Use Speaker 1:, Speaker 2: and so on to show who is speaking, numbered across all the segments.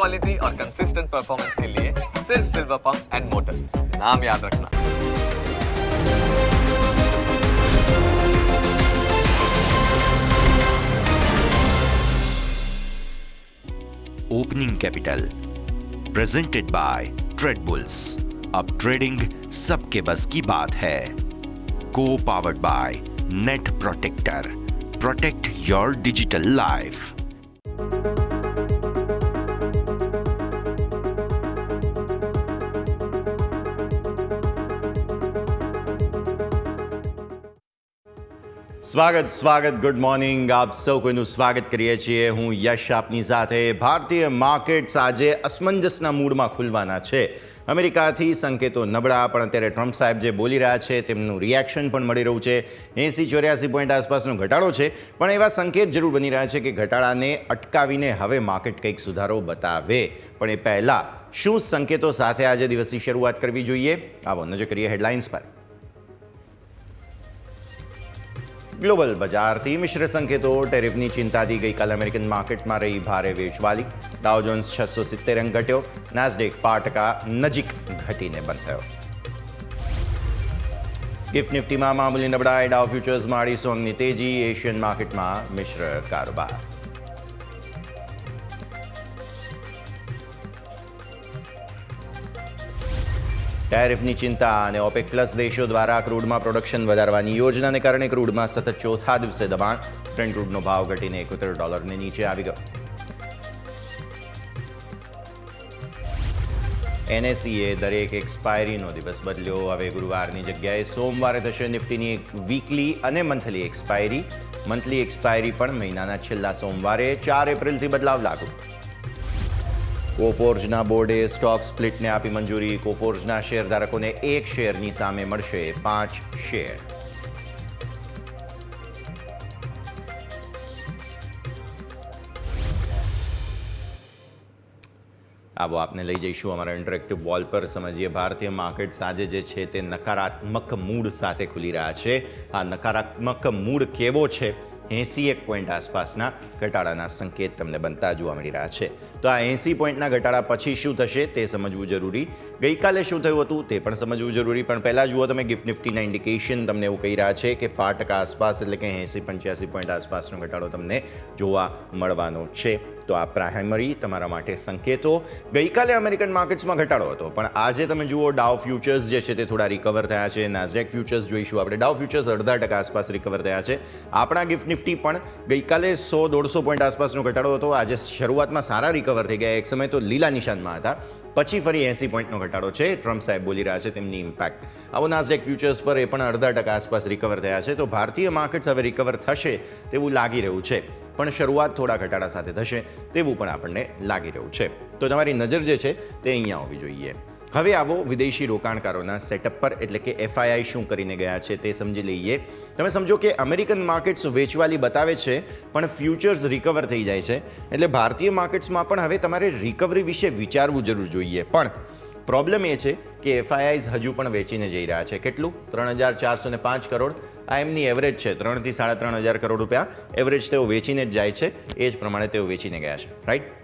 Speaker 1: Quality और consistent performance के लिए सिर्फ सिल्वर पंप्स एंड मोटर्स, नाम याद रखना।
Speaker 2: Opening capital presented by trade bulls. अब ट्रेडिंग सबके बस की बात है। को powered by net protector, protect your digital life.
Speaker 3: સ્વાગત ગુડ મોર્નિંગ, આપ સૌ કોઈનું સ્વાગત કરીએ છીએ। હું યશ આપની સાથે। ભારતીય માર્કેટ્સ આજે અસમંજસના મૂડમાં ખુલવાના છે। અમેરિકાથી સંકેતો નબળા, પણ અત્યારે ટ્રમ્પ સાહેબ જે બોલી રહ્યા છે તેમનું રિએક્શન પણ મળી રહ્યું છે। 80-84 પોઈન્ટ આસપાસનો ઘટાડો છે, પણ એવા સંકેત જરૂર બની રહ્યા છે કે ઘટાડાને અટકાવીને હવે માર્કેટ કંઈક સુધારો બતાવે। પણ એ પહેલાં શું સંકેતો સાથે આજે દિવસની શરૂઆત કરવી જોઈએ, આવો નજર કરીએ હેડલાઇન્સ પર। ગ્લોબલ બજારથી મિશ્ર સંકેતો। ટેરિફની ચિંતાથી ગઈકાલે અમેરિકન માર્કેટમાં રહી ભારે વેચવાલી। ડાઉ જોન્સ 670 અંક ઘટ્યો, નાસ્ડેક 5% નજીક ઘટીને બંધ થયો। ગિફ્ટ નિફ્ટીમાં મામૂલી નબળાઈ, ડાઉ ફ્યુચર્સમાં 250 અંકની તેજી। એશિયન માર્કેટમાં મિશ્ર કારોબાર। ટેરિફની ચિંતા અને ઓપેક પ્લસ દેશો દ્વારા ક્રૂડમાં પ્રોડક્શન વધારવાની યોજનાને કારણે ક્રૂડમાં સતત ચોથા દિવસે દબાણ। બ્રેન્ટ ક્રૂડનો ભાવ ઘટીને $71 નીચે આવી ગયો। એનએસઈએ દરેક એક્સપાયરીનો દિવસ બદલ્યો। હવે ગુરુવારની જગ્યાએ સોમવારે થશે નિફ્ટીની વીકલી અને મંથલી એક્સપાયરી। મંથલી એક્સપાયરી પણ મહિનાના છેલ્લા સોમવારે 4 એપ્રિલથી બદલાવ લાગુ। કોફોર્જના બોર્ડે સ્ટોક સ્પ્લિટને આપી મંજૂરી। કોફોર્જના શેરધારકોને 1 શેરની સામે મળશે 5 શેર। આવો આપને લઈ જઈશું અમારા ઇન્ટરેક્ટિવ વોલ પર। સમજીએ ભારતીય માર્કેટ્સ આજે જે છે તે નકારાત્મક મૂડ સાથે ખુલી રહ્યા છે। આ નકારાત્મક મૂડ કેવો છે? 81 પોઈન્ટ આસપાસના ઘટાડાના સંકેત તમને બનતા જોવા મળી રહ્યા છે। તો આ 80 પોઈન્ટના ઘટાડા પછી શું થશે તે સમજવું જરૂરી। ગઈકાલે શું થયું હતું તે પણ સમજવું જરૂરી। પણ પહેલાં જુઓ તમે, ગિફ્ટ નિફ્ટીના ઇન્ડિકેશન તમને એવું કહી રહ્યા છે કે 5% આસપાસ, એટલે કે 80-85 પોઈન્ટ આસપાસનો ઘટાડો તમને જોવા મળવાનો છે। તો આ પ્રાઇમરી તમારા માટે સંકેતો। ગઈકાલે અમેરિકન માર્કેટ્સમાં ઘટાડો હતો, પણ આજે તમે જુઓ ડાઉ ફ્યુચર્સ જે છે તે થોડા રિકવર થયા છે। નાસ્ડેક ફ્યુચર્સ જોઈશું આપણે। ડાઉ ફ્યુચર્સ 0.5% આસપાસ રિકવર થયા છે। આપણા ગિફ્ટ નિફ્ટી પણ ગઈકાલે 100-150 પોઈન્ટ આસપાસનો ઘટાડો હતો। આજે શરૂઆતમાં સારા રિકવર થઈ ગયા। એક સમય તો લીલા નિશાનમાં હતા, પછી ફરી 80 પોઈન્ટનો ઘટાડો છે। ટ્રમ્પ સાહેબ બોલી રહ્યા છે તેમની ઇમ્પેક્ટ। આવો નાસ્ડેક ફ્યુચર્સ પર એ પણ 0.5% આસપાસ રિકવર થયા છે। તો ભારતીય માર્કેટ્સ હવે રિકવર થશે તેવું લાગી રહ્યું છે, પણ શરૂઆત થોડા ઘટાડા સાથે થશે તેવું પણ આપણને લાગી રહ્યું છે। તો તમારી નજર જે છે તે અહીંયા હોવી જોઈએ। હવે આવો વિદેશી રોકાણકારોના સેટઅપ પર, એટલે કે એફઆઈઆઈ શું કરીને ગયા છે તે સમજી લઈએ। તમે સમજો કે અમેરિકન માર્કેટ્સ વેચવાલી બતાવે છે, પણ ફ્યુચર્સ રિકવર થઈ જાય છે, એટલે ભારતીય માર્કેટ્સમાં પણ હવે તમારે રિકવરી વિશે વિચારવું જરૂર જોઈએ। પણ પ્રોબ્લેમ એ છે કે એફઆઈઆઈઝ હજુ પણ વેચીને જઈ રહ્યા છે। કેટલું? 3,405 કરોડ આ એમની એવરેજ છે। 3,000 થી 3,500 કરોડ રૂપિયા એવરેજ તેઓ વેચીને જ જાય છે। એ જ પ્રમાણે તેઓ વેચીને ગયા છે, રાઈટ।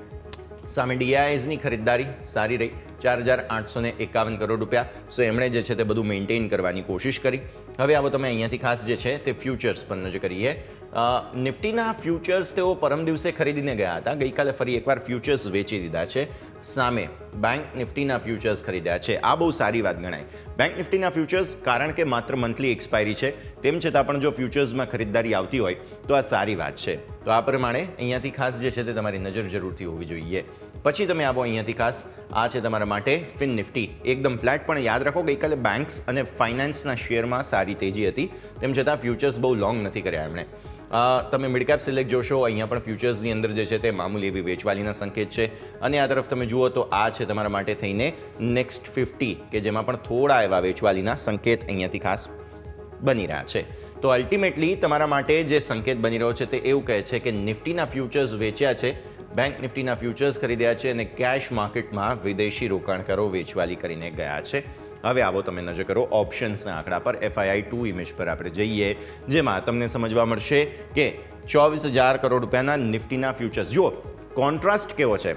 Speaker 3: સામે ડીઆઈએસની ખરીદદારી સારી રહી, 4,851 કરોડ રૂપિયા। સો એમણે જે છે તે બધું મેન્ટેન કરવાની કોશિશ કરી। હવે આવો તમે અહીંયાથી ખાસ જે છે તે ફ્યુચર્સ પર નજર કરીએ। નિફ્ટીના ફ્યુચર્સ તેઓ પરમ દિવસે ખરીદીને ગયા હતા, ગઈકાલે ફરી એકવાર ફ્યુચર્સ વેચી દીધા છે। સામે બેંક નિફ્ટીના ફ્યુચર્સ ખરીદ્યા છે। આ બહુ સારી વાત ગણાય। બેંક નિફ્ટીના ફ્યુચર્સ, કારણ કે માત્ર મંથલી એક્સપાયરી છે, તેમ છતાં પણ જો ફ્યુચર્સમાં ખરીદદારી આવતી હોય તો આ સારી વાત છે। તો આ પ્રમાણે અહીંયાથી ખાસ જે છે તે તમારી નજર જરૂરથી હોવી જોઈએ। પછી તમે આવો અહીંયાથી ખાસ, આ છે તમારા માટે ફિન નિફ્ટી, એકદમ ફ્લેટ। પણ યાદ રાખો, ગઈકાલે બેંક્સ અને ફાઇનાન્સના શેરમાં સારી તેજી હતી, તેમ છતાં ફ્યુચર્સ બહુ લોંગ નથી કર્યા એમણે। તમે મિડ કેપ સિલેક્ટ જોશો, અહીંયા પણ ફ્યુચર્સની અંદર જે છે તે મામૂલી એવી વેચવાલીના સંકેત છે। અને આ તરફ તમે જુઓ તો આ છે તમારા માટે થઈને નેક્સ્ટ 50, કે જેમાં પણ થોડા એવા વેચવાલીના સંકેત અહીંયાથી ખાસ બની રહ્યા છે। તો અલ્ટિમેટલી તમારા માટે જે સંકેત બની રહ્યો છે તે એવું કહે છે કે નિફ્ટીના ફ્યુચર્સ વેચ્યા છે, બેંક નિફ્ટીના ફ્યુચર્સ ખરીદ્યા છે, અને કેશ માર્કેટમાં વિદેશી રોકાણકારો વેચવાલી કરીને ગયા છે। હવે આવો તમે નજર કરો ઓપ્શન્સના આંકડા પર। FII2 ઇમેજ પર આપણે જઈએ, જેમાં તમને સમજવા મળશે કે 24,000 કરોડ રૂપિયાના નિફ્ટીના ફ્યુચર્સ। જુઓ કોન્ટ્રાસ્ટ કેવો છે।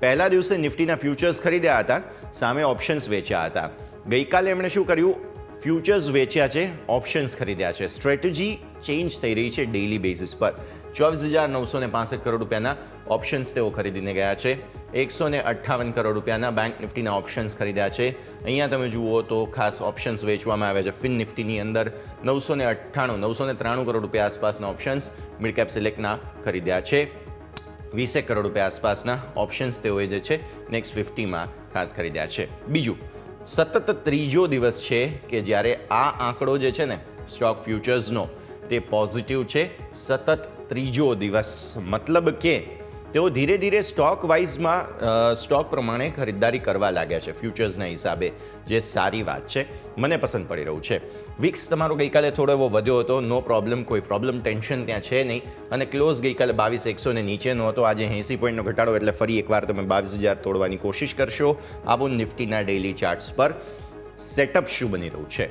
Speaker 3: પહેલા દિવસે નિફ્ટીના ફ્યુચર્સ ખરીદ્યા હતા, સામે ઓપ્શન્સ વેચ્યા હતા. ગઈકાલે એમણે શું કર્યું? ફ્યુચર્સ વેચ્યા છે, ઓપ્શન્સ ખરીદ્યા છે. સ્ટ્રેટેજી ચેન્જ થઈ રહી છે ડેઇલી બેસિસ પર. 24,965 કરોડ રૂપિયાના ઓપ્શન્સ તેઓ ખરીદીને ગયા છે. 158 કરોડ રૂપિયાના બેંક નિફ્ટીના ઓપ્શન્સ ખરીદ્યા છે. અહીંયા તમે જુઓ તો ખાસ ઓપ્શન્સ વેચવામાં આવ્યા છે. ફિન નિફ્ટીની અંદર 993 કરોડ રૂપિયા આસપાસના ઓપ્શન્સ મિડ કેપ સિલેક્ટના ખરીદ્યા છે. 20 કરોડ રૂપિયા આસપાસના ઓપ્શન્સ તેઓએ જે છે નેક્સ્ટ 50માં ખાસ ખરીદ્યા છે. બીજું, સતત ત્રીજો દિવસ છે કે જ્યારે આ આંકડો જે છે ને સ્ટોક ફ્યુચર્સનો તે પોઝિટિવ છે. સતત ત્રીજો દિવસ, મતલબ કે તેઓ ધીરે ધીરે સ્ટોક વાઇઝમાં સ્ટોક પ્રમાણે ખરીદદારી કરવા લાગ્યા છે ફ્યુચર્સના હિસાબે, જે સારી વાત છે. મને પસંદ પડી રહ્યું છે. વિક્સ તમારો ગઈકાલે થોડો એવો વધ્યો હતો, નો પ્રોબ્લેમ, કોઈ પ્રોબ્લેમ ટેન્શન ત્યાં છે નહીં. અને ક્લોઝ ગઈકાલે 22,100 ને નીચેનો હતો. આજે 80 પોઈન્ટનો ઘટાડો, એટલે ફરી એકવાર તમે 22,000 તોડવાની કોશિશ કરશો. આવો નિફ્ટીના ડેઇલી ચાર્ટ્સ પર સેટઅપ શું બની રહ્યું છે?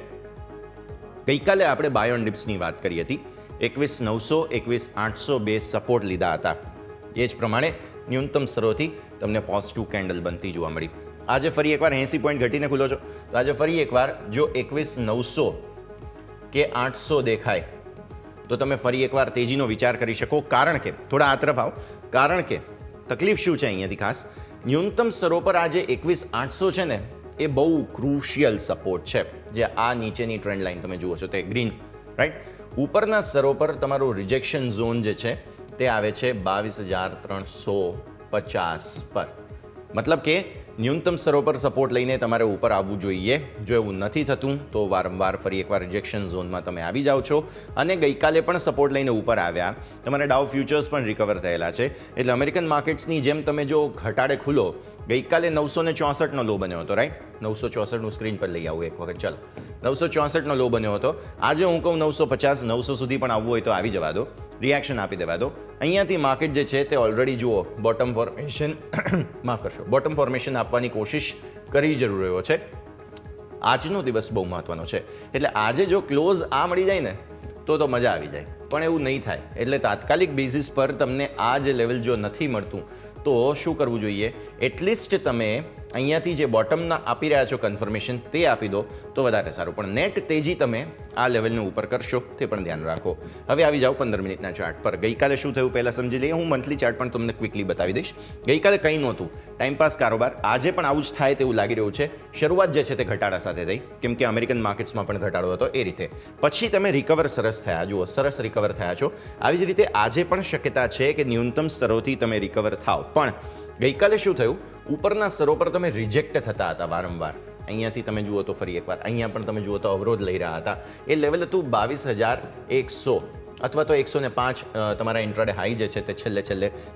Speaker 3: ગઈકાલે આપણે બાય ઓન ડિપ્સની વાત કરી હતી. 21,900, 21,800 બે સપોર્ટ લીધા હતા. એ જ પ્રમાણે ન્યૂનતમ સ્તરોથી તમને પોઝિટિવ કેન્ડલ બનતી જોવા મળી. આજે ફરી એકવાર 80 પોઈન્ટ ઘટીને ખુલ્લો છો, તો આજે ફરી એકવાર જો 21,900 કે 800 દેખાય તો તમે ફરી એકવાર તેજીનો વિચાર કરી શકો. કારણ કે થોડા આ તરફ આવો, કારણ કે તકલીફ શું છે અહીંયાથી ખાસ, ન્યૂનતમ સ્તરો પર આજે 21,800 છે ને એ બહુ ક્રુશિયલ સપોર્ટ છે. જે આ નીચેની ટ્રેન્ડ લાઇન તમે જુઓ છો તે ગ્રીન, રાઈટ. ઉપરના સ્તરો પર તમારું રિજેક્શન ઝોન જે છે તે આવે છે 22,350 પર. મતલબ કે ન્યૂનતમ સ્તરો પર સપોર્ટ લઈને તમારે ઉપર આવવું જોઈએ. જો એવું નથી થતું તો વારંવાર ફરી એકવાર રિજેક્શન ઝોનમાં તમે આવી જાઓ છો. અને ગઈકાલે પણ સપોર્ટ લઈને ઉપર આવ્યા. તમારે ડાઉ ફ્યુચર્સ પણ રિકવર થયેલા છે. એટલે અમેરિકન માર્કેટ્સની જેમ તમે જો ઘટાડે ખુલ્લો, ગઈકાલે 964નો લો બન્યો હતો, રાઈટ. 964નું સ્ક્રીન પર લઈ આવું એક વખત, ચાલો. 964નો લો બન્યો હતો. આજે હું કહું 950, 900 સુધી પણ આવવું હોય તો આવી જવા દો, રિએક્શન આપી દેવા દો. અહીંયાથી માર્કેટ જે છે તે ઓલરેડી જુઓ બોટમ ફોર્મેશન માફ કરશો, બોટમ ફોર્મેશન આપવાની કોશિશ કરી જરૂર રહ્યો છે. આજનો દિવસ બહુ મહત્વનો છે. એટલે આજે જો ક્લોઝ આ મળી જાય ને તો મજા આવી જાય, પણ એવું નહીં થાય. એટલે તાત્કાલિક બેઝિસ પર તમને આ જે લેવલ જો નથી મળતું તો શું કરવું જોઈએ? એટલીસ્ટ તમે અહીંયાથી જે બોટમના આપી રહ્યા છો કન્ફર્મેશન તે આપી દો તો વધારે સારું. પણ નેટ તેજી તમે આ લેવલને ઉપર કરશો તે પણ ધ્યાન રાખો. હવે આવી જાઓ 15 મિનિટના ચાર્ટ પર. ગઈકાલે શું થયું પહેલાં સમજી લઈએ. હું મંથલી ચાર્ટ પણ તમને ક્વિકલી બતાવી દઈશ. ગઈકાલે કંઈ નહોતું, ટાઈમપાસ કારોબાર. આજે પણ આવું જ થાય તેવું લાગી રહ્યું છે. શરૂઆત જે છે તે ઘટાડા સાથે થઈ, કેમ કે અમેરિકન માર્કેટ્સમાં પણ ઘટાડો હતો એ રીતે. પછી તમે રિકવર સરસ થયા, જુઓ સરસ રિકવર થયા છો. આવી જ રીતે આજે પણ શક્યતા છે કે ન્યૂનતમ સ્તરોથી તમે રિકવર થાવ. પણ ગઈકાલે શું થયું? ઉપરના સ્તરો પર તમે રિજેક્ટ થતા હતા વારંવાર. અહીંયાથી તમે જુઓ તો ફરી એકવાર, અહીંયા પણ તમે જુઓ તો અવરોધ લઈ રહ્યા હતા. એ લેવલ હતું 22,100 અથવા તો 105. તમારા ઇન્ટ્રાડે હાઈ જે છે તે છેલ્લે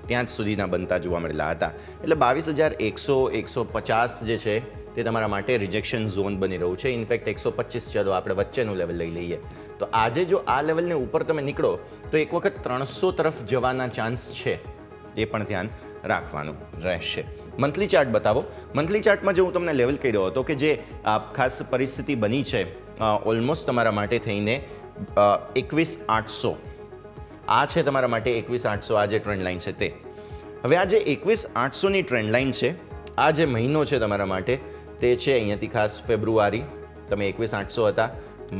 Speaker 3: ત્યાં જ સુધીના બનતા જોવા મળેલા હતા. એટલે 22,100, 150 જે છે તે તમારા માટે રિજેક્શન ઝોન બની રહ્યું છે. ઇનફેક્ટ 125 ચાલો આપણે વચ્ચેનું લેવલ લઈ લઈએ. તો આજે જો આ લેવલને ઉપર તમે નીકળો તો એક વખત 300 તરફ જવાના ચાન્સ છે, એ પણ ધ્યાન રાખવાનું રહેશે. મંથલી ચાર્ટ બતાવો. મંથલી ચાર્ટમાં જે હું તમને લેવલ કહી રહ્યો હતો કે જે ખાસ પરિસ્થિતિ બની છે ઓલમોસ્ટ તમારા માટે થઈને 21,800 આ છે તમારા માટે 21,800 આ જે ટ્રેન્ડ લાઇન છે તે. હવે આ જે 21,800ની ટ્રેન્ડ લાઇન છે, આ જે મહિનો છે તમારા માટે તે છે અહીંયાથી ખાસ ફેબ્રુઆરી તમે 21,800 હતા,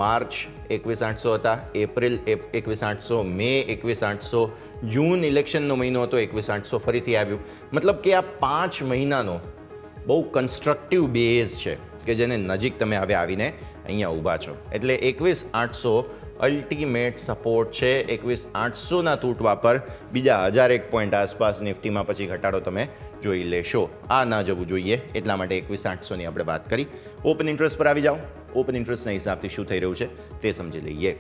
Speaker 3: માર્ચ 21,800 હતા, એપ્રિલ 21,800, મે 21,800, જૂન ઇલેક્શનનો મહિનો હતો 21,800 ફરીથી આવ્યું. મતલબ કે આ 5 મહિનાનો બહુ કન્સ્ટ્રક્ટિવ બેઝ છે કે જેને નજીક તમે હવે આવીને અહીંયા ઊભા છો. એટલે 21,800 અલ્ટિમેટ સપોર્ટ છે. 21,800ના તૂટવા પર બીજા 1,001 પોઈન્ટ આસપાસ નિફ્ટીમાં પછી ઘટાડો તમે જોઈ લેશો. આ ના જવું જોઈએ, એટલા માટે 21,800ની આપણે વાત કરી. ઓપન ઇન્ટરેસ્ટ પર આવી જાઓ. ઓપન ઇન્ટરેસ્ટના હિસાબથી શું થઈ રહ્યું છે તે સમજી લઈએ.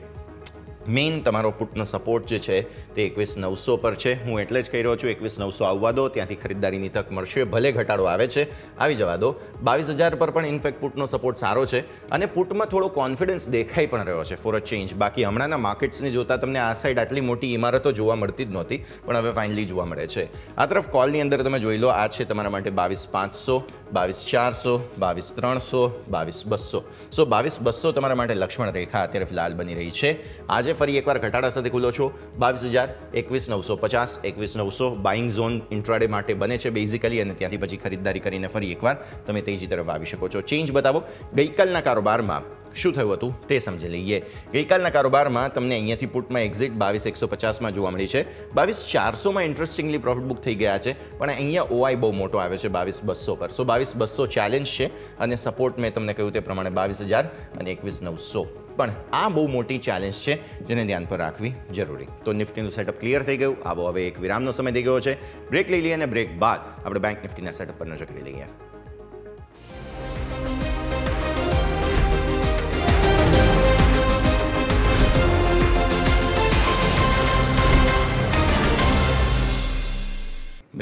Speaker 3: મેઇન તમારો પુટનો સપોર્ટ જે છે તે 21,900 પર છે. હું એટલે જ કહી રહ્યો છું 21,900 આવવા દો, ત્યાંથી ખરીદદારીની તક મળશે. ભલે ઘટાડો આવે છે, આવી જવા દો. 22,000 પર પણ ઇનફેક્ટ પુટનો સપોર્ટ સારો છે અને પુટમાં થોડો કોન્ફિડન્સ દેખાઈ પણ રહ્યો છે ફોર અ ચેન્જ. બાકી હમણાંના માર્કેટ્સને જોતા તમને આ સાઈડ આટલી મોટી ઇમારતો જોવા મળતી જ નહોતી, પણ હવે ફાઇનલી જોવા મળે છે. આ તરફ કોલની અંદર તમે જોઈ લો, આ છે તમારા માટે 22,500, 22,400, 22,300, 22,200. સો 22,200 તમારા માટે લક્ષ્મણ રેખા અત્યારે ફિલહાલ બની રહી છે. આજે ફરી એકવાર ઘટાડા સાથે ખુલ્લો છો 22,000, 21,950, 21,900 બાઇંગ ઝોન ઇન્ટ્રાડે માટે બને છે બેઝિકલી, અને ત્યાંથી પછી ખરીદદારી કરીને ફરી એકવાર તમે તેજી તરફ આવી શકો છો. ચેન્જ બતાવો ગઈકાલના કારોબારમાં શું થયું હતું તે સમજી લઈએ. ગઈકાલના કારોબારમાં તમને અહીંયાથી પુટમાં એક્ઝિટ 22,150માં જોવા મળી છે. 22,400માં ઇન્ટરેસ્ટિંગલી પ્રોફિટ બુક થઈ ગયા છે, પણ અહીંયા ઓઆઈ બહુ મોટો આવ્યો છે 22,200 પર. સો 22,200 ચેલેન્જ છે, અને સપોર્ટ મેં તમને કહ્યું તે પ્રમાણે 22,000 અને 21,900. પણ આ બહુ મોટી ચેલેન્જ છે જેને ધ્યાન પર રાખવી જરૂરી. તો નિફ્ટીનું સેટઅપ ક્લિયર થઈ ગયું. આવો હવે એક વિરામનો સમય થઈ ગયો છે. બ્રેક લઈ લઈએ, અને બ્રેક બાદ આપણે બેંક નિફ્ટીના સેટઅપ પર નજર કરી લઈએ.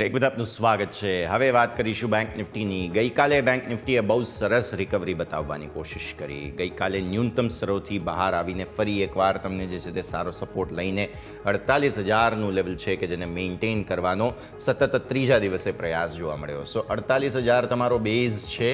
Speaker 3: બ્રેક બાદ આપનું સ્વાગત છે. હવે વાત કરીશું બેંક નિફ્ટીની. ગઈકાલે બેંક નિફ્ટીએ બહુ સરસ રિકવરી બતાવવાની કોશિશ કરી. ગઈકાલે ન્યૂનતમ સ્તરોથી બહાર આવીને ફરી એકવાર તમને જે છે તે સારો સપોર્ટ લઈને 48,000નું લેવલ છે કે જેને મેઇન્ટેન કરવાનો સતત ત્રીજા દિવસે પ્રયાસ જોવા મળ્યો. સો 48,000 તમારો બેઝ છે.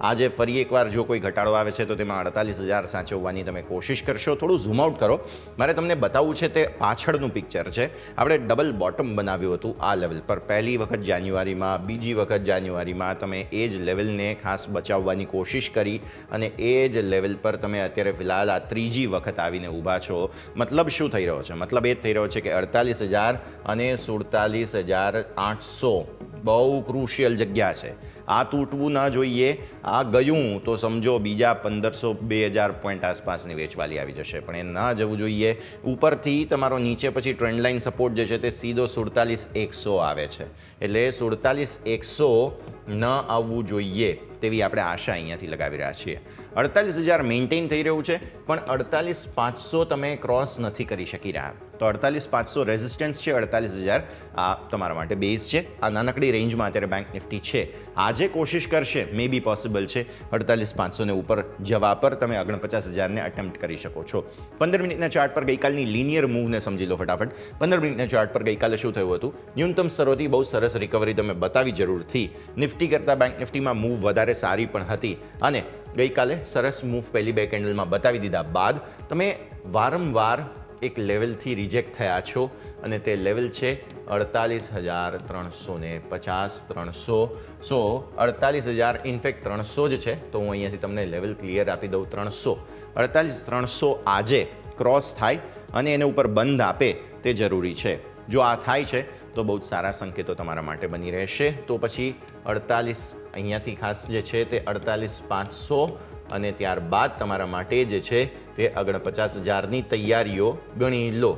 Speaker 3: આજે ફરી એકવાર જો કોઈ ઘટાડો આવે છે તો તેમાં 48,000 સાચવવાની તમે કોશિશ કરશો. થોડું ઝૂમ આઉટ કરો. મારે તમને બતાવવું છે તે પાછળનું પિક્ચર છે. આપણે ડબલ બોટમ બનાવ્યું હતું આ લેવલ પર. પહેલી વખત જાન્યુઆરીમાં, બીજી વખત જાન્યુઆરીમાં તમે એ જ લેવલને ખાસ બચાવવાની કોશિશ કરી, અને એ જ લેવલ પર તમે અત્યારે ફિલહાલ આ ત્રીજી વખત આવીને ઊભા છો. મતલબ શું થઈ રહ્યો છે? મતલબ એ જ થઈ રહ્યો છે કે 48,000 અને 47,800 બહુ ક્રુશિયલ જગ્યા છે. આ તૂટવું ન જોઈએ. આ ગયું તો સમજો બીજા 1,500-2,000 પોઈન્ટ આસપાસની વેચવાલી આવી જશે, પણ એ ન જવું જોઈએ. ઉપરથી તમારો નીચે પછી ટ્રેન્ડ લાઇન સપોર્ટ જે છે તે સીધો 47,100 આવે છે. એટલે 47,100 ન આવવું જોઈએ તેવી આપણે આશા અહીંયાથી લગાવી રહ્યા છીએ. 48,000 મેન્ટેન થઈ રહ્યું છે, પણ 48,500 તમે ક્રોસ નથી કરી શકી રહ્યા. તો 48,500 રેઝિસ્ટન્સ છે. 48,000 આ તમારા માટે બેઝ છે. આ નાનકડી રેન્જમાં અત્યારે બેંક નિફ્ટી છે. આજે કોશિશ કરશે, મે બી પોસિબલ છે 48,500ને ઉપર જવા પર તમે 49,000ને અટેમ્પ્ટ કરી શકો છો. 15 મિનિટના ચાર્ટ પર ગઈકાલની લિનિયર મૂવને સમજી લો ફટાફટ. 15 મિનિટના ચાર્ટ પર ગઈકાલે શું થયું હતું? ન્યૂનતમ સ્તરોથી બહુ સરસ રિકવરી તમે બતાવી જરૂરથી. નિફ્ટી કરતાં બેંક નિફ્ટીમાં મૂવ વધારે સારી પણ હતી, અને ગઈકાલે સરસ મૂવ પહેલી બે કેન્ડલમાં બતાવી દીધા બાદ તમે વારંવાર એક લેવલથી રિજેક્ટ થયા છો, અને તે લેવલ છે 48,350, 300. સો 48,000 ઇનફેક્ટ 300 જ છે, તો હું અહીંયાથી તમને લેવલ ક્લિયર આપી દઉં. 300, 48,300 આજે ક્રોસ થાય અને એને ઉપર બંધ આપે તે જરૂરી છે. જો આ થાય છે તો બહુ જ સારા સંકેતો તમારા માટે બની રહેશે. તો પછી 48 અહીંયાથી ખાસ જે છે તે 48,500, અને ત્યારબાદ તમારા માટે જે છે તે 49,000ની તૈયારીઓ ગણી લો.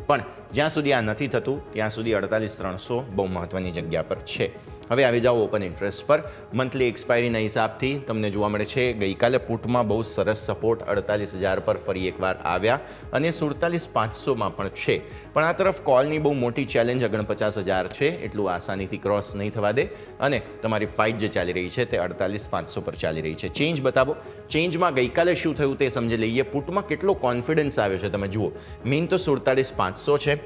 Speaker 3: પણ જ્યાં સુધી આ નથી થતું ત્યાં સુધી 48,300 બહુ મહત્ત્વની જગ્યા પર છે. હવે આવી જાઓ ઓપન ઇન્ટરેસ્ટ પર. મંથલી એક્સપાયરીના હિસાબથી તમને જોવા મળે છે ગઈકાલે પુટમાં બહુ સરસ સપોર્ટ 48,000 પર ફરી એકવાર આવ્યા, અને 47,500માં પણ છે. પણ આ તરફ કોલની બહુ મોટી ચેલેન્જ 49,000 છે, એટલું આસાનીથી ક્રોસ નહીં થવા દે, અને તમારી ફાઇટ જે ચાલી રહી છે તે 48,500 પર ચાલી રહી છે. ચેન્જ બતાવો. ચેન્જમાં ગઈકાલે શું થયું તે સમજી લઈએ. પુટમાં કેટલો કોન્ફિડન્સ આવ્યો છે તમે જુઓ. મેઇન તો 47,500 છે.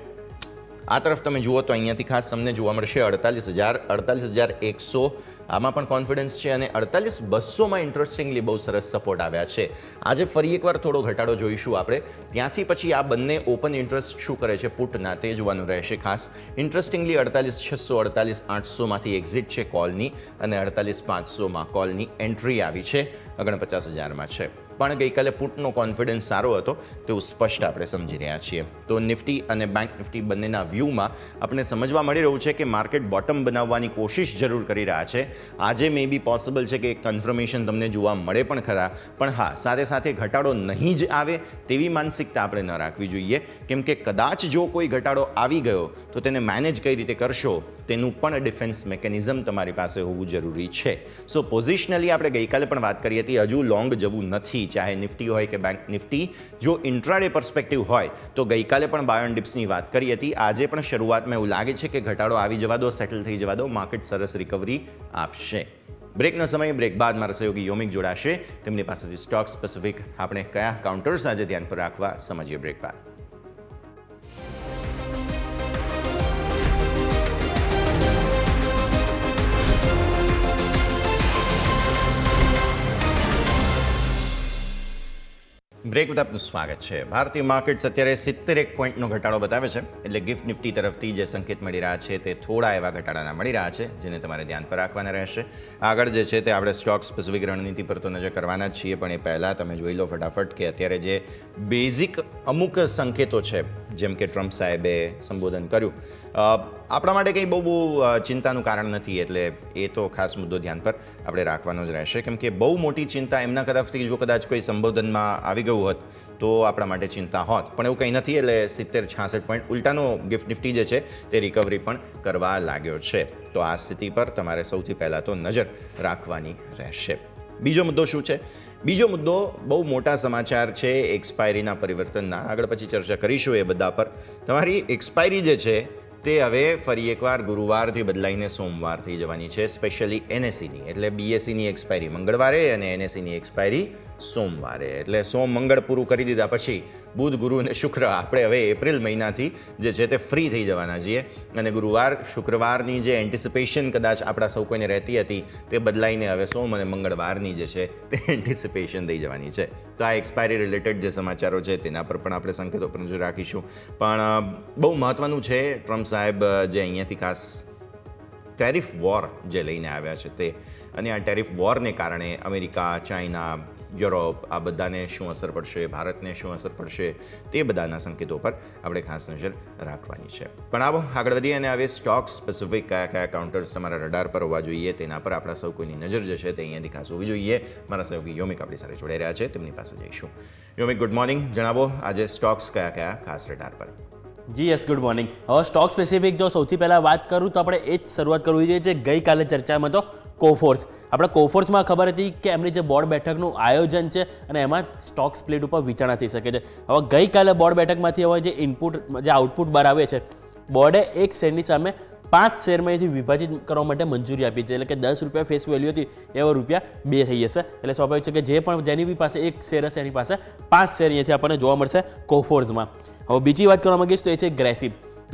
Speaker 3: આ તરફ તમે જુઓ તો અહીંયાથી ખાસ તમને જોવા મળશે 48,000, 48,100, આમાં પણ કોન્ફિડન્સ છે, અને 48,200માં ઇન્ટરેસ્ટિંગલી બહુ સરસ સપોર્ટ આવ્યા છે. આજે ફરી એકવાર થોડો ઘટાડો જોઈશું આપણે. ત્યાંથી પછી આ બંને ઓપન ઇન્ટરેસ્ટ શું કરે છે પુટના તે જોવાનું રહેશે ખાસ. ઇન્ટરેસ્ટિંગલી 48,600, 48,800માંથી એક્ઝિટ છે કોલની, અને 48,500માં કોલની એન્ટ્રી આવી છે. 49,000માં છે. પણ ગઈકાલે પુટનો કોન્ફિડન્સ સારો હતો તેવું સ્પષ્ટ આપણે સમજી રહ્યા છીએ. તો નિફ્ટી અને બેંક નિફ્ટી બંનેના વ્યૂમાં આપણે સમજવા મળી રહ્યું છે કે માર્કેટ બોટમ બનાવવાની કોશિશ જરૂર કરી રહ્યા છે. આજે મે બી પોસિબલ છે કે કન્ફર્મેશન તમને જોવા મળે પણ ખરા, પણ હા, સાથે સાથે ઘટાડો નહીં જ આવે તેવી માનસિકતા આપણે ન રાખવી જોઈએ, કેમ કે કદાચ જો કોઈ ઘટાડો આવી ગયો તો તેને મેનેજ કઈ રીતે કરશો તેનું પણ ડિફેન્સ મેકેનિઝમ તમારી પાસે હોવું જરૂરી છે. સો પોઝિશનલી આપણે ગઈકાલે પણ વાત કરી હતી, હજુ લોંગ જવું નથી, ચાહે નિફ્ટી હોય કે બેંક નિફ્ટી. જો ઇન્ટ્રાડે પર્સપેક્ટિવ હોય તો ગઈકાલે પણ બાય ઓન ડિપ્સની વાત કરી હતી. આજે પણ શરૂઆતમાં એવું લાગે છે કે ઘટાડો આવી જવા દો, સેટલ થઈ જવા દો, માર્કેટ સરસ રિકવરી આપશે. બ્રેકનો સમય. બ્રેક બાદ મારા સહયોગી યોમિક જોડાશે. તેમની પાસેથી સ્ટોક સ્પેસિફિક આપણે કયા કાઉન્ટર્સ આજે ધ્યાન પર રાખવા સમજીએ બ્રેક બાદ. બ્રેક વિથ આપનું સ્વાગત છે. ભારતીય માર્કેટ્સ અત્યારે 71 પોઈન્ટનો ઘટાડો બતાવે છે, એટલે ગિફ્ટ નિફ્ટી તરફથી જે સંકેત મળી રહ્યા છે તે થોડા એવા ઘટાડાના મળી રહ્યા છે, જેને તમારે ધ્યાન પર રાખવાના રહેશે. આગળ જે છે તે આપણે સ્ટોક સ્પેસિફિક રણનીતિ પર તો નજર કરવાના જ છીએ, પણ એ પહેલાં તમે જોઈ લો ફટાફટ કે અત્યારે જે બેઝિક અમુક સંકેતો છે, જેમ કે ટ્રમ્પ સાહેબે સંબોધન કર્યું, આપણા માટે કંઈ બહુ ચિંતાનું કારણ નથી, એટલે એ તો ખાસ મુદ્દો ધ્યાન પર આપણે રાખવાનો જ રહેશે, કેમ કે બહુ મોટી ચિંતા એમના તરફથી જો કદાચ કોઈ સંબોધનમાં આવી ગયું હોત તો આપણા માટે ચિંતા હોત, પણ એવું કંઈ નથી. એટલે 70-66 પોઈન્ટ ઉલટાનો ગિફ્ટ નિફ્ટી જે છે તે રિકવરી પણ કરવા લાગ્યો છે. તો આ સ્થિતિ પર તમારે સૌથી પહેલાં તો નજર રાખવાની રહેશે. બીજો મુદ્દો શું છે? બીજો મુદ્દો બહુ મોટા સમાચાર છે એક્સપાયરીના પરિવર્તનના. આગળ પછી ચર્ચા કરીશું એ બધા પર. તમારી એક્સપાયરી જે છે તે હવે ફરી એકવાર ગુરુવારથી બદલાઈને સોમવાર થઈ જવાની છે, સ્પેશિયલી એનએસસીની. એટલે બીએસસીની એક્સપાયરી મંગળવારે અને એનએસસીની એક્સપાયરી સોમવારે. એટલે સોમ મંગળ પૂરું કરી દીધા પછી બુધ, ગુરુ અને શુક્ર આપણે હવે એપ્રિલ મહિનાથી જે છે તે ફ્રી થઈ જવાના છીએ, અને ગુરુવાર શુક્રવારની જે એન્ટિસિપેશન કદાચ આપણા સૌ કોઈને રહેતી હતી તે બદલાઈને હવે સોમ અને મંગળવારની જે છે તે એન્ટિસિપેશન થઈ જવાની છે. તો આ એક્સપાયરી રિલેટેડ જે સમાચારો છે તેના પર પણ આપણે સંકેતો પર નજર રાખીશું. પણ બહુ મહત્ત્વનું છે, ટ્રમ્પ સાહેબ જે અહીંયાથી ખાસ ટેરિફ વોર જે લઈને આવ્યા છે તે, અને આ ટેરિફ વોરને કારણે અમેરિકા, ચાઇના, યુરોપ આ બધાને શું અસર પડશે, ભારતને શું અસર પડશે, તે બધાના સંકેતો પર આપણે ખાસ નજર રાખવાની છે. પણ આવો આગળ વધીએ અને હવે સ્ટોક સ્પેસિફિક કયા કયા કાઉન્ટર્સ તમારા રડાર પર હોવા જોઈએ તેના પર આપણા સૌ કોઈની નજર જે છે તે અહીંયાથી ખાસ હોવી જોઈએ. મારા સહયોગી યોમિક આપણી સાથે જોડાઈ રહ્યા છે, તેમની પાસે જઈશું. યોમિક, ગુડ મોર્નિંગ. જણાવો આજે સ્ટોક્સ કયા કયા ખાસ રડાર પર?
Speaker 4: જી યસ, ગુડ મોર્નિંગ. હવે સ્ટોક સ્પેસિફિક જો સૌથી પહેલાં વાત કરું તો આપણે એ જ શરૂઆત કરવી જોઈએ જે ગઈકાલે ચર્ચામાં તો કોફોર્સ. આપણે કોફોર્સમાં ખબર હતી કે એમની જે બોર્ડ બેઠકનું આયોજન છે અને એમાં સ્ટોક સ્પ્લિટ ઉપર વિચારણા થઈ શકે છે. હવે ગઈકાલે બોર્ડ બેઠકમાંથી હવે જે આઉટપુટ બહાર આવે છે, બોર્ડે એક શેરની સામે 5 શેરમાંથી વિભાજિત કરવા માટે મંજૂરી આપી છે. એટલે કે 10 રૂપિયા ફેસ વેલ્યુ હતી એવા રૂપિયા 2 થઈ જશે. એટલે સ્વાભાવિક છે કે જે પણ જેની બી પાસે એક શેર હશે એની પાસે 5 શેર અહીંયાથી આપણને જોવા મળશે કોફોર્સમાં. હવે બીજી વાત કરવા માંગીશ તો એ છે ગ્રેસિમ.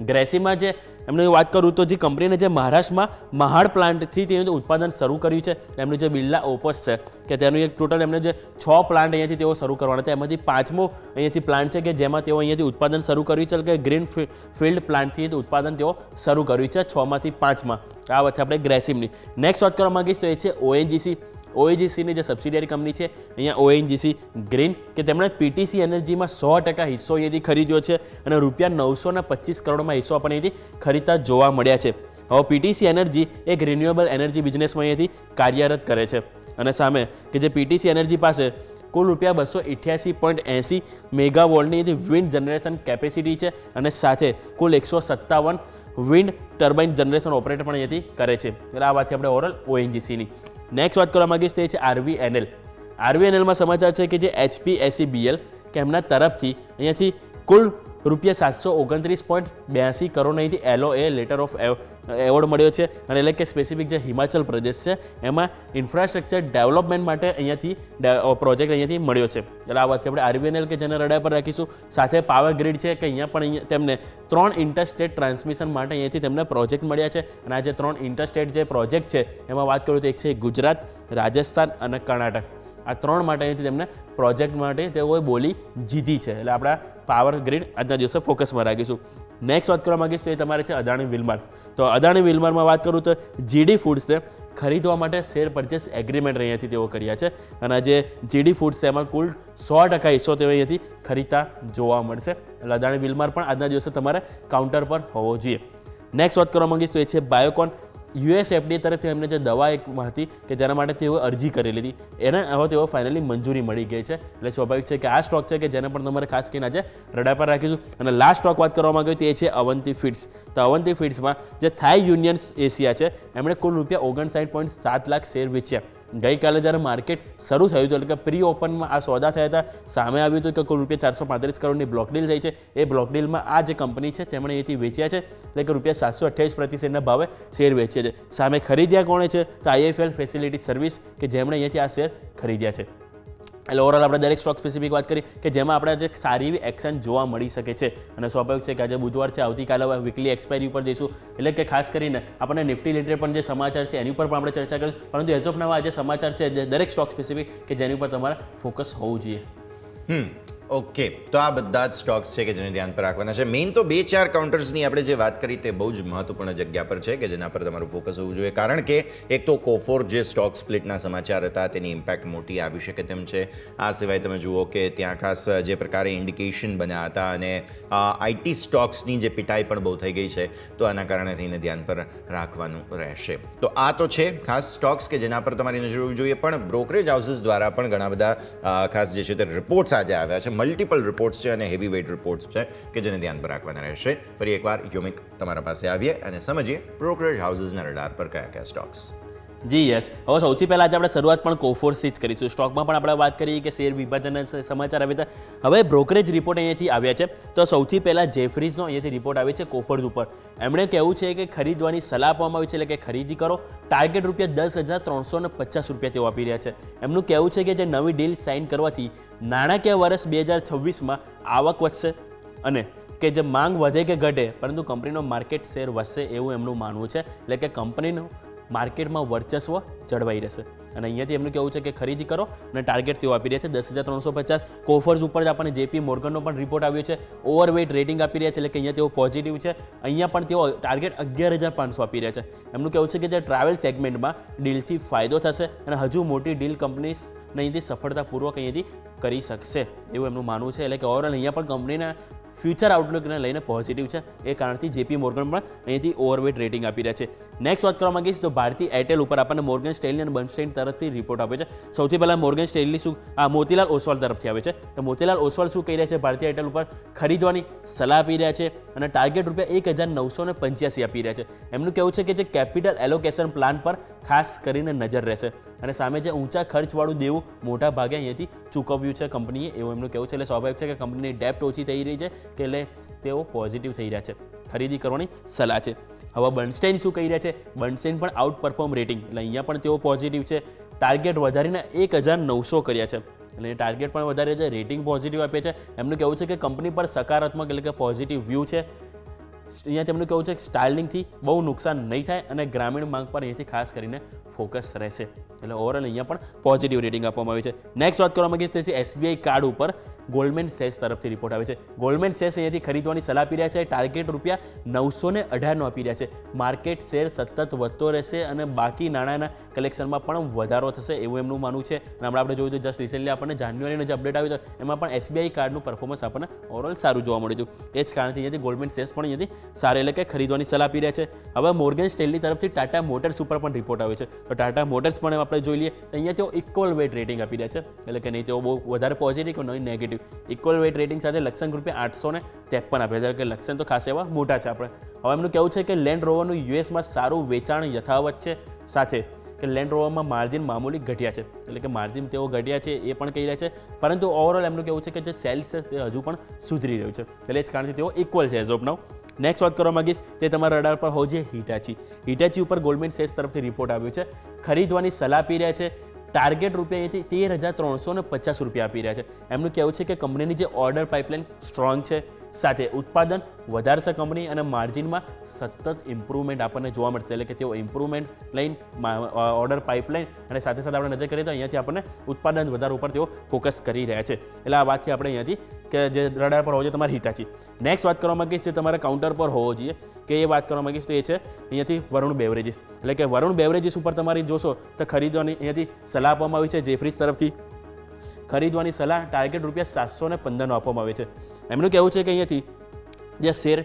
Speaker 4: ગ્રેસિમમાં જે એમને વાત કરું તો જે કંપનીને જે મહારાષ્ટ્રમાં મહાડ પ્લાન્ટથી તેનું ઉત્પાદન શરૂ કર્યું છે, એમનું જે બિરલા ઓપસ છે કે તેનું એક ટોટલ એમને જે 6 પ્લાન્ટ અહીંયાથી તેઓ શરૂ કરવાના હતા, એમાંથી 5મો અહીંયાથી પ્લાન્ટ છે કે જેમાં તેઓ અહીંયાથી ઉત્પાદન શરૂ કર્યું છે, કે ગ્રીન ફિલ્ડ પ્લાન્ટથી ઉત્પાદન તેઓ શરૂ કર્યું છે 6માંથી 5માં. આ વાત આપણે ગ્રેસિમની. નેક્સ્ટ વાત કરવા માંગીશ તો એ છે ઓએનજીસી. ઓએનજીસીની જે સબસિડિયરી કંપની છે અહીંયા ઓએનજીસી ગ્રીન, કે તેમણે પીટીસી એનર્જીમાં 100% હિસ્સો અહીંયાથી ખરીદ્યો છે અને રૂપિયા 925 કરોડમાં હિસ્સો આપણને અહીંયાથી ખરીદતા જોવા મળ્યા છે. હવે પીટીસી એનર્જી એક રિન્યુએબલ એનર્જી બિઝનેસમાં અહીંયાથી કાર્યરત કરે છે, અને સામે કે જે પીટીસી એનર્જી પાસે કુલ રૂપિયા 288.80 મેગાવોલ્ટની વિન્ડ જનરેશન કેપેસિટી છે, અને સાથે કુલ 157 વિન્ડ ટર્બાઇન જનરેશન ઓપરેટર પણ અહીંયાથી કરે છે. એટલે આ વાતથી આપણે ઓવરઓલ ઓએનજીસીની. નેક્સ્ટ વાત કરવા માંગીશ તે છે આરવીએનએલ. આરવીએનએલમાં સમાચાર છે કે જે HPSEBL કે એમના તરફથી અહીંયાથી કુલ રૂપિયા 729.82 કરોડ અહીંથી LOA લેટર ઓફ એવોર્ડ મળ્યો છે, અને એટલે કે સ્પેસિફિક જે હિમાચલ પ્રદેશ છે એમાં ઇન્ફ્રાસ્ટ્રક્ચર ડેવલપમેન્ટ માટે અહીંયાથી પ્રોજેક્ટ અહીંયાથી મળ્યો છે. એટલે આ વાતથી આપણે આરવીએનએલ કે જેને રડાર પર રાખીશું. સાથે પાવર ગ્રીડ છે કે અહીંયા પણ તેમને 3 ઇન્ટરસ્ટેટ ટ્રાન્સમિશન માટે અહીંયાથી તેમને પ્રોજેક્ટ મળ્યા છે, અને આ જે 3 ઇન્ટરસ્ટેટ જે પ્રોજેક્ટ છે એમાં વાત કરું તો એક છે ગુજરાત, રાજસ્થાન અને કર્ણાટક. આ 3 માટે અહીંથી તેમને પ્રોજેક્ટ માટે તેઓએ બોલી જીતી છે. એટલે આપણા પાવર ગ્રીડ આજના દિવસે ફોકસમાં રાખીશું. નેક્સ્ટ વાત કરવા માંગીશ તો એ તમારે છે અદાણી વિલમાર. તો અદાણી વિલમારમાં વાત કરું તો જીડી ફૂડ્સને ખરીદવા માટે શેર પરચેસ એગ્રીમેન્ટ અહીંયાથી તેઓ કર્યા છે, અને જે જીડી ફૂડ્સ છે એમાં કુલ 100% હિસ્સો તેઓ અહીંયાથી ખરીદતા જોવા મળશે. એટલે અદાણી વિલમાર પણ આજના દિવસે તમારે કાઉન્ટર પર હોવો જોઈએ. નેક્સ્ટ વાત કરવા માંગીશ તો એ છે બાયોકોન. યુએસએફડીએ તરફથી એમને જે દવા એક હતી કે જેના માટે તેઓએ અરજી કરેલી હતી, એને હવે તેઓ ફાઇનલી મંજૂરી મળી ગઈ છે. એટલે સ્વાભાવિક છે કે આ સ્ટોક છે કે જેને પણ તમારે ખાસ કરીને આજે રડાર પર રાખીશું. અને લાસ્ટ સ્ટોક વાત કરવામાં આવ્યો તે છે અવંતી ફીડ્સ. તો અવંતી ફીડ્સમાં જે થાઈ યુનિયન એશિયા છે એમણે કુલ રૂપિયા 59.7 લાખ શેર વેચ્યા. ગઈકાલે જ્યારે માર્કેટ શરૂ થયું હતું, એટલે કે પ્રી ઓપનમાં આ સોદા થયા હતા, સામે આવ્યું હતું કે કુલ રૂપિયા 435 કરોડની બ્લોક ડીલ થઈ છે. એ બ્લોક ડીલમાં આ જે કંપની છે તેમણે અહીંથી વેચ્યા છે, એટલે કે રૂપિયા 728 પ્રતિ શેરના ભાવે શેર વેચ્યા છે. સામે ખરીદ્યા કોણે છે તો IIFL ફેસિલિટી સર્વિસ કે જેમણે અહીંયાથી આ શેર ખરીદ્યા છે. એટલે ઓવરઓલ આપણે દરેક સ્ટોક સ્પેસિફિક વાત કરી કે જેમાં આપણે આજે સારી એવી એક્શન જોવા મળી શકે છે. અને સ્વાભાવિક છે કે આજે બુધવાર છે, આવતીકાલે હવે વીકલી એક્સપાયરી ઉપર જઈશું, એટલે કે ખાસ કરીને આપણને નિફ્ટી રિલેટેડ પણ જે સમાચાર છે એની ઉપર પણ આપણે ચર્ચા કરીશું. પરંતુ એઝ ઓફ નાઉ આજે સમાચાર છે દરેક સ્ટોક સ્પેસિફિક કે જેની ઉપર તમારે ફોકસ હોવું જોઈએ.
Speaker 3: ઓકે, તો આ બધા જ સ્ટોક્સ છે કે જેને ધ્યાન પર રાખવાના છે. મેઇન તો 2-4 કાઉન્ટર્સની આપણે જે વાત કરી તે બહુ જ મહત્વપૂર્ણ જગ્યા પર છે કે જેના પર તમારું ફોકસ હોવું જોઈએ, કારણ કે એક તો કોફોર જે સ્ટોક સ્પ્લિટના સમાચાર હતા તેની ઇમ્પેક્ટ મોટી આવી શકે તેમ છે. આ સિવાય તમે જુઓ કે ત્યાં ખાસ જે પ્રકારે ઇન્ડિકેશન બન્યા હતા અને આઈટી સ્ટોક્સની જે પિટાઈ પણ બહુ થઈ ગઈ છે, તો આના કારણે થઈને ધ્યાન પર રાખવાનું રહેશે. તો આ તો છે ખાસ સ્ટોક્સ કે જેના પર તમારી નજર હોવી જોઈએ, પણ બ્રોકરેજ હાઉસીસ દ્વારા પણ ઘણા બધા ખાસ જે છે તે રિપોર્ટ્સ આજે આવ્યા છે. મલ્ટિપલ રિપોર્ટ્સ છે અને હેવી વેઇટ રિપોર્ટ્સ છે કે જેને ધ્યાન પર રાખવાના રહેશે. ફરી એકવાર યોમિક તમારા પાસે આવીએ અને સમજીએ બ્રોકરેજ હાઉસીસના રડાર પર કયા કયા સ્ટોક્સ.
Speaker 4: જી યસ, હવે સૌથી પહેલાં આજે આપણે શરૂઆત પણ કોફોર્સથી જ કરીશું. સ્ટોકમાં પણ આપણે વાત કરીએ કે શેર વિભાજનના સમાચાર આવ્યા હતા. હવે બ્રોકરેજ રિપોર્ટ અહીંયાથી આવ્યા છે. તો સૌથી પહેલાં જેફરીઝનો અહીંયાથી રિપોર્ટ આવે છે કોફોર્સ ઉપર. એમણે કહેવું છે કે ખરીદવાની સલાહ આપવામાં આવી છે, એટલે કે ખરીદી કરો. ટાર્ગેટ ₹10,350 તેઓ આપી રહ્યા છે. એમનું કહેવું છે કે જે નવી ડીલ સાઇન કરવાથી નાણાકીય વર્ષ 2026માં આવક વધશે અને કે જે માંગ વધે કે ઘટે પરંતુ કંપનીનો માર્કેટ શેર વધશે એવું એમનું માનવું છે. એટલે કે કંપનીનું માર્કેટમાં વર્ચસ્વ જળવાઈ રહેશે. અને અહીંયાથી એમનું કહેવું છે કે ખરીદી કરો અને ટાર્ગેટ તેઓ આપી રહ્યા છે 10,350. કોફર્સ ઉપર જ આપણને JP મોર્ગનનો પણ રિપોર્ટ આવ્યો છે. ઓવરવેટ રેટિંગ આપી રહ્યા છે, એટલે કે અહીંયા તેઓ પોઝિટિવ છે. અહીંયા પણ તેઓ ટાર્ગેટ 11,500 આપી રહ્યા છે. એમનું કહેવું છે કે જે ટ્રાવેલ સેગમેન્ટમાં ડીલથી ફાયદો થશે અને હજુ મોટી ડીલ કંપનીઝ અહીંયાથી સફળતાપૂર્વક અહીંયાથી કરી શકશે એવું એમનું માનવું છે. એટલે કે ઓવરઓલ અહીંયા પણ કંપનીના ફ્યુચર આઉટલુકને લઈને પોઝિટિવ છે. એ કારણથી JP મોર્ગન પણ અહીંયાથી ઓવરવેટ રેટિંગ આપી રહ્યા છે. નેક્સ્ટ વાત કરવા માંગીશ તો ભારતી એરટેલ ઉપર આપણને મોર્ગન સ્ટેનલી અને બર્નસ્ટાઇન તરફથી રિપોર્ટ આપ્યો છે. સૌથી પહેલાં મોર્ગન સ્ટેનલી શું મોતીલાલ ઓસવાલ તરફથી આવે છે. તો મોતીલાલ ઓસવાલ શું કહી રહ્યા છે, ભારતી એરટેલ ઉપર ખરીદવાની સલાહ આપી રહ્યા છે અને ટાર્ગેટ ₹1,985 આપી રહ્યા છે. એમનું કહેવું છે કે જે કેપિટલ એલોકેશન પ્લાન પર ખાસ કરીને નજર રહેશે અને સામે જે ઊંચા ખર્ચવાળું દેવું મોટા ભાગે અહીંયાથી ચૂકવ્યું છે કંપનીએ એવું એમનું કહેવું છે. એટલે સ્વાભાવિક છે કે કંપનીની ડેપ્ટ ઓછી થઈ રહી છે કે એટલે તેઓ પોઝિટિવ થઈ રહ્યા છે. ખરીદી કરવાની સલાહ છે. હવે બર્નસ્ટાઇન શું કહી રહ્યા છે, બર્નસ્ટાઇન પણ આઉટ પરફોર્મ રેટિંગ, એટલે અહીંયા પણ તેઓ પોઝિટિવ છે. ટાર્ગેટ વધારીને 1,900 કર્યા છે, એટલે ટાર્ગેટ પણ વધારે છે, રેટિંગ પોઝિટિવ આપે છે. એમનું કહેવું છે કે કંપની પર સકારાત્મક એટલે કે પોઝિટિવ વ્યૂ છે. અહીંયા તેમનું કહેવું છે કે સ્ટાર્લિંગથી બહુ નુકસાન નહીં થાય અને ગ્રામીણ માંગ પર અહીંયાથી ખાસ કરીને ફોકસ રહેશે. એટલે ઓવરઓલ અહીંયા પણ પોઝિટિવ રેટિંગ આપવામાં આવી છે. નેક્સ્ટ વાત કરવા માંગીએ તો છે SBI કાર્ડ ઉપર ગોલ્ડમેન સેસ તરફથી રિપોર્ટ આવે છે. ગોલ્ડમેન સેસ અહીંયાથી ખરીદવાની સલાહ આપી રહ્યા છે. ટાર્ગેટ ₹918 આપી રહ્યા છે. માર્કેટ શેર સતત વધતો રહેશે અને બાકી નાણાંના કલેક્શનમાં પણ વધારો થશે એવું એમનું માનવું છે. અને હમણાં આપણે જોયું તો જસ્ટ રિસેન્ટલી આપણને જાન્યુઆરીનો જે અપડેટ આવ્યો હતો એમાં પણ SBI કાર્ડનું પરફોર્મન્સ આપણને ઓવરઓલ સારું જોવા મળ્યું હતું. એ જ કારણથી અહીંયાથી ગોલ્ડમેન સેસ પણ અહીંયાથી સારા એટલે કે ખરીદવાની સલાહ આપી રહ્યા છે. હવે મોર્ગન સ્ટેનલી તરફથી ટાટા મોટર્સ ઉપર પણ રિપોર્ટ આવ્યો છે. તો ટાટા મોટર્સ પણ આપણે જોઈ લઈએ તો અહીંયા તેઓ ઇક્વલ વેટ રેટિંગ આપી રહ્યા છે, એટલે કે નહીં તેઓ બહુ વધારે પોઝિટિવ કે નહીં નેગેટિવ. ઇક્વલ વેટ રેટિંગ સાથે લક્ષણ ₹853 આપે છે, કે લક્ષણ તો ખાસ એવા મોટા છે આપણે. હવે એમનું કહેવું છે કે લેન્ડ રોવરનું યુએસમાં સારું વેચાણ યથાવત છે, સાથે કે લેન્ડ રોવરમાં માર્જિન મામૂલી ઘટ્યા છે, એટલે કે માર્જિન તેઓ ઘટ્યા છે એ પણ કહી રહ્યા છે. પરંતુ ઓવરઓલ એમનું કહેવું છે કે જે સેલ્સ છે તે હજુ પણ સુધરી રહ્યું છે, એટલે જ કારણથી તેઓ ઇક્વલ છે એઝ ઓફ નાઉ. નેક્સ્ટ વાત કરવા માંગીશ તે તમારા રડાર પર હોવું જોઈએ હિટાચી ઉપર ગોલ્ડમેન સેસ તરફથી રિપોર્ટ આવ્યો છે. ખરીદવાની સલાહ આપી રહ્યા છે. ટાર્ગેટ અહીંયાથી ₹13,350 આપી રહ્યા છે. એમનું કહેવું છે કે કંપનીની જે ઓર્ડર પાઇપલાઇન સ્ટ્રોંગ છે, સાથે ઉત્પાદન વધારશે કંપની અને માર્જિનમાં સતત ઇમ્પ્રુવમેન્ટ આપણને જોવા મળશે. એટલે કે તેઓ ઇમ્પ્રુવમેન્ટ લઈને ઓર્ડર પાઇપલાઇન અને સાથે સાથે આપણે નજર કરીએ તો અહીંયાથી આપણને ઉત્પાદન વધારવા ઉપર તેઓ ફોકસ કરી રહ્યા છે. એટલે આ વાતથી આપણે અહીંયાથી કે જે રડાર પર હોવો જોઈએ તમારે હિટાચી. નેક્સ્ટ વાત કરવા માંગીશ છે તમારા કાઉન્ટર પર હોવો જોઈએ કે એ વાત કરવા માંગીશ તો એ છે અહીંયાથી વરુણ બેવરેજીસ. એટલે કે વરુણ બેવરેજીસ ઉપર તમારી જોશો તો ખરીદવાની અહીંયાથી સલાહ આપવામાં આવી છે જેફરીઝ તરફથી. ખરીદવાની સલાહ ટાર્ગેટ ₹715 આપવામાં આવે છે. એમનું કહેવું છે કે અહીંયાથી જે શેર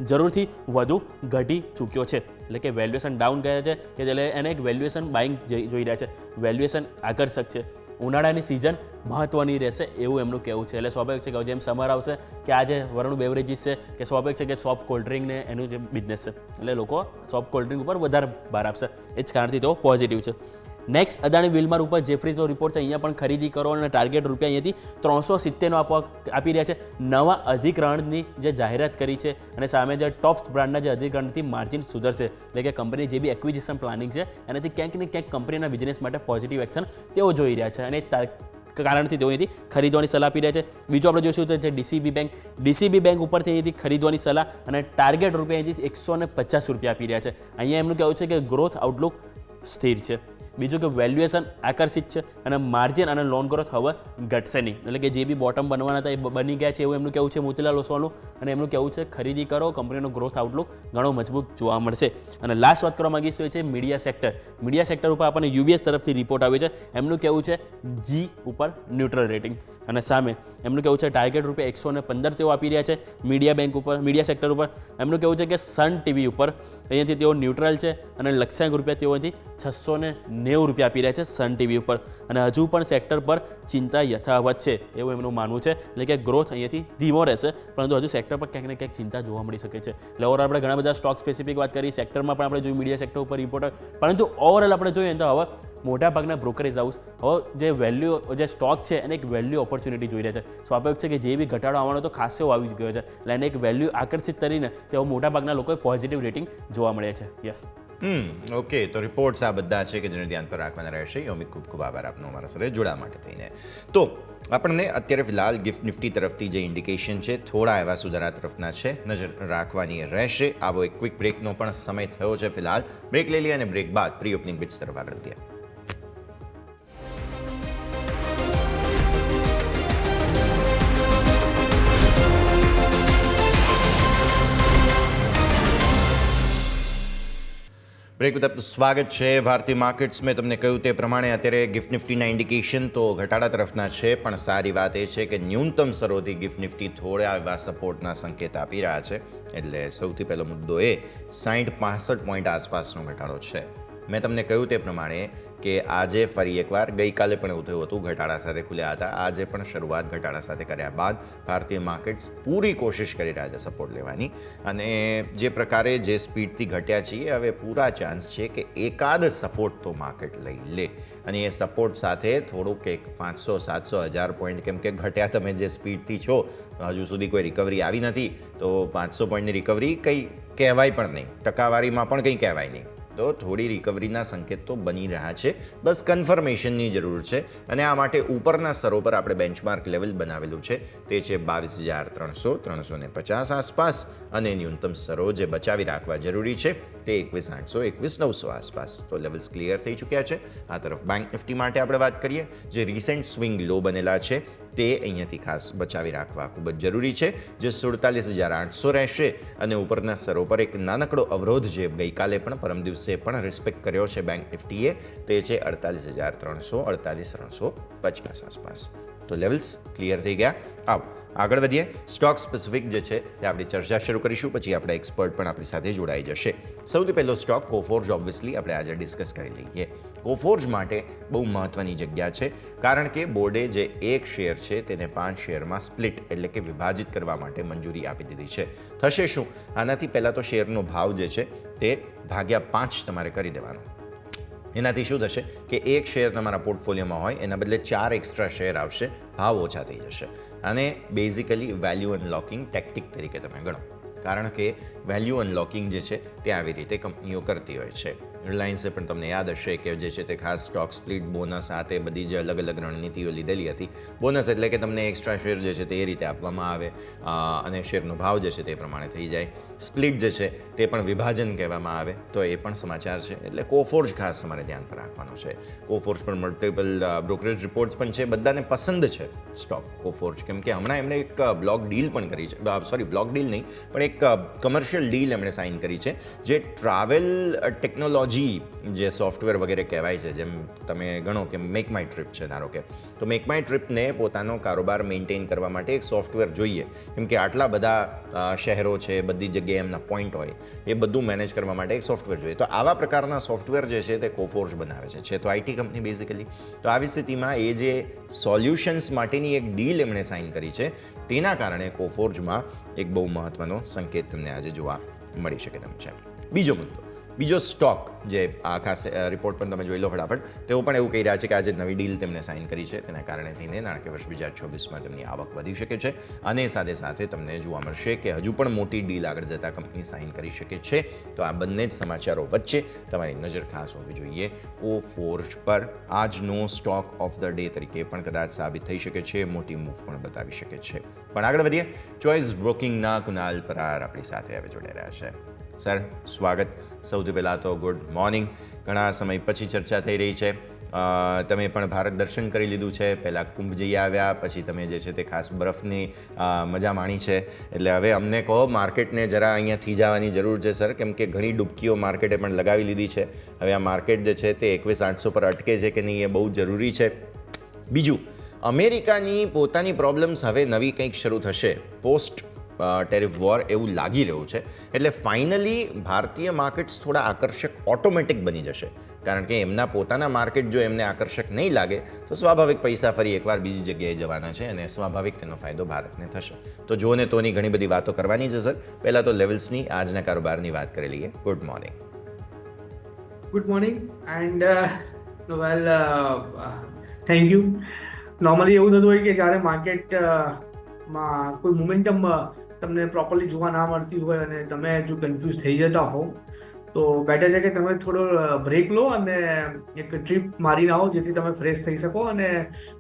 Speaker 4: જરૂરથી વધુ ઘટી ચૂક્યો છે, એટલે કે વેલ્યુએશન ડાઉન ગયા છે કે એટલે એને એક વેલ્યુએશન બાઇંગ જોઈ રહ્યા છે. વેલ્યુએશન આકર્ષક છે. ઉનાળાની સિઝન મહત્વની રહેશે એવું એમનું કહેવું છે. એટલે સ્વાભાવિક છે કે જેમ સમર આવશે કે આ જે વરુણ બેવરેજીસ છે કે સ્વાભાવિક છે કે સોફ્ટ કોલ્ડ ડ્રિંકને એનું જે બિઝનેસ છે એટલે લોકો સોફ્ટ કોલ્ડ ડ્રિંક ઉપર વધારે ભાર આપશે. એ જ કારણથી તેઓ પોઝિટિવ છે. નેક્સ્ટ અદાણી વિલમાર ઉપર જેફરીઝનો રિપોર્ટ છે. અહીંયા પણ ખરીદી કરો અને ટાર્ગેટ અહીંયાથી ₹370 આપી રહ્યા છે. નવા અધિકરણની જે જાહેરાત કરી છે અને સામે જે ટોપ્સ બ્રાન્ડના જે અધિકરણથી માર્જિન સુધરશે, એટલે કે કંપની જે બી એક્વિઝિશન પ્લાનિંગ છે એનાથી ક્યાંક ને ક્યાંક કંપનીના બિઝનેસ માટે પોઝિટિવ એક્શન તેઓ જોઈ રહ્યા છે અને કારણથી તેઓ અહીંથી ખરીદવાની સલાહ આપી રહ્યા છે. બીજું આપણે જોઈશું તો જે ડીસીબી બેંક ઉપરથી અહીંથી ખરીદવાની સલાહ અને ટાર્ગેટ અહીંયાથી ₹150 આપી રહ્યા છે. અહીંયા એમનું કહેવું છે કે ગ્રોથ આઉટલુક સ્થિર છે. બીજું કે વેલ્યુએશન આકર્ષિત છે અને માર્જિન અને લોન ગ્રોથ હવે ઘટશે નહીં, એટલે કે જે બી બોટમ બનવાના હતા એ બની ગયા છે એવું એમનું કહેવું છે મોતીલાલ ઓસ્વાલનું. અને એમનું કહેવું છે ખરીદી કરો, કંપનીનો ગ્રોથ આઉટલુક ઘણો મજબૂત જોવા મળશે. અને લાસ્ટ વાત કરવા માંગીશ તો એ છે મીડિયા સેક્ટર. મીડિયા સેક્ટર ઉપર આપણને UBS તરફથી રિપોર્ટ આવ્યો છે. એમનું કહેવું છે G ઉપર ન્યુટ્રલ રેટિંગ, અને સામે એમનું કહેવું છે ટાર્ગેટ રૂપે 115 તેઓ આપી રહ્યા છે. મીડિયા બેંક ઉપર, મીડિયા સેક્ટર ઉપર એમનું કહેવું છે કે સન ટીવી ઉપર અહીંયાથી તેઓ ન્યુટ્રલ છે અને લક્ષ્યાંક રૂપિયા તેઓ અહીંથી 690 રૂપિયા આપી રહ્યા છે સન ટીવી ઉપર. અને હજુ પણ સેક્ટર પર ચિંતા યથાવત છે એવું એમનું માનવું છે, એટલે કે ગ્રોથ અહીંયાથી ધીમો રહેશે, પરંતુ હજુ સેક્ટર પર ક્યાંક ને ક્યાંક ચિંતા જોવા મળી શકે છે. એટલે ઓવરઓલ આપણે ઘણા બધા સ્ટોક સ્પેસિફિક વાત કરી, સેક્ટરમાં પણ આપણે જોયું મીડિયા સેક્ટર ઉપર રિપોર્ટ, પરંતુ ઓવરઓલ આપણે જોઈએ તો હવે મોટાભાગના બ્રોકરેજ હાઉસ હવે જે વેલ્યુ જે સ્ટોક છે એને એક વેલ્યુ ઓપોર્ચ્યુનિટી જોઈ રહ્યા છે. સ્વાભાવિક છે કે જે બી ઘટાડો આવવાનો તો ખાસો આવી ગયો છે, એટલે એને એક વેલ્યુ આકર્ષિત કરીને તેઓ મોટાભાગના લોકોએ પોઝિટિવ રેટિંગ જોવા મળે છે. યસ.
Speaker 3: ઓકે, તો રિપોર્ટ્સ આ બધા છે કે જેને ધ્યાન પર રાખવાના રહેશે. યોમિક ખૂબ ખૂબ આભાર આપનો અમારા સાથે જોડાવા માટે થઈને. તો આપણને અત્યારે ફિલહાલ ગિફ્ટ નિફ્ટી તરફથી જે ઇન્ડિકેશન છે થોડા એવા સુધારા તરફના છે, નજર રાખવાની રહેશે. આવો એક ક્વિક બ્રેકનો પણ સમય થયો છે ફિલહાલ. બ્રેક લઈ લઈએ અને બ્રેક બાદ પ્રી ઓપનિંગ બિટ્સ તરફ આગળ વધીએ. બ્રેક બાદ સ્વાગત છે ભારતીય માર્કેટ્સ. મેં તમને કહ્યું તે પ્રમાણે અત્યારે ગિફ્ટ નિફ્ટીના ઇન્ડિકેશન તો ઘટાડા તરફના છે, પણ સારી વાત એ છે કે ન્યૂનતમ સ્તરોથી ગિફ્ટ નિફ્ટી થોડા એવા સપોર્ટના સંકેત આપી રહ્યા છે. એટલે સૌથી પહેલો મુદ્દો એ 60-65 પોઈન્ટ આસપાસનો ઘટાડો છે. મેં તમને કહ્યું તે પ્રમાણે કે આજે ફરી એકવાર, ગઈકાલે પણ એવું થયું હતું, ઘટાડા સાથે ખુલ્યા હતા. આજે પણ શરૂઆત ઘટાડા સાથે કર્યા બાદ ભારતીય માર્કેટ્સ પૂરી કોશિશ કરી રહ્યા છે સપોર્ટ લેવાની. અને જે પ્રકારે જે સ્પીડથી ઘટ્યા છીએ, હવે પૂરા ચાન્સ છે કે એકાદ સપોર્ટ તો માર્કેટ લઈ લે. અને એ સપોર્ટ સાથે થોડુંક એક 500-700-1000 પોઈન્ટ, કેમ કે ઘટ્યા તમે જે સ્પીડથી છો હજુ સુધી કોઈ રિકવરી આવી નથી, તો 500 પોઈન્ટની રિકવરી કંઈ કહેવાય પણ નહીં, ટકાવારીમાં પણ કંઈ કહેવાય નહીં. તો થોડી રિકવરીના સંકેત તો બની રહ્યા છે, બસ કન્ફર્મેશનની જરૂર છે. અને આ માટે ઉપરના સ્તરો પર આપણે બેન્ચમાર્ક લેવલ બનાવેલું છે, તે છે 22,300, 350 આસપાસ. અને ન્યૂનતમ સ્તરો જે બચાવી રાખવા જરૂરી છે તે 21,800, 21,900 આસપાસ. તો લેવલ્સ ક્લિયર થઈ ચૂક્યા છે. આ તરફ બેંક નિફ્ટી માટે આપણે વાત કરીએ, જે રિસેન્ટ સ્વિંગ લો બનેલા છે તે અહીંયાથી ખાસ બચાવી રાખવા ખૂબ જ જરૂરી છે, જે 47,800 રહેશે. અને ઉપરના સ્તરો પર એક નાનકડો અવરોધ જે ગઈકાલે પણ પરમ દિવસે પણ રિસ્પેક્ટ કર્યો છે બેંક નિફ્ટીએ, તે છે 48,300, 48,350 આસપાસ. તો લેવલ્સ ક્લિયર થઈ ગયા. આવો આગળ વધીએ. સ્ટોક સ્પેસિફિક જે છે તે આપણી ચર્ચા શરૂ કરીશું, પછી આપણે એક્સપર્ટ પણ આપણી સાથે જોડાઈ જશે. સૌથી પહેલો સ્ટોક કોફોર્જ ઓબ્વિયસલી આપણે આજે ડિસ્કસ કરી લઈએ. કોફોર્જ માટે બહુ મહત્વની જગ્યા છે, કારણ કે બોર્ડે જે એક શેર છે તેને 5 શેરમાં સ્પ્લિટ એટલે કે વિભાજિત કરવા માટે મંજૂરી આપી દીધી છે. થશે શું? આનાથી પહેલાં તો શેરનો ભાવ જે છે તે ભાગ્યા 5 તમારે કરી દેવાનો. એનાથી શું થશે કે એક શેર તમારા પોર્ટફોલિયોમાં હોય એના બદલે 4 એક્સ્ટ્રા શેર આવશે, ભાવ ઓછા થઈ જશે. અને બેઝિકલી વેલ્યુ અનલોકિંગ ટેક્ટિક તરીકે તમે ગણો, કારણ કે વેલ્યુ અનલોકિંગ જે છે તે આવી રીતે કંપનીઓ કરતી હોય છે. રિલાયન્સે પણ તમને યાદ હશે કે જે છે તે ખાસ સ્ટોક સ્પ્લિટ, બોનસ, આ તે બધી જે અલગ અલગ રણનીતિઓ લીધેલી હતી. બોનસ એટલે કે તમને એક્સ્ટ્રા શેર જે છે તે એ રીતે આપવામાં આવે અને શેરનો ભાવ જે છે તે પ્રમાણે થઈ જાય. સ્પ્લિટ જે છે તે પણ વિભાજન કહેવામાં આવે, તો એ પણ સમાચાર છે. એટલે કોફોર્જ ખાસ તમારે ધ્યાન પર રાખવાનો છે. કોફોર્જ પર મલ્ટિપલ બ્રોકરેજ રિપોર્ટ્સ પણ છે, બધાને પસંદ છે સ્ટોક કોફોર્જ, કેમ કે હમણાં એમણે એક બ્લોક ડીલ પણ કરી છે, સોરી બ્લોક ડીલ નહીં પણ એક કમર્શિયલ ડીલ એમણે સાઇન કરી છે, જે ટ્રાવેલ ટેકનોલોજી જે સોફ્ટવેર વગેરે કહેવાય છે. જેમ તમે ગણો કે મેક માય ટ્રીપ છે ધારો કે, તો મેક માય ટ્રીપને પોતાનો કારોબાર મેન્ટેન કરવા માટે એક સોફ્ટવેર જોઈએ, કેમ કે આટલા બધા શહેરો છે, બધી જગ્યાએ એમના પોઈન્ટ હોય, એ બધું મેનેજ કરવા માટે એક સોફ્ટવેર જોઈએ. તો આવા પ્રકારના સોફ્ટવેર જે છે તે કોફોર્જ બનાવે છે તો આઈટી કંપની બેઝિકલી. તો આવી સ્થિતિમાં એ જે સોલ્યુશન્સ માટેની એક ડીલ એમણે સાઇન કરી છે, તેના કારણે કોફોર્જમાં એક બહુ મહત્વનો સંકેત તમને આજે જોવા મળી શકે તેમ છે. બીજો સ્ટોક જે આ ખાસ રિપોર્ટ પણ તમે જોઈ લો ફટાફટ, તેઓ પણ એવું કહી રહ્યા છે કે આજે નવી ડીલ તેમને સાઇન કરી છે, તેના કારણે થઈને નાણાકીય વર્ષ 2024માં તેમની આવક વધી શકે છે. અને સાથે સાથે તમને જોવા મળશે કે હજુ પણ મોટી ડીલ આગળ જતાં કંપની સાઇન કરી શકે છે. તો આ બંને જ સમાચારો વચ્ચે તમારી નજર ખાસ હોવી જોઈએ કોફોર્જ પર. આજનો સ્ટોક ઓફ ધ ડે તરીકે પણ કદાચ સાબિત થઈ શકે છે, મોટી મૂવ પણ બતાવી શકે છે. પણ આગળ વધીએ. ચોઇસ બ્રોકિંગના કુનાલ પરાર આપણી સાથે હવે જોડાઈ રહ્યા છે. સર સ્વાગત. સૌથી પહેલાં તો ગુડ મોર્નિંગ. ઘણા સમય પછી ચર્ચા થઈ રહી છે. તમે પણ ભારત દર્શન કરી લીધું છે. પહેલાં કુંભ જઈ આવ્યા, પછી તમે જે છે તે ખાસ બરફની મજા માણી છે. એટલે હવે અમને કહો, માર્કેટને જરા અહીંયાથી જવાની જરૂર છે સર, કેમ કે ઘણી ડૂબકીઓ માર્કેટે પણ લગાવી લીધી છે. હવે આ માર્કેટ જે છે તે 21,800 પર અટકે છે કે નહીં એ બહુ જરૂરી છે. બીજું, અમેરિકાની પોતાની પ્રોબ્લેમ્સ હવે નવી કંઈક શરૂ થશે પોસ્ટ ટેરિફ વોર એવું લાગી રહ્યું છે. એટલે ફાઇનલી ભારતીય માર્કેટ્સ થોડા આકર્ષક ઓટોમેટિક બની જશે, કારણ કે એમના પોતાના માર્કેટ જો એમને આકર્ષક નહીં લાગે તો સ્વાભાવિક પૈસા ફરી એકવાર બીજી જગ્યાએ જવાના છે અને સ્વાભાવિક તેનો ફાયદો ભારતને થશે. તો જો ને તોની ઘણી બધી વાતો કરવાની છે સર. પહેલાં તો લેવલ્સની આજના કારોબારની વાત કરી લઈએ. Good morning.
Speaker 5: Good morning and well thank you. Normally એવું થતું હોય કે જ્યારે માર્કેટમાં કોઈ મોમેન્ટમ તમને પ્રોપરલી જોવા ના મળતી હોય અને તમે જો કન્ફ્યુઝ થઈ જતા હો તો બેટર છે કે તમે થોડો બ્રેક લો અને એક ટ્રીપ મારીને આવો, જેથી તમે ફ્રેશ થઈ શકો અને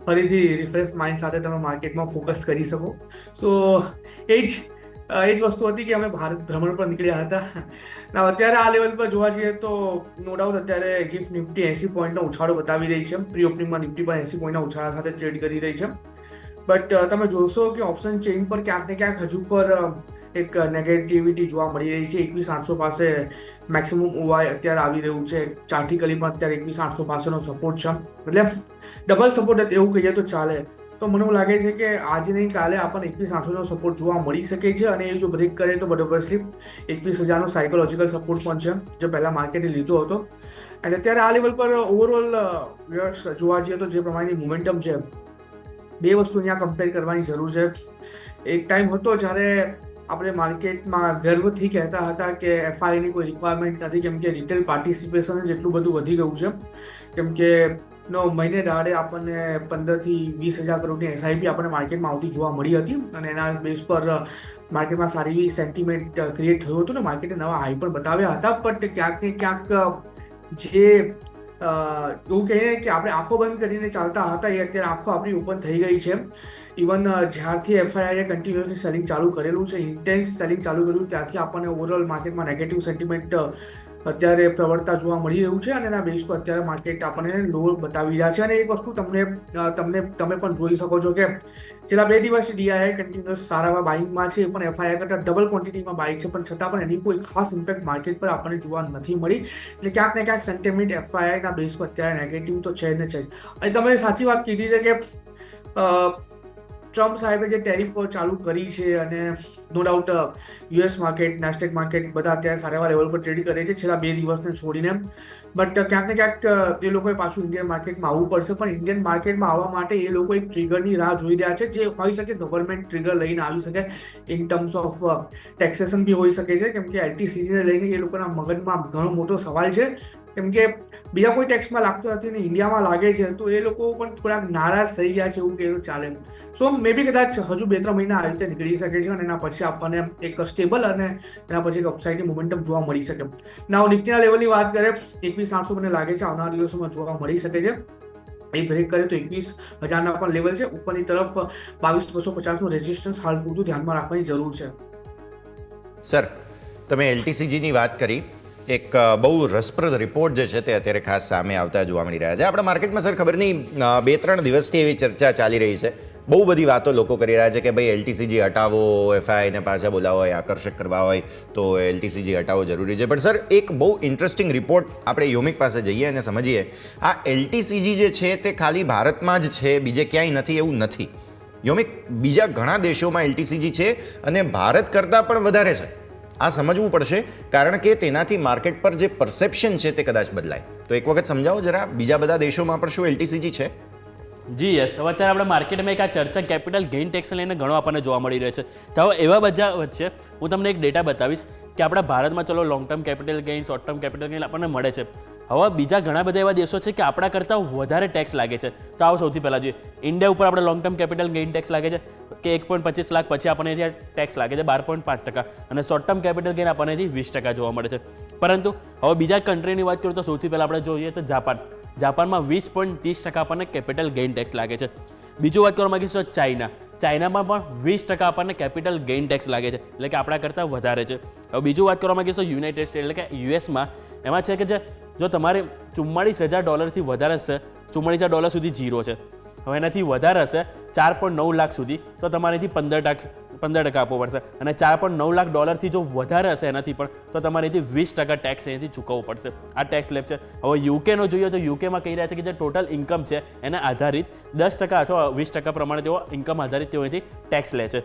Speaker 5: ફરીથી રિફ્રેશ માઇન્ડ સાથે તમે માર્કેટમાં ફોકસ કરી શકો. સો એ જ વસ્તુ હતી કે અમે ભારત ભ્રમણ પર નીકળ્યા હતા. અત્યારે આ લેવલ પર જોવા જઈએ તો નો ડાઉટ અત્યારે ગિફ્ટ નિફ્ટી 80 પોઈન્ટનો ઉછાળો બતાવી રહી છે. પ્રી ઓપનિંગમાં નિફ્ટી પણ 80 પોઈન્ટના ઉછાળા સાથે ટ્રેડ કરી રહી છે. બટ તમે જોશો કે ઓપ્શન ચેઇન પર ક્યાંક ને ક્યાંક હજુ પર એક નેગેટિવિટી જોવા મળી રહી છે. 21,800 પાસે મેક્સિમમ ઓવાય અત્યારે આવી રહ્યું છે. ચાર્ટિકલી પણ અત્યારે 21,800 પાસેનો સપોર્ટ છે, એટલે ડબલ સપોર્ટ એવું કહીએ તો ચાલે. તો મને એવું લાગે છે કે આજે નહીં કાલે આપણને 21,800નો સપોર્ટ જોવા મળી શકે છે અને એ જો બ્રેક કરે તો ઓબ્વિયસલી 21,000નો સાયકોલોજીકલ સપોર્ટ પણ છે, જે પહેલાં માર્કેટે લીધો હતો. અને અત્યારે આ લેવલ પર ઓવરઓલ જોવા જઈએ તો જે પ્રમાણેની મોમેન્ટમ છે, બે વસ્તુ અહીંયા કમ્પેર કરવાની જરૂર છે. એક ટાઈમ હતો જ્યારે આપણે માર્કેટમાં ગર્વથી કહેતા હતા કે એફઆઈની કોઈ રિક્વાયરમેન્ટ નથી, કેમ કે રિટેલ પાર્ટિસિપેશન જ એટલું બધું વધી ગયું છે. કેમ કે મહિને દાડે આપણને 15,000 થી 20,000 કરોડની એસઆઈપી આપણને માર્કેટમાં આવતી જોવા મળી હતી અને એના બેઝ પર માર્કેટમાં સારી એવી સેન્ટિમેન્ટ ક્રિએટ થયું હતું ને માર્કેટે નવા હાઈ પણ બતાવ્યા હતા. બટ ક્યાંક ને ક્યાંક જે એવું કહીએ કે આપણે આંખો બંધ કરીને ચાલતા હતા એ અત્યારે આંખો આપણી ઓપન થઈ ગઈ છે. ઇવન જ્યારથી એફઆઈઆઈએ કન્ટિન્યુઅસલી સેલિંગ ચાલુ કરેલું છે, ઇન્ટેન્સ સેલિંગ ચાલુ કર્યું, ત્યાંથી આપણને ઓવરઓલ માર્કેટમાં નેગેટિવ સેન્ટિમેન્ટ અત્યારે પ્રવર્તા જોવા મળી રહ્યું છે અને એના બેઝ પર અત્યારે માર્કેટ આપણને લો બતાવી રહ્યા છે. અને એક વસ્તુ તમે પણ જોઈ શકો છો કે છેલ્લા 2 દિવસથી ડીઆઈ કન્ટિન્યુઅસ સારા બાઇંગમાં છે, પણ એફઆઈઆઈ કરતાં ડબલ ક્વોન્ટિટીમાં બાઇક છે, પણ છતાં પણ એની કોઈ ખાસ ઇમ્પેક્ટ માર્કેટ પર આપણને જોવા નથી મળી. એટલે ક્યાંક ને ક્યાંક સેન્ટિમેન્ટ એફઆઈઆઈના બેઝ પર અત્યારે નેગેટિવ તો છે ને છે જ. અને તમે સાચી વાત કીધી છે કે ટ્રમ્પ સાહેબે જે ટેરિફ ચાલુ કરી છે અને no doubt US market, Nasdaq market બધા અત્યારે સારા એવા લેવલ પર ટ્રેડ કરે છે છેલ્લા 2 દિવસને છોડીને. બટ ક્યાંક ને ક્યાંક એ લોકોએ પાછું ઇન્ડિયન માર્કેટમાં આવવું પડશે, પણ ઇન્ડિયન માર્કેટમાં આવવા માટે એ લોકો એક ટ્રિગરની રાહ જોઈ રહ્યા છે, જે હોઈ શકે ગવર્મેન્ટ ટ્રિગર લઈને આવી શકે. ઇન ટર્મ્સ ઓફ ટેક્સેશન બી હોઈ શકે છે, કેમ કે એલટીસીજીને લઈને એ લોકોના મગજમાં ઘણો મોટો સવાલ છે, કેમ કે બીજા કોઈ ટેક્સમાં લાગતો નથી ને ઇન્ડિયામાં લાગે છે, તો એ લોકો પણ થોડાક નારાજ થઈ ગયા છે એવું કહેવું ચાલે. સો મે બી કદાચ હજુ 2-3 મહિના આવી રીતે નીકળી શકે છે અને એના પછી આપણને એક સ્ટેબલ અને એના પછી એક અપસાઇડની મોમેન્ટમ જોવા મળી શકે. નાવ નિફ્ટીના લેવલની વાત કરીએ, 21,800 મને લાગે છે આવનારા દિવસોમાં જોવા મળી શકે છે. એ બ્રેક કરે તો 21,000ના પણ લેવલ છે. ઉપરની તરફ 22,250નું રેઝિસ્ટન્સ હાલ પૂરતું ધ્યાનમાં રાખવાની જરૂર છે.
Speaker 3: સર, તમે એલટીસીજીની વાત કરી. એક બહુ રસપ્રદ રિપોર્ટ જે છે તે અત્યારે ખાસ સામે આવતા જોવા મળી રહ્યા છે. આપણા માર્કેટમાં સર ખબર નહીં 2-3 દિવસથી એવી ચર્ચા ચાલી રહી છે, બહુ બધી વાતો લોકો કરી રહ્યા છે કે ભાઈ એલટીસીજી હટાવો, એફઆઈને પાછા બોલાવો હોય, આકર્ષક કરવા હોય તો એલટીસીજી હટાવો જરૂરી છે. પણ સર, એક બહુ ઇન્ટરેસ્ટિંગ રિપોર્ટ આપણે યોમિક પાસે જઈએ અને સમજીએ. આ એલટીસીજી જે છે તે ખાલી ભારતમાં જ છે, બીજે ક્યાંય નથી એવું નથી. યોમિક, બીજા ઘણા દેશોમાં એલટીસીજી છે અને ભારત કરતાં પણ વધારે છે. આ સમજવું પડશે, કારણ કે તેનાથી માર્કેટ પર જે પરસેપ્શન છે તે કદાચ બદલાય. તો એક વખત સમજાવો જરા, બીજા બધા દેશોમાં પણ શું એલટીસીજી છે?
Speaker 4: જી યસ, હવે અત્યારે આપણે માર્કેટમાં એક આ ચર્ચા કેપિટલ ગેઇન ટેક્સને લઈને ઘણો આપણને જોવા મળી રહ્યો છે. તો હવે એવા બધા વચ્ચે હું તમને એક ડેટા બતાવીશ કે આપણા ભારતમાં ચલો long term capital gain, short term capital gain આપણને મળે છે. હવે બીજા ઘણા બધા એવા દેશો છે કે આપણા કરતાં વધારે ટેક્સ લાગે છે. તો આવો સૌથી પહેલાં જોઈએ, ઇન્ડિયા ઉપર આપણે long term capital gain tax લાગે છે કે 1.25 લાખ પછી આપણને ટેક્સ લાગે છે 12.5% અને શોર્ટ ટર્મ કેપિટલ ગેઇન આપણને 20% જોવા મળે છે. પરંતુ હવે બીજા કન્ટ્રીની વાત કરું તો સૌથી પહેલાં આપણે જોઈએ તો જાપાનમાં 20.30% આપણને કેપિટલ ગેઇન ટેક્સ લાગે છે. બીજું વાત કરવા માંગીશું ચાઇના. ચાઇનામાં પણ 20% આપણને કેપિટલ ગેઇન ટેક્સ લાગે છે, એટલે કે આપણા કરતાં વધારે છે. હવે બીજું વાત કરવા માંગીશ તો યુનાઇટેડ સ્ટેટ એટલે કે યુએસમાં એમાં છે કે જો તમારે $44,000 વધારે હશે, $44,000 સુધી જીરો છે. હવે એનાથી વધારે હશે 4.9 લાખ સુધી તો તમારે એથી 15% આપવો પડશે, અને $4.9 લાખ જો વધારે હશે એનાથી પણ તો તમારે એથી 20% ટેક્સ અહીંથી ચૂકવવું પડશે. આ ટેક્સ સ્લેબ છે. હવે યુકેનો જોઈએ તો યુકેમાં કહી રહ્યા છે કે જે ટોટલ ઇન્કમ છે એના આધારિત 10% અથવા 20% પ્રમાણે તેઓ ઇન્કમ આધારિત તેઓ અહીંથી ટેક્સ લે છે.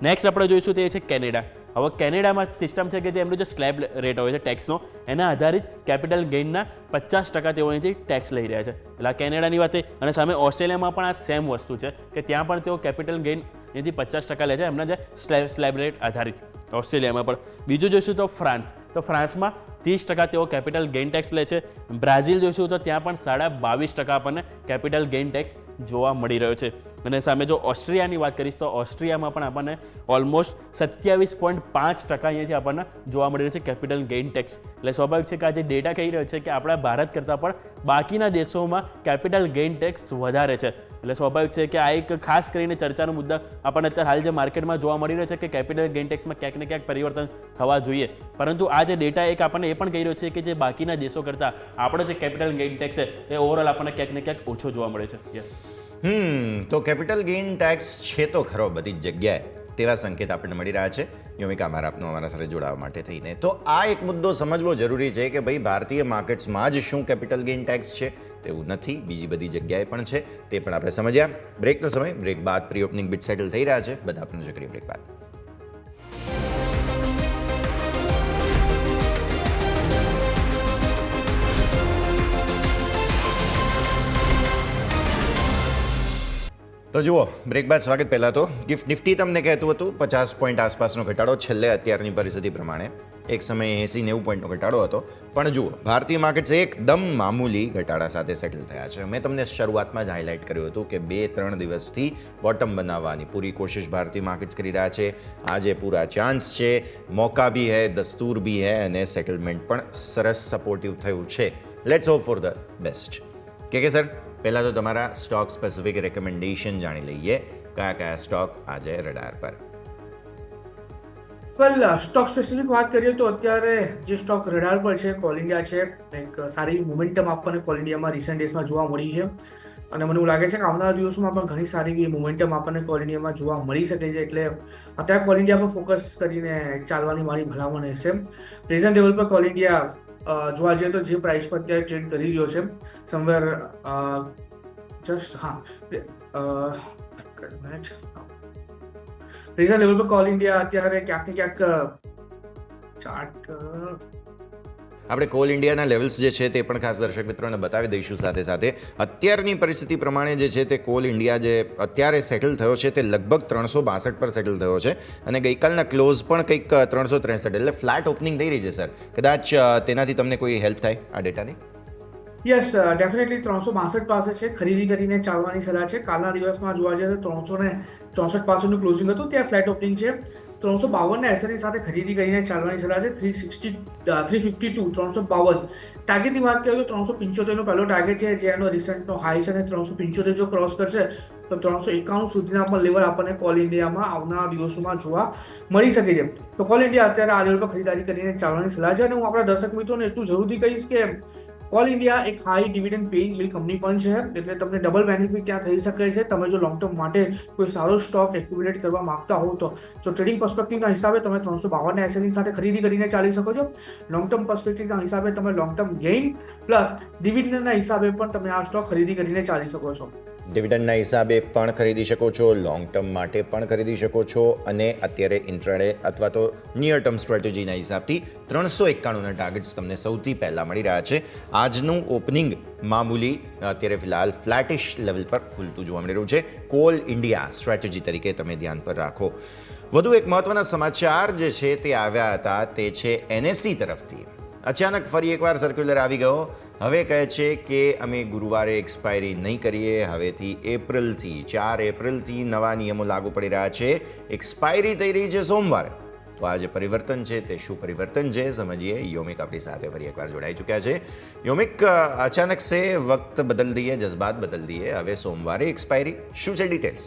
Speaker 4: નેક્સ્ટ આપણે જોઈશું તે છે કેનેડા. હવે કેનેડામાં સિસ્ટમ છે કે જે એમનો જે સ્લેબ રેટ હોય છે ટેક્સનો એના આધારિત કેપિટલ ગેઇનના 50% તેઓ અહીંથી ટેક્સ લઈ રહ્યા છે. એટલે આ કેનેડાની વાત થઈ. અને સામે ઓસ્ટ્રેલિયામાં પણ આ સેમ વસ્તુ છે કે ત્યાં પણ તેઓ કેપિટલ ગેઇન અહીંથી 50% લે છે એમના જે સ્લેબ રેટ આધારિત. ઓસ્ટ્રેલિયામાં પણ બીજું જોઈશું તો ફ્રાન્સ. તો ફ્રાન્સમાં 30% તેઓ કેપિટલ ગેઇન ટેક્સ લે છે. બ્રાઝિલ જોઈશું તો ત્યાં પણ 22.5% આપણને કેપિટલ ગેઇન ટેક્સ જોવા મળી રહ્યો છે. અને સામે જો ઓસ્ટ્રિયાની વાત કરીશ તો ઓસ્ટ્રિયામાં પણ આપણને ઓલમોસ્ટ 27.5% અહીંયાથી આપણને જોવા મળી રહ્યું છે કેપિટલ ગેઇન ટેક્સ. એટલે સ્વાભાવિક છે કે આ જે ડેટા કહી રહ્યો છે કે આપણા ભારત કરતાં પણ બાકીના દેશોમાં કેપિટલ ગેઇન ટેક્સ વધારે છે. એટલે સ્વાભાવિક છે કે આ એક ખાસ કરીને ચર્ચાનો મુદ્દા આપણને અત્યારે હાલ જે માર્કેટમાં જોવા મળી રહ્યો છે કે કેપિટલ ગેઇન ટેક્સમાં ક્યાંક ને ક્યાંક પરિવર્તન થવા જોઈએ. પરંતુ આ જે ડેટા એક આપણને એ પણ કહી રહ્યો છે કે જે બાકીના દેશો કરતાં આપણો જે કેપિટલ ગેઇન ટેક્સ છે એ ઓવરઓલ આપણને ક્યાંક ને ક્યાંક ઓછો જોવા મળે છે. યસ.
Speaker 3: તો કેપિટલ ગેઇન ટેક્સ છે તો ખરો બધી જ જગ્યાએ, તેવા સંકેત આપણને મળી રહ્યા છે. યોમિકા, આપનું અમારા સાથે જોડાવા માટે થઈને તો આ એક મુદ્દો સમજવો જરૂરી છે કે ભાઈ ભારતીય માર્કેટ્સમાં જ શું કેપિટલ ગેઇન ટેક્સ છે તેવું નથી, બીજી બધી જગ્યાએ પણ છે. તે પણ આપણે સમજ્યા. બ્રેકનો સમય. બ્રેક બાદ પ્રી ઓપનિંગ બીટ સેટલ થઈ રહ્યા છે. બધા આપણે નજર કરીએ બ્રેક બાદ. તો જુઓ, બ્રેક બાદ સ્વાગત. પહેલાં તો ગિફ્ટ નિફ્ટી તમને કહેતું હતું 50 પોઈન્ટ આસપાસનો ઘટાડો છેલ્લે અત્યારની પરિસ્થિતિ પ્રમાણે. એક સમયે 80-90 પોઈન્ટનો ઘટાડો હતો. પણ જુઓ, ભારતીય માર્કેટ્સ એકદમ મામૂલી ઘટાડા સાથે સેટલ થયા છે. મેં તમને શરૂઆતમાં જ હાઇલાઇટ કર્યું હતું કે 2-3 દિવસથી બોટમ બનાવવાની પૂરી કોશિશ ભારતીય માર્કેટ્સ કરી રહ્યા છે. આજે પૂરા ચાન્સ છે, મોકા બી હૈ, દસ્તુર બી હૈ, અને સેટલમેન્ટ પણ સરસ સપોર્ટિવ થયું છે. Let's hope for the best. કે સર, પહેલાં તો તમારા સ્ટોક સ્પેસિફિક રેકમેન્ડેશન જાણી લઈએ. કયા કયા સ્ટોક આજે રડાર પર?
Speaker 5: વેલ, સ્ટોક સ્પેસિફિક વાત કરીએ તો અત્યારે જે સ્ટોક રડાર પર છે કોલ ઇન્ડિયા છે. એક સારી મોમેન્ટમ આપણને કોલ ઇન્ડિયામાં રિસન્ટ ડેઝમાં જોવા મળી છે, અને મને એવું લાગે છે કે આવનારા દિવસોમાં પણ ઘણી સારી એવી મોમેન્ટમ આપણને કોલ ઇન્ડિયામાં જોવા મળી શકે છે. એટલે અત્યારે કોલ ઇન્ડિયા પર ફોકસ કરીને ચાલવાની મારી ભલામણ રહેશે. પ્રેઝન્ટ લેવલ પર કોલ ઇન્ડિયા જોવા જઈએ તો જે પ્રાઇસ પર અત્યારે ટ્રેડ કરી રહ્યો છે સમવેર પ્રેઝન્ટ લેવલ પર કોલ ઇન્ડિયા અત્યારે ક્યાંક ને ક્યાંક ચાર્ટ
Speaker 3: આપણે કોલ ઇન્ડિયાના લેવલ્સ જે છે તે પણ ખાસ દર્શક મિત્રોને બતાવી દઈશું. સાથે સાથે અત્યારની પરિસ્થિતિ પ્રમાણે જે છે તે કોલ ઇન્ડિયા જે અત્યારે સેટલ થયો છે તે લગભગ 362 પર સેટલ થયો છે, અને ગઈકાલના ક્લોઝ પણ કંઈક 363, એટલે ફ્લેટ ઓપનિંગ થઈ રહી છે. સર, કદાચ તેનાથી તમને કોઈ હેલ્પ થાય આ ડેટાની?
Speaker 5: યસ, ડેફિનેટલી 362 પાસે છે, ખરીદી કરીને ચાલવાની સલાહ છે. કાલના દિવસમાં જોવા જઈએ તો 364 પાસેનું ક્લોઝિંગ હતું, ત્યાં ફ્લેટ ઓપનિંગ છે. 352 એસએની સાથે ખરીદી કરીને ચાલવાની સલાહ છે. 352 352 ટાર્ગેટની વાત કરીએ તો 375 નો પહેલો ટાર્ગેટ છે, જે એનો રિસન્ટનો હાઈ છે, અને 375 જો ક્રોસ કરશે તો 391 સુધીના પણ લેવલ આપણને કોલ ઇન્ડિયામાં આવનારા દિવસોમાં જોવા મળી શકે છે. તો કોલ ઇન્ડિયા અત્યારે આ લેવલ પર ખરીદારી કરીને ચાલવાની સલાહ છે. અને હું આપણા દર્શક મિત્રોને એટલું જરૂરથી કહીશ કે કોલ ઇન્ડિયા એક high dividend paying yield company પણ છે, એટલે તમને ડબલ બેનિફિટ ત્યાં થઈ શકે છે. તમે જો લોંગ ટર્મ માટે કોઈ સારો સ્ટોક એક્યુમ્યુલેટ કરવા માંગતા હો તો ટ્રેડિંગ પર્સપેક્ટિવના હિસાબે તમે 352 એસએલની સાથે ખરીદી કરીને ચાલી શકો છો. લોંગ ટર્મ પર્સપેક્ટિવના હિસાબે તમે લોંગ ટર્મ ગેઇન પ્લસ ડિવિડન્ડના હિસાબે પણ તમે આ સ્ટોક ખરીદી કરીને ચાલી શકો છો.
Speaker 3: ડિવિડન્ડના હિસાબે પણ ખરીદી શકો છો, લોંગ ટર્મ માટે પણ ખરીદી શકો છો, અને અત્યારે ઇન્ટ્રાડે અથવા તો નિયર ટર્મ સ્ટ્રેટેજીના હિસાબથી 391ના ટાર્ગેટ્સ તમને સૌથી પહેલાં મળી રહ્યા છે. આજનું ઓપનિંગ મામૂલી અત્યારે ફિલહાલ ફ્લેટિશ લેવલ પર ખુલતું જોવા મળી રહ્યું છે. કોલ ઇન્ડિયા સ્ટ્રેટેજી તરીકે તમે ધ્યાન પર રાખો. વધુ એક મહત્વના સમાચાર જે છે તે આવ્યા હતા, તે છે NSE તરફથી. અચાનક ફરી એકવાર સર્ક્યુલર આવી ગયો. હવે કહે છે કે અમે ગુરુવારે એક્સપાયરી નહીં કરીએ, હવેથી એપ્રિલથી 4 એપ્રિલથી નવા નિયમો લાગુ પડી રહ્યા છે. એક્સપાયરી થઈ રહી છે સોમવારે. તો આ જે પરિવર્તન છે તે શું પરિવર્તન છે સમજીએ. યોમિક આપણી સાથે ફરી એકવાર જોડાઈ ચૂક્યા છે. યોમિક, અચાનક સે વક્ત બદલ દીએ, જज्बात બદલ દીએ, હવે સોમવારે એક્સપાયરી, શું છે ડિટેલ્સ?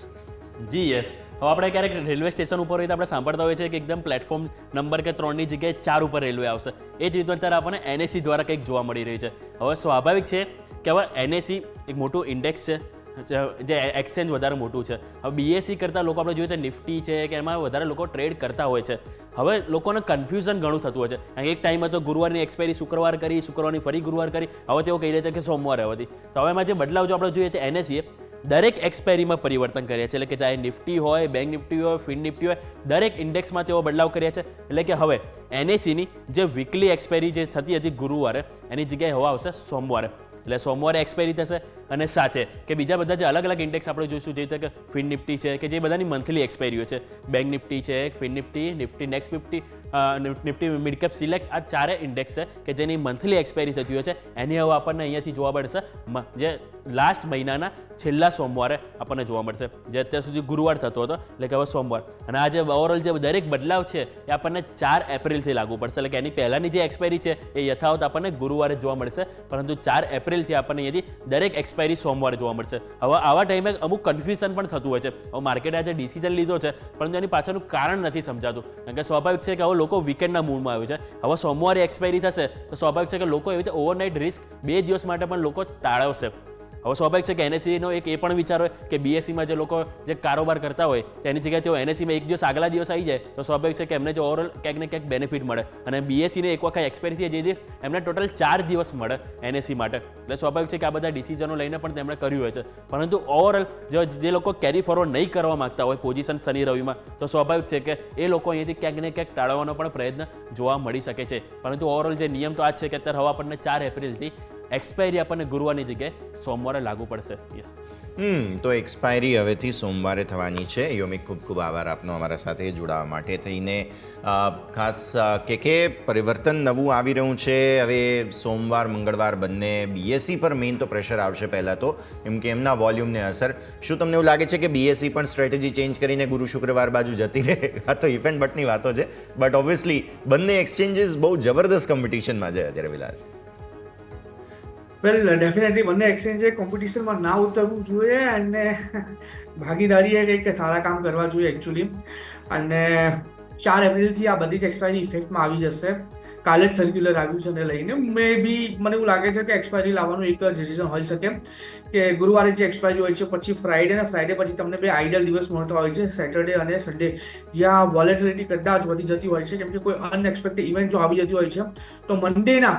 Speaker 4: જી યસ. હવે આપણે ક્યારેક રેલવે સ્ટેશન ઉપર હોય તો આપણે સાંભળતા હોઈએ છીએ કે એકદમ પ્લેટફોર્મ નંબર કે 3ની જગ્યાએ 4 ઉપર રેલવે આવશે. એ જ રીતે અત્યારે આપણને NSE દ્વારા કંઈક જોવા મળી રહી છે. હવે સ્વાભાવિક છે કે હવે NSE એક મોટું ઇન્ડેક્સ છે, જે એક્સચેન્જ વધારે મોટું છે. હવે BSE કરતાં લોકો આપણે જોઈએ તો નિફ્ટી છે કે એમાં વધારે લોકો ટ્રેડ કરતા હોય છે. હવે લોકોને કન્ફ્યુઝન ઘણું થતું હોય છે. કારણ કે એક ટાઈમ હતો ગુરુવારની એક્સપાયરી શુક્રવાર કરી, શુક્રવારની ફરી ગુરુવાર કરી, હવે તેઓ કહી રહ્યા છે કે સોમવારે હતી. તો હવે એમાં જે બદલાવ જો આપણે જોઈએ તો NSE દરેક એક્સપાયરીમાં પરિવર્તન કર્યા છે. એટલે કે ચાહે નિફ્ટી હોય, બેંક નિફ્ટી હોય, ફિન નિફ્ટી હોય, દરેક ઇન્ડેક્સમાં તેઓ બદલાવ કર્યા છે. એટલે કે હવે NSEની જે વીકલી એક્સપાયરી જે થતી હતી ગુરુવારે, એની જગ્યાએ હવે આવશે સોમવારે. એટલે સોમવારે એક્સપાયરી થશે અને સાથે કે બીજા બધા જે અલગ અલગ ઇન્ડેક્સ આપણે જોઈશું, જે રીતે કે ફિન નિફ્ટી છે કે જે બધાની મંથલી એક્સપાયરીઓ છે, બેંક નિફ્ટી છે, fin nifty, nifty next 50, nifty mid cap select, આ ચારે ઇન્ડેક્સ છે કે જેની મંથલી એક્સપાયરી થતી હોય છે. એની હવે આપણને અહીંયાથી જોવા મળશે જે લાસ્ટ મહિનાના છેલ્લા સોમવારે આપણને જોવા મળશે, જે અત્યાર સુધી ગુરુવાર થતો હતો, એટલે કે હવે સોમવાર. અને આ જે ઓવરઓલ જે દરેક બદલાવ છે એ આપણને 4 એપ્રિલથી લાગુ પડશે. એટલે કે એની પહેલાંની જે એક્સપાયરી છે એ યથાવત આપણને ગુરુવારે જોવા મળશે, પરંતુ 4 એપ્રિલથી આપણને અહીંયાથી દરેક એક્સપાયરી સોમવારે જોવા મળશે. હવે આવા ટાઈમે અમુક કન્ફ્યુઝન પણ થતું હોય છે. હવે માર્કેટે આજે ડિસિઝન લીધો છે, પરંતુ એની પાછળનું કારણ નથી સમજાતું. કારણ કે સ્વાભાવિક છે કે હવે લોકો વીકેન્ડના મૂડમાં આવ્યું છે. હવે સોમવારે એક્સપાયરી થશે તો સ્વાભાવિક છે કે લોકો એવી રીતે ઓવરનાઇટ રિસ્ક 2 દિવસ માટે પણ લોકો ટાળવશે. હવે સ્વાભાવિક છે કે NSEનો એક એ પણ વિચાર હોય કે BSEમાં જે લોકો જે કારોબાર કરતા હોય તેની જગ્યાએ તેઓ NSEમાં એક દિવસ આગલા દિવસ આવી જાય તો સ્વાભાવિક છે કે એમને જે ઓવરઓલ ક્યાંક ને ક્યાંક બેનિફિટ મળે. અને BSEને એક વખત એક્સપાયરી થઈ જાય એમને ટોટલ 4 દિવસ મળે NSE માટે. એટલે સ્વાભાવિક છે કે આ બધા ડિસિઝનો લઈને પણ તેમણે કર્યું હોય છે. પરંતુ ઓવરઓલ જે લોકો કેરી ફોરવર્ડ નહીં કરવા માંગતા હોય પોઝિશન શનિ રવિમાં, તો સ્વાભાવિક છે કે એ લોકો અહીંયાથી ક્યાંક ને ક્યાંક ટાળવાનો પણ પ્રયત્ન જોવા મળી શકે છે. પરંતુ ઓવરઓલ જે નિયમ તો આ જ છે કે અત્યારે હવે આપણને 4 એપ્રિલથી એક્સપાયરી આપણને ગુરુવારની જગ્યાએ સોમવારે લાગુ પડશે. યસ.
Speaker 3: તો એક્સપાયરી હવેથી સોમવારે થવાની છે. યોમિક, ખૂબ ખૂબ આભાર આપનો અમારા સાથે જોડાવા માટે થઈને. ખાસ કે પરિવર્તન નવું આવી રહ્યું છે. હવે સોમવાર મંગળવાર બંને BSE પર મેઇન તો પ્રેશર આવશે પહેલાં તો, કેમ કે એમના વોલ્યુમને અસર. શું તમને એવું લાગે છે કે BSE પણ સ્ટ્રેટેજી ચેન્જ કરીને ગુરુ શુક્રવાર બાજુ જતી રહે? આ તો ઇફ એન્ડ બટની વાતો છે, બટ ઓબ્વિયસલી બંને એક્સચેન્જીસ બહુ જબરદસ્ત કોમ્પિટિશનમાં છે અત્યારે બિલાલ.
Speaker 5: વેલ, ડેફિનેટલી બંને એક્સચેન્જે કોમ્પિટિશનમાં ના ઉતરવું જોઈએ અને ભાગીદારીએ કંઈક સારા કામ કરવા જોઈએ એકચ્યુઅલી. અને 4 એપ્રિલથી આ બધી જ એક્સપાયરી ઇફેક્ટમાં આવી જશે. કાલે જ સર્ક્યુલર આવ્યું છે એને લઈને. મે બી મને એવું લાગે છે કે એક્સપાયરી લાવવાનું એક જ ડિસિઝન હોઈ શકે કે ગુરુવારે જે એક્સપાયરી હોય છે પછી ફ્રાઈડે, અને ફ્રાઈડે પછી તમને 2 આઈડિયલ દિવસ મળતા હોય છે, સેટરડે અને સન્ડે, જ્યાં વોલેટિલિટી કદાચ વધી જતી હોય છે, કેમ કે કોઈ અનએક્સપેક્ટેડ ઇવેન્ટ જો આવી જતી હોય છે તો મંડેના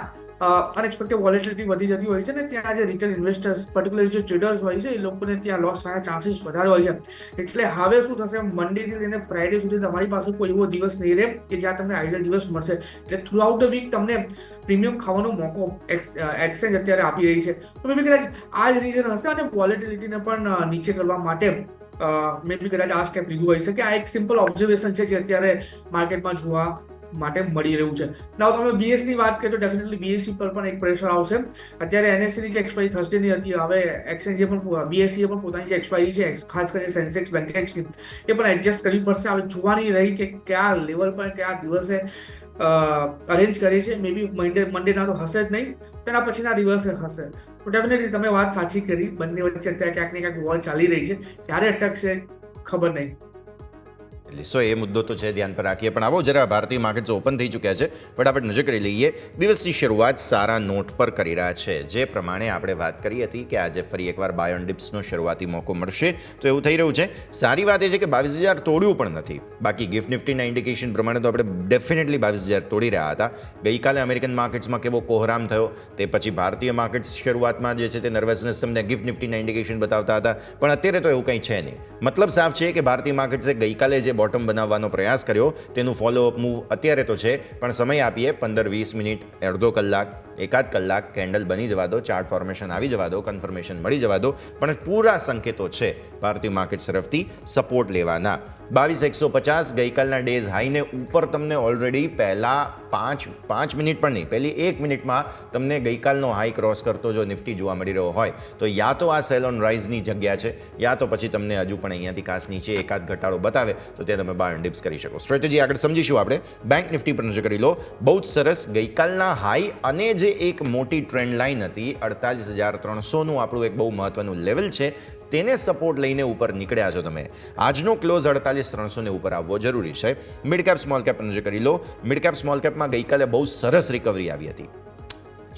Speaker 5: અનએક્સપેક્ટેડ વોલેટિલિટી વધી જતી હોય છે ને ત્યાં જે રિટેલ ઇન્વેસ્ટર્સ, પર્ટિક્યુલરલી જે ટ્રેડર્સ હોય છે, એ લોકોને ત્યાં લોસ થવાના ચાન્સીસ વધારે હોય છે. એટલે હવે શું થશે, મંડેથી લઈને ફ્રાઈડે સુધી તમારી પાસે કોઈ એવો દિવસ નહીં રહે કે જ્યાં તમને આઈડિયલ દિવસ મળશે. એટલે થ્રુ આઉટ ધ વીક તમને પ્રીમિયમ ખાવાનો મોકો એક્સચેન્જ અત્યારે આપી રહી છે. તો મે બી કદાચ આ જ રીઝન હશે અને વોલેટિલિટીને પણ નીચે કરવા માટે મે બી કદાચ આ સ્ટેપ લીધું હોય છે. કે આ એક સિમ્પલ ઓબ્ઝર્વેશન છે જે અત્યારે માર્કેટમાં જોવા માટે મળી રહ્યું છે. નાવ તમે BSE ની વાત કરીએ તો ડેફિનેટલી BSE પર પણ એક પ્રેશર આવશે. અત્યારે NSE ની જે એક્સપાયરી થર્સડેની હતી, હવે એક્સચેન્જે પણ BSE પણ પોતાની જે એક્સપાયરી છે, ખાસ કરીને સેન્સેક્સ, બેન્કેક્સની, એ પણ એડજસ્ટ કરવી પડશે. હવે જોવાની રહી કે કયા લેવલ પર કયા દિવસે અરેન્જ કરી છે. મે બી મંડેના તો હશે જ નહીં, તેના પછીના દિવસે હશે. તો ડેફિનેટલી તમે વાત સાચી કરી, બંને વચ્ચે અત્યારે ક્યાંક ને ક્યાંક વોર ચાલી રહી છે. ક્યારે અટકશે ખબર નહીં.
Speaker 3: એટલે સો એ મુદ્દો તો છે, ધ્યાન પર રાખીએ. પણ આવો જરા ભારતીય માર્કેટ્સ ઓપન થઈ ચૂક્યા છે, ફટાફટ નજર કરી લઈએ. દિવસની શરૂઆત સારા નોટ પર કરી રહ્યા છે. જે પ્રમાણે આપણે વાત કરી હતી કે આજે ફરી એકવાર બાય ઓન ડિપ્સનો શરૂઆતી મોકો મળશે, તો એવું થઈ રહ્યું છે. સારી વાત એ છે કે 22,000 તોડ્યું પણ નથી. બાકી ગિફ્ટ નિફ્ટીના ઇન્ડિકેશન પ્રમાણે તો આપણે ડેફિનેટલી 22,000 તોડી રહ્યા હતા. ગઈકાલે અમેરિકન માર્કેટ્સમાં કેવો કોહરામ થયો, તે પછી ભારતીય માર્કેટ્સ શરૂઆતમાં જે છે તે નર્વસનેસ તમને ગિફ્ટ નિફ્ટીના ઇન્ડિકેશન બતાવતા હતા. પણ અત્યારે તો એવું કંઈ છે નહીં. મતલબ સાફ છે કે ભારતીય માર્કેટ્સે ગઈકાલે જે બોટમ બનાવવાનો પ્રયાસ કર્યો તેનું ફોલોઅપ મૂવ અત્યારે તો છે, પણ સમય આપીએ 15-20 મિનિટ, અડધો કલાક, એકાદ કલાક, કેન્ડલ બની જવા દો, ચાર્ટ ફોર્મેશન આવી જવા દો, કન્ફર્મેશન મળી જવા દો. પણ પૂરા સંકેતો છે ભારતીય માર્કેટ તરફથી સપોર્ટ લેવાના. 22,150 ગઈકાલના ડેઝ હાઈને ઉપર તમને ઓલરેડી પહેલાં 5 મિનિટ પણ નહીં, પહેલી 1 મિનિટમાં તમને ગઈકાલનો હાઈ ક્રોસ કરતો જો નિફ્ટી જોવા મળી રહ્યો હોય તો યા તો આ સેલ ઓન રાઇઝની જગ્યા છે, યા તો પછી તમને હજુ પણ અહીંયાથી કાસ નીચે એકાદ ઘટાડો બતાવે તો તો ત્યાં તમે બાય એન્ડ ડિપ્સ કરી શકો. સ્ટ્રેટેજી આગળ સમજીશું આપણે. બેંક નિફ્ટી પર નજર કરી લો. બહુ જ સરસ ગઈકાલના હાઈ અને જે એક મોટી ટ્રેન્ડ લાઇન હતી 48,300નું આપણું એક બહુ મહત્વનું લેવલ છે, તેને સપોર્ટ લઈને ઉપર નીકળ્યા છો તમે. આજનો ક્લોઝ 48,300 ઉપર આવવો જરૂરી છે. મિડ કેપ સ્મોલ કેપ નજર કરી લો. મિડ કેપ સ્મોલ કેપમાં ગઈકાલે બહુ સરસ રિકવરી આવી હતી.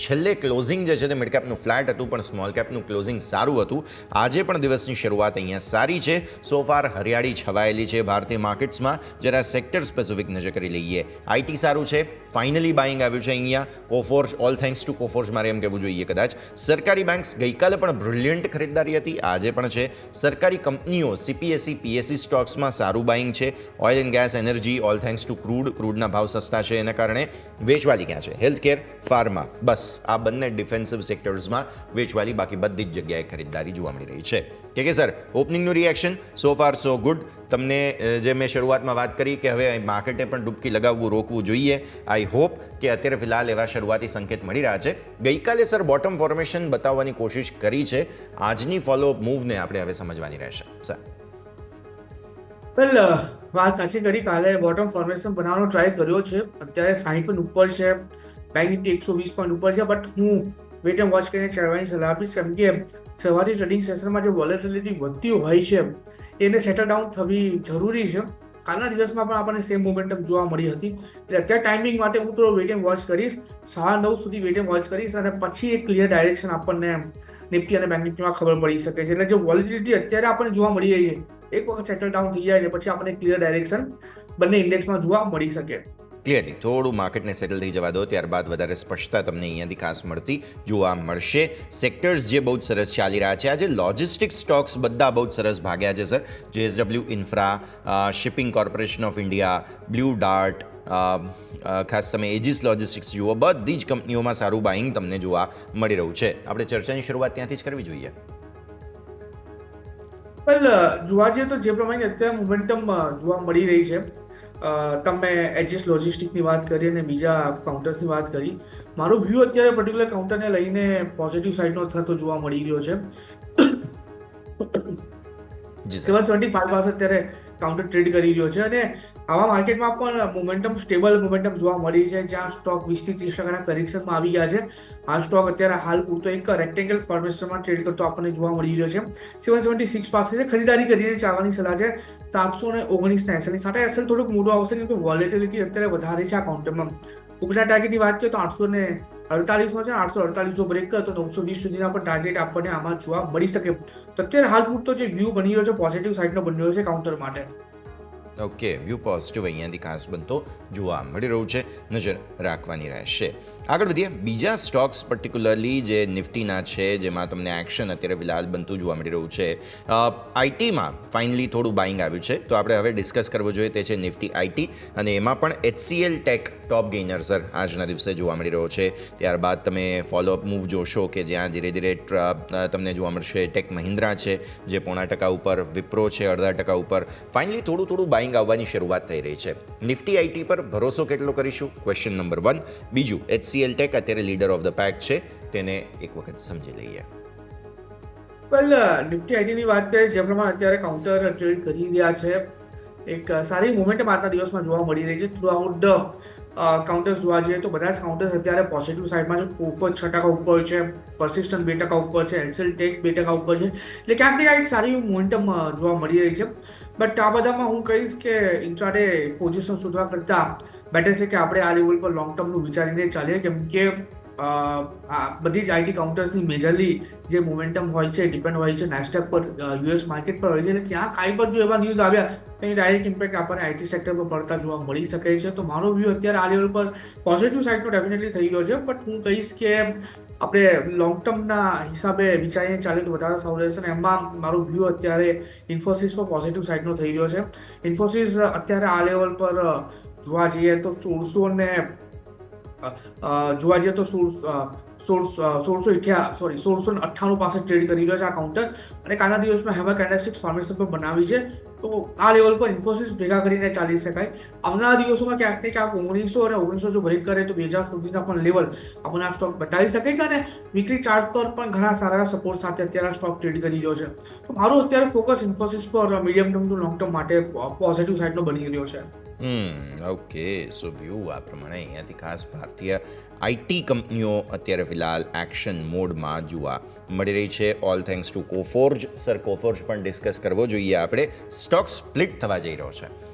Speaker 3: છેલ્લે ક્લોઝિંગ જે છે તે મિડ કેપનું ફ્લેટ હતું, પણ સ્મોલ કેપનું ક્લોઝિંગ સારું હતું. આજે પણ દિવસની શરૂઆત અહીંયા સારી છે. સો ફાર હરિયાળી છવાયેલી છે ભારતીય માર્કેટ્સમાં. જરા સેક્ટર સ્પેસિફિક નજર કરી લઈએ. આઈટી સારું છે, ફાઇનલી બાઇંગ આવ્યું છે અહીંયા. કોફોર્સ, ઓલ થેન્ક્સ ટુ કોફોર્સ મારે એમ કહેવું જોઈએ કદાચ. સરકારી બેંક્સ ગઈકાલે પણ બ્રિલિયન્ટ ખરીદદારી હતી, આજે પણ છે. સરકારી કંપનીઓ સીપીએસસી પીએસસી સ્ટોક્સમાં સારું બાઇંગ છે. Oil and gas, energy, all thanks to ક્રૂડના ભાવ સસ્તા છે, એના કારણે વેચવાલી ક્યાં છે? હેલ્થકેર, ફાર્મા, બસ આ બંને ડિફેન્સિવ સેક્ટર્સમાં વેચવાલી, બાકી બધી જ જગ્યાએ ખરીદદારી જોવા મળી રહી છે. કે સર, ઓપનિંગનું reaction so far so good. તમને જે મેં શરૂઆતમાં વાત કરી કે હવે માર્કેટે પણ ડૂબકી લગાવવું રોકવું જોઈએ. આઈ હોપ કે અત્યારે ફિલહાલ એવા શરૂઆતી સંકેત મળી રહ્યા છે. ગઈકાલે સર બોટમ ફોર્મેશન બતાવવાની કોશિશ કરી છે. આજની ફોલોઅપ મૂવને આપણે હવે સમજવાની રહેશે. સર
Speaker 5: વેલ, વાત સાચી કરી. કાલે બોટમ ફોર્મેશન બનાવવાનો ટ્રાય કર્યો છે. અત્યારે 60 પોઈન્ટ ઉપર છે, બેંક નિફ્ટી 120 પોઈન્ટ ઉપર છે. બટ હું વેટ એન્ડ વોચ કરીને ચડવાની સલાહ આપીશ, કેમ કે સવારે ટ્રેડિંગ સેશનમાં જે વોલેટિલિટી વધતી હોય છે એને સેટલ ડાઉન થવી જરૂરી છે. કાલના દિવસમાં પણ આપણને સેમ મોમેન્ટમ જોવા મળી હતી. એટલે અત્યારે ટાઈમિંગ માટે હું થોડો વેટ એન્ડ વોચ કરીશ. 9:30 સુધી વેટ એન્ડ વોચ કરીશ અને પછી એક ક્લિયર ડાયરેક્શન આપણને નિફ્ટી અને બેંક નિફ્ટીમાં ખબર પડી શકે છે. એટલે જે વોલેટિલિટી અત્યારે આપણને જોવા મળી રહી છે, એક વખત સેટલ ડાઉન થઈ જાય ને પછી આપણને ક્લિયર ડાયરેક્શન બંને ઇન્ડેક્સમાં જોવા મળી શકે.
Speaker 3: ક્લિયરલી થોડું માર્કેટને સેટલ થઈ જવા દો, ત્યારબાદ વધારે સ્પષ્ટતા તમને અહીંયાથી ખાસ મળતી જોવા મળશે. સેક્ટર્સ જે બહુ જ સરસ ચાલી રહ્યા છે. આજે લોજિસ્ટિક્સ સ્ટોક્સ બધા બહુ જ સરસ ભાગ્યા છે sir. JSW infra, shipping corporation of India, blue dart, ખાસ તમે એજીસ લોજિસ્ટિક્સ જુઓ, બધી જ કંપનીઓમાં સારું બાઇંગ તમને જોવા મળી રહ્યું છે. આપણે ચર્ચાની શરૂઆત ત્યાંથી જ કરવી જોઈએ.
Speaker 5: વેલ, જોવા જઈએ તો જે પ્રમાણે અત્યારે મોમેન્ટમ જોવા મળી રહી છે, તમે એજીસ લોજિસ્ટિકની વાત કરી અને બીજા કાઉન્ટર્સની વાત કરી. મારો વ્યૂ અત્યારે પર્ટિક્યુલર કાઉન્ટરને લઈને પોઝિટિવ સાઇડનો થતો જોવા મળી રહ્યો છે. 725 પાસે અત્યારે કાઉન્ટર ટ્રેડ કરી રહ્યો છે અને આવા માર્કેટમાં પણ મોમેન્ટમ સ્ટેબલ મોમેન્ટમ જોવા મળી છે, જ્યાં સ્ટોક 20-30% કરેક્શનમાં આવી ગયા છે. આ સ્ટોક અત્યારે હાલ પૂરતો એક રેક્ટેંગલ ફોર્મેશનમાં ટ્રેડ કરતો આપણને જોવા મળી રહ્યો છે. 776 પાસે છે, ખરીદારી કરીને ચાલવાની સલાહ છે. 719 ની સાથે એસએલ થોડુંક મોટું આવશે, કેમ કે વોલેટિલિટી અત્યારે વધારે છે આ કાઉન્ટરમાં. ઉપરના ટાર્ગેટની વાત કરીએ તો 848 છે. 848 જો બ્રેક કરે તો 920 સુધીના પણ ટાર્ગેટ આપણને આમાં જોવા મળી શકે. તો અત્યારે હાલ પૂરતો જે વ્યૂ બની રહ્યો છે પોઝિટિવ સાઇડનો બની રહ્યો છે કાઉન્ટર માટે.
Speaker 3: ઓકે, વ્યૂ પોઝિટિવ અહીંયાથી ખાસ બનતો જોવા મળી રહ્યું છે, નજર રાખવાની રહેશે. આગળ વધીએ. બીજા સ્ટોક્સ પર્ટિક્યુલરલી જે નિફ્ટીના છે, જેમાં તમને એક્શન અત્યારે ફિલહાલ બનતું જોવા મળી રહ્યું છે. આઈટીમાં ફાઇનલી થોડું બાઇંગ આવ્યું છે, તો આપણે હવે ડિસ્કસ કરવો જોઈએ તે છે નિફ્ટી આઈટી, અને એમાં પણ HCL ટેક ટોપ ગેઇનર સર આજના દિવસે જોવા મળી રહ્યો છે. ત્યારબાદ તમે ફોલોઅપ મૂવ જોશો કે જ્યાં ધીરે ધીરે તમને જોવા મળશે ટેક મહિન્દ્રા છે, જે 0.5% ઉપર, વિપ્રો છે 0.5% ઉપર. ફાઇનલી થોડું બાઇંગ આવવાની શરૂઆત થઈ રહી છે. નિફ્ટી આઈટી પર ભરોસો કેટલો કરીશું? Question number 1. બીજું, HCL ટેક અત્યારે લીડર ઓફ ધ પેક છે, તેને એક વખત સમજી લઈએ.
Speaker 5: વેલ, નિફ્ટી આઈટીની વાત કરીએ, જે પ્રમાણે અત્યારે કાઉન્ટર ટ્રેડ કરી રહ્યા છે, એક સારી મોમેન્ટમ આજના દિવસમાં જોવા મળી રહી છે. થ્રુ આઉટ ધ કાઉન્ટર્સ જોવા જઈએ તો બધા જ કાઉન્ટર્સ અત્યારે પોઝિટિવ સાઇડમાં છે. કોફર્સ 6% ઉપર છે, પરસિસ્ટન્ટ 2% ઉપર છે, HCL ટેક 2% ઉપર છે. એટલે ક્યાંક ને ક્યાંક એક સારી મોમેન્ટમ જોવા મળી રહી છે. બટ આ બધામાં હું કહીશ કે ઇન્ટ્રાડે પોઝિશન શોધવા કરતાં બેટર છે કે આપણે આ લેવલ પર લોંગ ટર્મનું વિચારીને ચાલીએ, કેમ કે બધી જ આઈટી કાઉન્ટર્સની મેજરલી જે મોમેન્ટમ હોય છે ડિપેન્ડ હોય છે નેસ્ડેક પર, US માર્કેટ પર હોય છે. એટલે ત્યાં કાંઈ પણ જો એવા ન્યૂઝ આવ્યા તો ડાયરેક્ટ ઇમ્પેક્ટ આપણને આઈટી સેક્ટર પર પડતા જોવા મળી શકે છે. તો મારો વ્યૂ અત્યારે આ લેવલ પર પોઝિટિવ સાઇડનો ડેફિનેટલી થઈ ગયો છે. બટ હું કહીશ કે આપણે લોંગ ટર્મના હિસાબે વિચારીને ચાલીએ તો વધારે સારું રહેશે. અને એમાં મારો વ્યૂ અત્યારે ઇન્ફોસિસ પર પોઝિટિવ સાઇડનો થઈ રહ્યો છે. ઇન્ફોસિસ અત્યારે આ લેવલ પર જોવા જઈએ તો 1600 ને જોવા જઈએ તો 1698 પાસે ટ્રેડ કરી રહ્યો છે આ કાઉન્ટર, અને કાલના દિવસમાં હેમર કેન્ડલસ્ટિક્સ ફોર્મેશન પર બનાવી છે. તો આ લેવલ પર ઇન્ફોસિસ ભેગા કરીને ચાલી શકાય. આવનારા દિવસોમાં ક્યાંક ને ક્યાંક 1900 અને 1900 જો બ્રેક કરે તો 2000 સુધીના પણ લેવલ આપણને આ સ્ટોક બતાવી શકે છે, અને વીકલી ચાર્ટ પર પણ ઘણા સારા સપોર્ટ સાથે અત્યારે આ સ્ટોક ટ્રેડ કરી રહ્યો છે. તો મારું અત્યારે ફોકસ ઇન્ફોસિસ પર medium term to long term માટે પોઝિટિવ સાઇડનો બની રહ્યો છે.
Speaker 3: ઓકે, સો વ્યૂ આ પ્રમાણે અહીંયાથી ખાસ ભારતીય આઈટી કંપનીઓ અત્યારે ફિલહાલ એક્શન મોડમાં જોવા મળી રહી છે. All thanks to Coforge. Sir, Coforge પણ ડિસ્કસ કરવો જોઈએ આપણે. સ્ટોક સ્પ્લિટ થવા જઈ રહ્યો છે.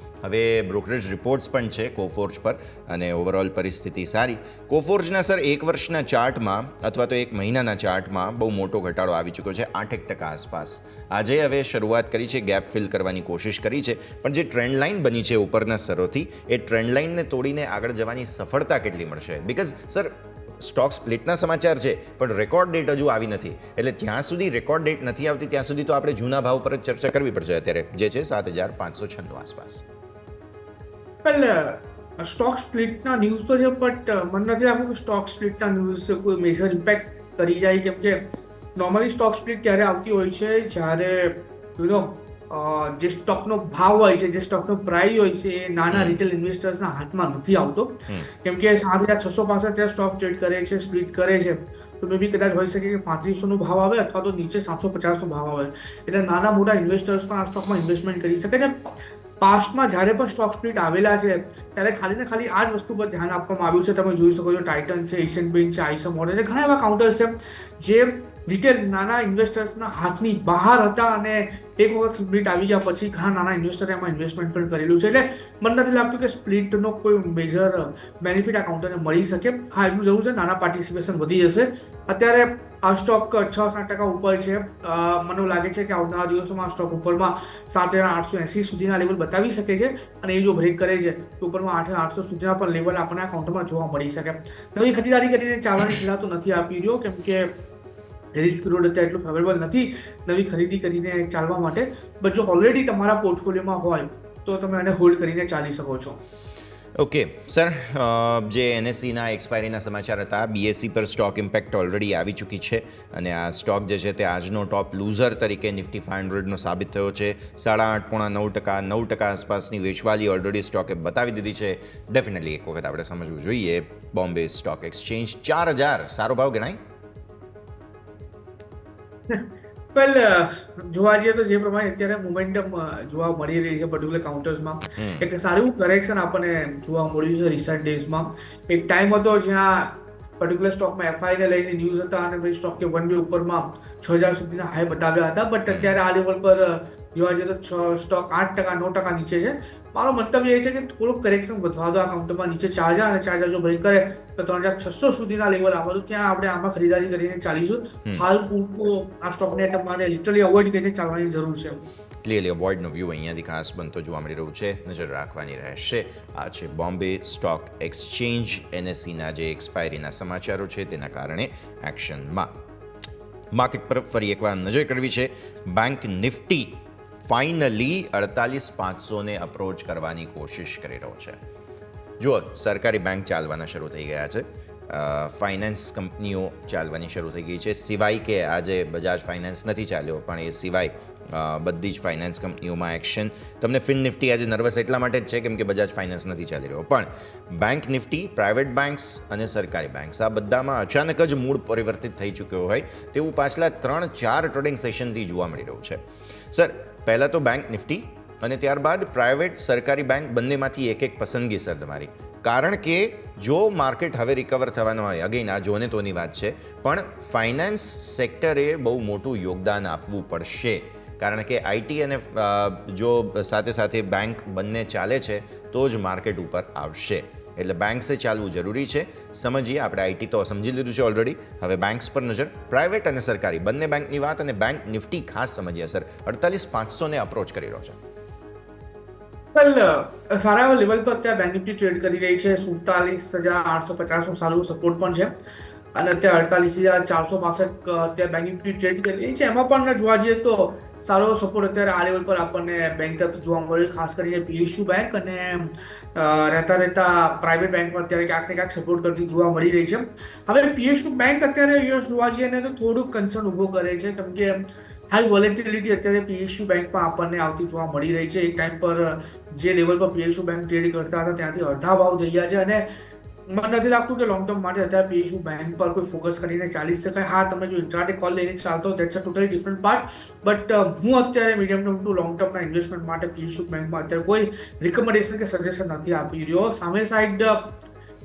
Speaker 3: હવે બ્રોકરેજ રિપોર્ટ્સ પણ છે કોફોર્જ પર, અને ઓવરઓલ પરિસ્થિતિ સારી. કોફોર્જના સર 1 વર્ષના ચાર્ટમાં અથવા તો 1 મહિનાના ચાર્ટમાં બહુ મોટો ઘટાડો આવી ચૂક્યો છે, 8% આસપાસ. આજે હવે શરૂઆત કરી છે, ગેપ ફિલ કરવાની કોશિશ કરી છે, પણ જે ટ્રેન્ડ લાઇન બની છે ઉપરના સ્તરોથી, એ ટ્રેન્ડ લાઇનને તોડીને આગળ જવાની સફળતા કેટલી મળશે? બિકોઝ સર, સ્ટોક સ્પ્લિટના સમાચાર છે, પણ રેકોર્ડ ડેટ હજુ આવી નથી. એટલે જ્યાં સુધી રેકોર્ડ ડેટ નથી આવતી ત્યાં સુધી તો આપણે જૂના ભાવ પર જ ચર્ચા કરવી પડશે અત્યારે, જે છે 7596 આસપાસ.
Speaker 5: વેલ, સ્ટોક સ્પ્લિટના ન્યૂઝ તો છે, બટ મને નથી લાગતું કે સ્ટોક સ્પ્લિટના ન્યૂઝ કોઈ મેજર ઇમ્પેક્ટ કરી જાય, કેમ કે નોર્મલી સ્ટોક સ્પ્લિટ ત્યારે આવતી હોય છે જ્યારે જે સ્ટોકનો ભાવ હોય છે, જે સ્ટોકનો પ્રાઇસ હોય છે, એ નાના રિટેલ ઇન્વેસ્ટર્સના હાથમાં નથી આવતો. કેમ કે 7665 ત્યાં સ્ટોક ટ્રેડ કરે છે, સ્પ્લિટ કરે છે, તો મે બી કદાચ હોઈ શકે કે 3500નો ભાવ આવે અથવા તો નીચે 750નો ભાવ આવે. એટલે નાના મોટા ઇન્વેસ્ટર્સ પણ આ સ્ટોકમાં ઇન્વેસ્ટમેન્ટ કરી શકે. ને પાસ્ટમાં જ્યારે પણ સ્ટોક સ્પ્લિટ આવેલા છે ત્યારે ખાલી ને ખાલી આ જ વસ્તુ પર ધ્યાન આપવામાં આવ્યું છે. તમે જોઈ શકો છો, ટાઇટન છે, એશિયન પેઇન્ટ છે, આઈસમ મોડલ છે, ઘણા એવા કાઉન્ટર્સ છે જે રિટેલ નાના ઇન્વેસ્ટર્સના હાથની બહાર હતા, અને એક વખત સ્પ્લિટ આવી ગયા પછી ઘણા નાના ઇન્વેસ્ટરે એમાં ઇન્વેસ્ટમેન્ટ પણ કરેલું છે. એટલે મને નથી લાગતું કે સ્પ્લિટનો કોઈ મેજર બેનિફિટ આ કાઉન્ટરને મળી શકે. હા, એટલું જરૂર છે, નાના પાર્ટિસિપેશન વધી જશે. અત્યારે આ સ્ટોક 6-7% ઉપર છે. મને લાગે છે કે આવનારા દિવસોમાં આ સ્ટોક ઉપરમાં 7880 સુધીના લેવલ બતાવી શકે છે, અને એ જો બ્રેક કરે છે તો ઉપરમાં 8800 સુધીના પણ લેવલ આપણને આ કાઉન્ટરમાં જોવા મળી શકે. નવી ખરીદારી કરીને ચાલવાની સલાહ તો નથી આપી રહ્યો, કેમ કે રિસ્ક રોડ અત્યારે એટલું ફેવરેબલ નથી નવી ખરીદી કરીને ચાલવા માટે. બટ જો ઓલરેડી તમારા પોર્ટફોલિયોમાં હોય તો તમે એને હોલ્ડ કરીને ચાલી શકો છો.
Speaker 3: ઓકે સર, જે NSEના એક્સપાયરીના સમાચાર હતા, BSE પર સ્ટોક ઇમ્પેક્ટ ઓલરેડી આવી ચૂકી છે, અને આ સ્ટોક જે છે તે આજનો ટોપ લૂઝર તરીકે નિફ્ટી 500નો સાબિત થયો છે. 8.5-9%, 9% આસપાસની વેચવાલી ઓલરેડી સ્ટોકે બતાવી દીધી છે. ડેફિનેટલી એક વખત આપણે સમજવું જોઈએ. બોમ્બે સ્ટોક એક્સચેન્જ 4000 સારો ભાવ ગણાય?
Speaker 5: વેલ, જોવા જઈએ તો જે પ્રમાણે અત્યારે મોમેન્ટમ જોવા મળી રહી છે પર્ટિક્યુલર કાઉન્ટર્સમાં, એક સારું કરેક્શન આપણને જોવા મળ્યું છે રિસન્ટ ડેઝમાં. એક ટાઈમ હતો જ્યાં પર્ટિક્યુલર સ્ટોકમાં FI ને લઈને ન્યૂઝ હતા, અને પછી સ્ટોકે 1 ડે ઉપરમાં 6000 સુધીના હાઈ બતાવ્યા હતા. બટ અત્યારે આ લેવલ પર જોવા જઈએ તો સ્ટોક 8%, 9% નીચે છે. મારો મંતવ્ય એ છે કે થોડુંક કરેક્શન વધવા દો આ કાઉન્ટરમાં. નીચે 4000 અને 4000 જો બ્રેક કરે તો 3600 સુધીના લેવલ આવે તો ત્યાં આપણે આમાં ખરીદારી કરીને ચાલીશું. હાલ પૂરતો આ સ્ટોકને તમારે લિટરલી અવોઇડ કરીને ચાલવાની જરૂર છે.
Speaker 3: ક્લિયરલી અવોઇડનો વ્યૂ અહીંયાથી ખાસ બનતો જોવા મળી રહ્યું છે, નજર રાખવાની રહેશે. આ છે બોમ્બે સ્ટોક એક્સચેન્જ. NSEના જે એક્સપાયરીના સમાચારો છે તેના કારણે એક્શનમાં. માર્કેટ પર ફરી એકવાર નજર કરવી છે. બેંક નિફ્ટી ફાઇનલી 48500ને અપ્રોચ કરવાની કોશિશ કરી રહ્યો છે. જુઓ, સરકારી બેંક ચાલવાના શરૂ થઈ ગયા છે, ફાઇનાન્સ કંપનીઓ ચાલવાની શરૂ થઈ ગઈ છે, સિવાય કે આજે બજાજ ફાઇનાન્સ નથી ચાલ્યો, પણ એ સિવાય બધી જ ફાઇનાન્સ કંપનીઓમાં એક્શન. તમને ફિન નિફ્ટી આજે નર્વસ એટલા માટે જ છે કેમ કે બજાજ ફાઇનાન્સ નથી ચાલી રહ્યો, પણ બેંક નિફ્ટી, પ્રાઇવેટ બેંક્સ અને સરકારી બેંક્સ આ બધામાં અચાનક જ મૂડ પરિવર્તિત થઈ ચૂક્યો હોય તેવું પાછલા 3-4 ટ્રેડિંગ સેશનથી જોવા મળી રહ્યું છે. સર, પહેલાં તો બેંક નિફ્ટી અને ત્યારબાદ પ્રાઇવેટ સરકારી બેંક બંનેમાંથી એક પસંદગી સર તમારી. કારણ કે જો માર્કેટ હવે રિકવર થવાનો હોય, અગેન આ જોને તોની વાત છે, પણ ફાઇનાન્સ સેક્ટરે બહુ મોટું યોગદાન આપવું પડશે. કારણ કે આઈટી અને જો સાથે સાથે બેંક બંને ચાલે છે તો જ માર્કેટ ઉપર આવશે. એટલે બેંક્સે ચાલવું જરૂરી છે. સમજીએ, આપણે આઈટી તો સમજી લીધું છે ઓલરેડી, હવે બેંક્સ પર નજર. પ્રાઇવેટ અને સરકારી બંને બેંકની વાત, અને બેંક નિફ્ટી ખાસ સમજીએ સર. 48500ને અપ્રોચ કરી રહ્યો છે.
Speaker 5: વેલ, સારા એવા લેવલ પર અત્યારે બેંક નિફ્ટી ટ્રેડ કરી રહી છે. 47850નો સારું સપોર્ટ પણ છે, અને અત્યારે 48465 અત્યારે બેંક નિફ્ટી ટ્રેડ કરી રહી છે. એમાં પણ જોવા જઈએ તો સારો સપોર્ટ અત્યારે આ લેવલ પર આપણને બેંક તરફ જોવા મળ્યો, ખાસ કરીને PSU બેંક અને રહેતા પ્રાઇવેટ બેંકમાં અત્યારે ક્યાંક ને ક્યાંક સપોર્ટ કરતી જોવા મળી રહી છે. હવે PSU બેંક અત્યારે જોવા જઈએ ને તો થોડુંક કન્સર્ન ઊભો કરે છે, કેમ કે હાઈ વોલેટિલિટી અત્યારે PSU બેંકમાં આપણને આવતી જોવા મળી રહી છે. એક ટાઈમ પર જે લેવલ પર PSU બેંક ટ્રેડ કરતા હતા ત્યાંથી અડધા ભાવ થઈ ગયા છે અને મને નથી લાગતું કે લોંગ ટર્મ માટે અત્યારે PSU બેંક પર કોઈ ફોકસ કરીને ચાલી શકાય. હા, તમે જો ઇન્ટ્રાડે કોલ લઈને ચાલતો that's a totally different part, but હું અત્યારે મીડિયમ ટર્મ ટુ લોંગ ટર્મના ઇન્વેસ્ટમેન્ટ માટે PSU બેંકમાં અત્યારે કોઈ રિકમેન્ડેશન કે સજેશન નથી આપી રહ્યો. સામે સાઈડ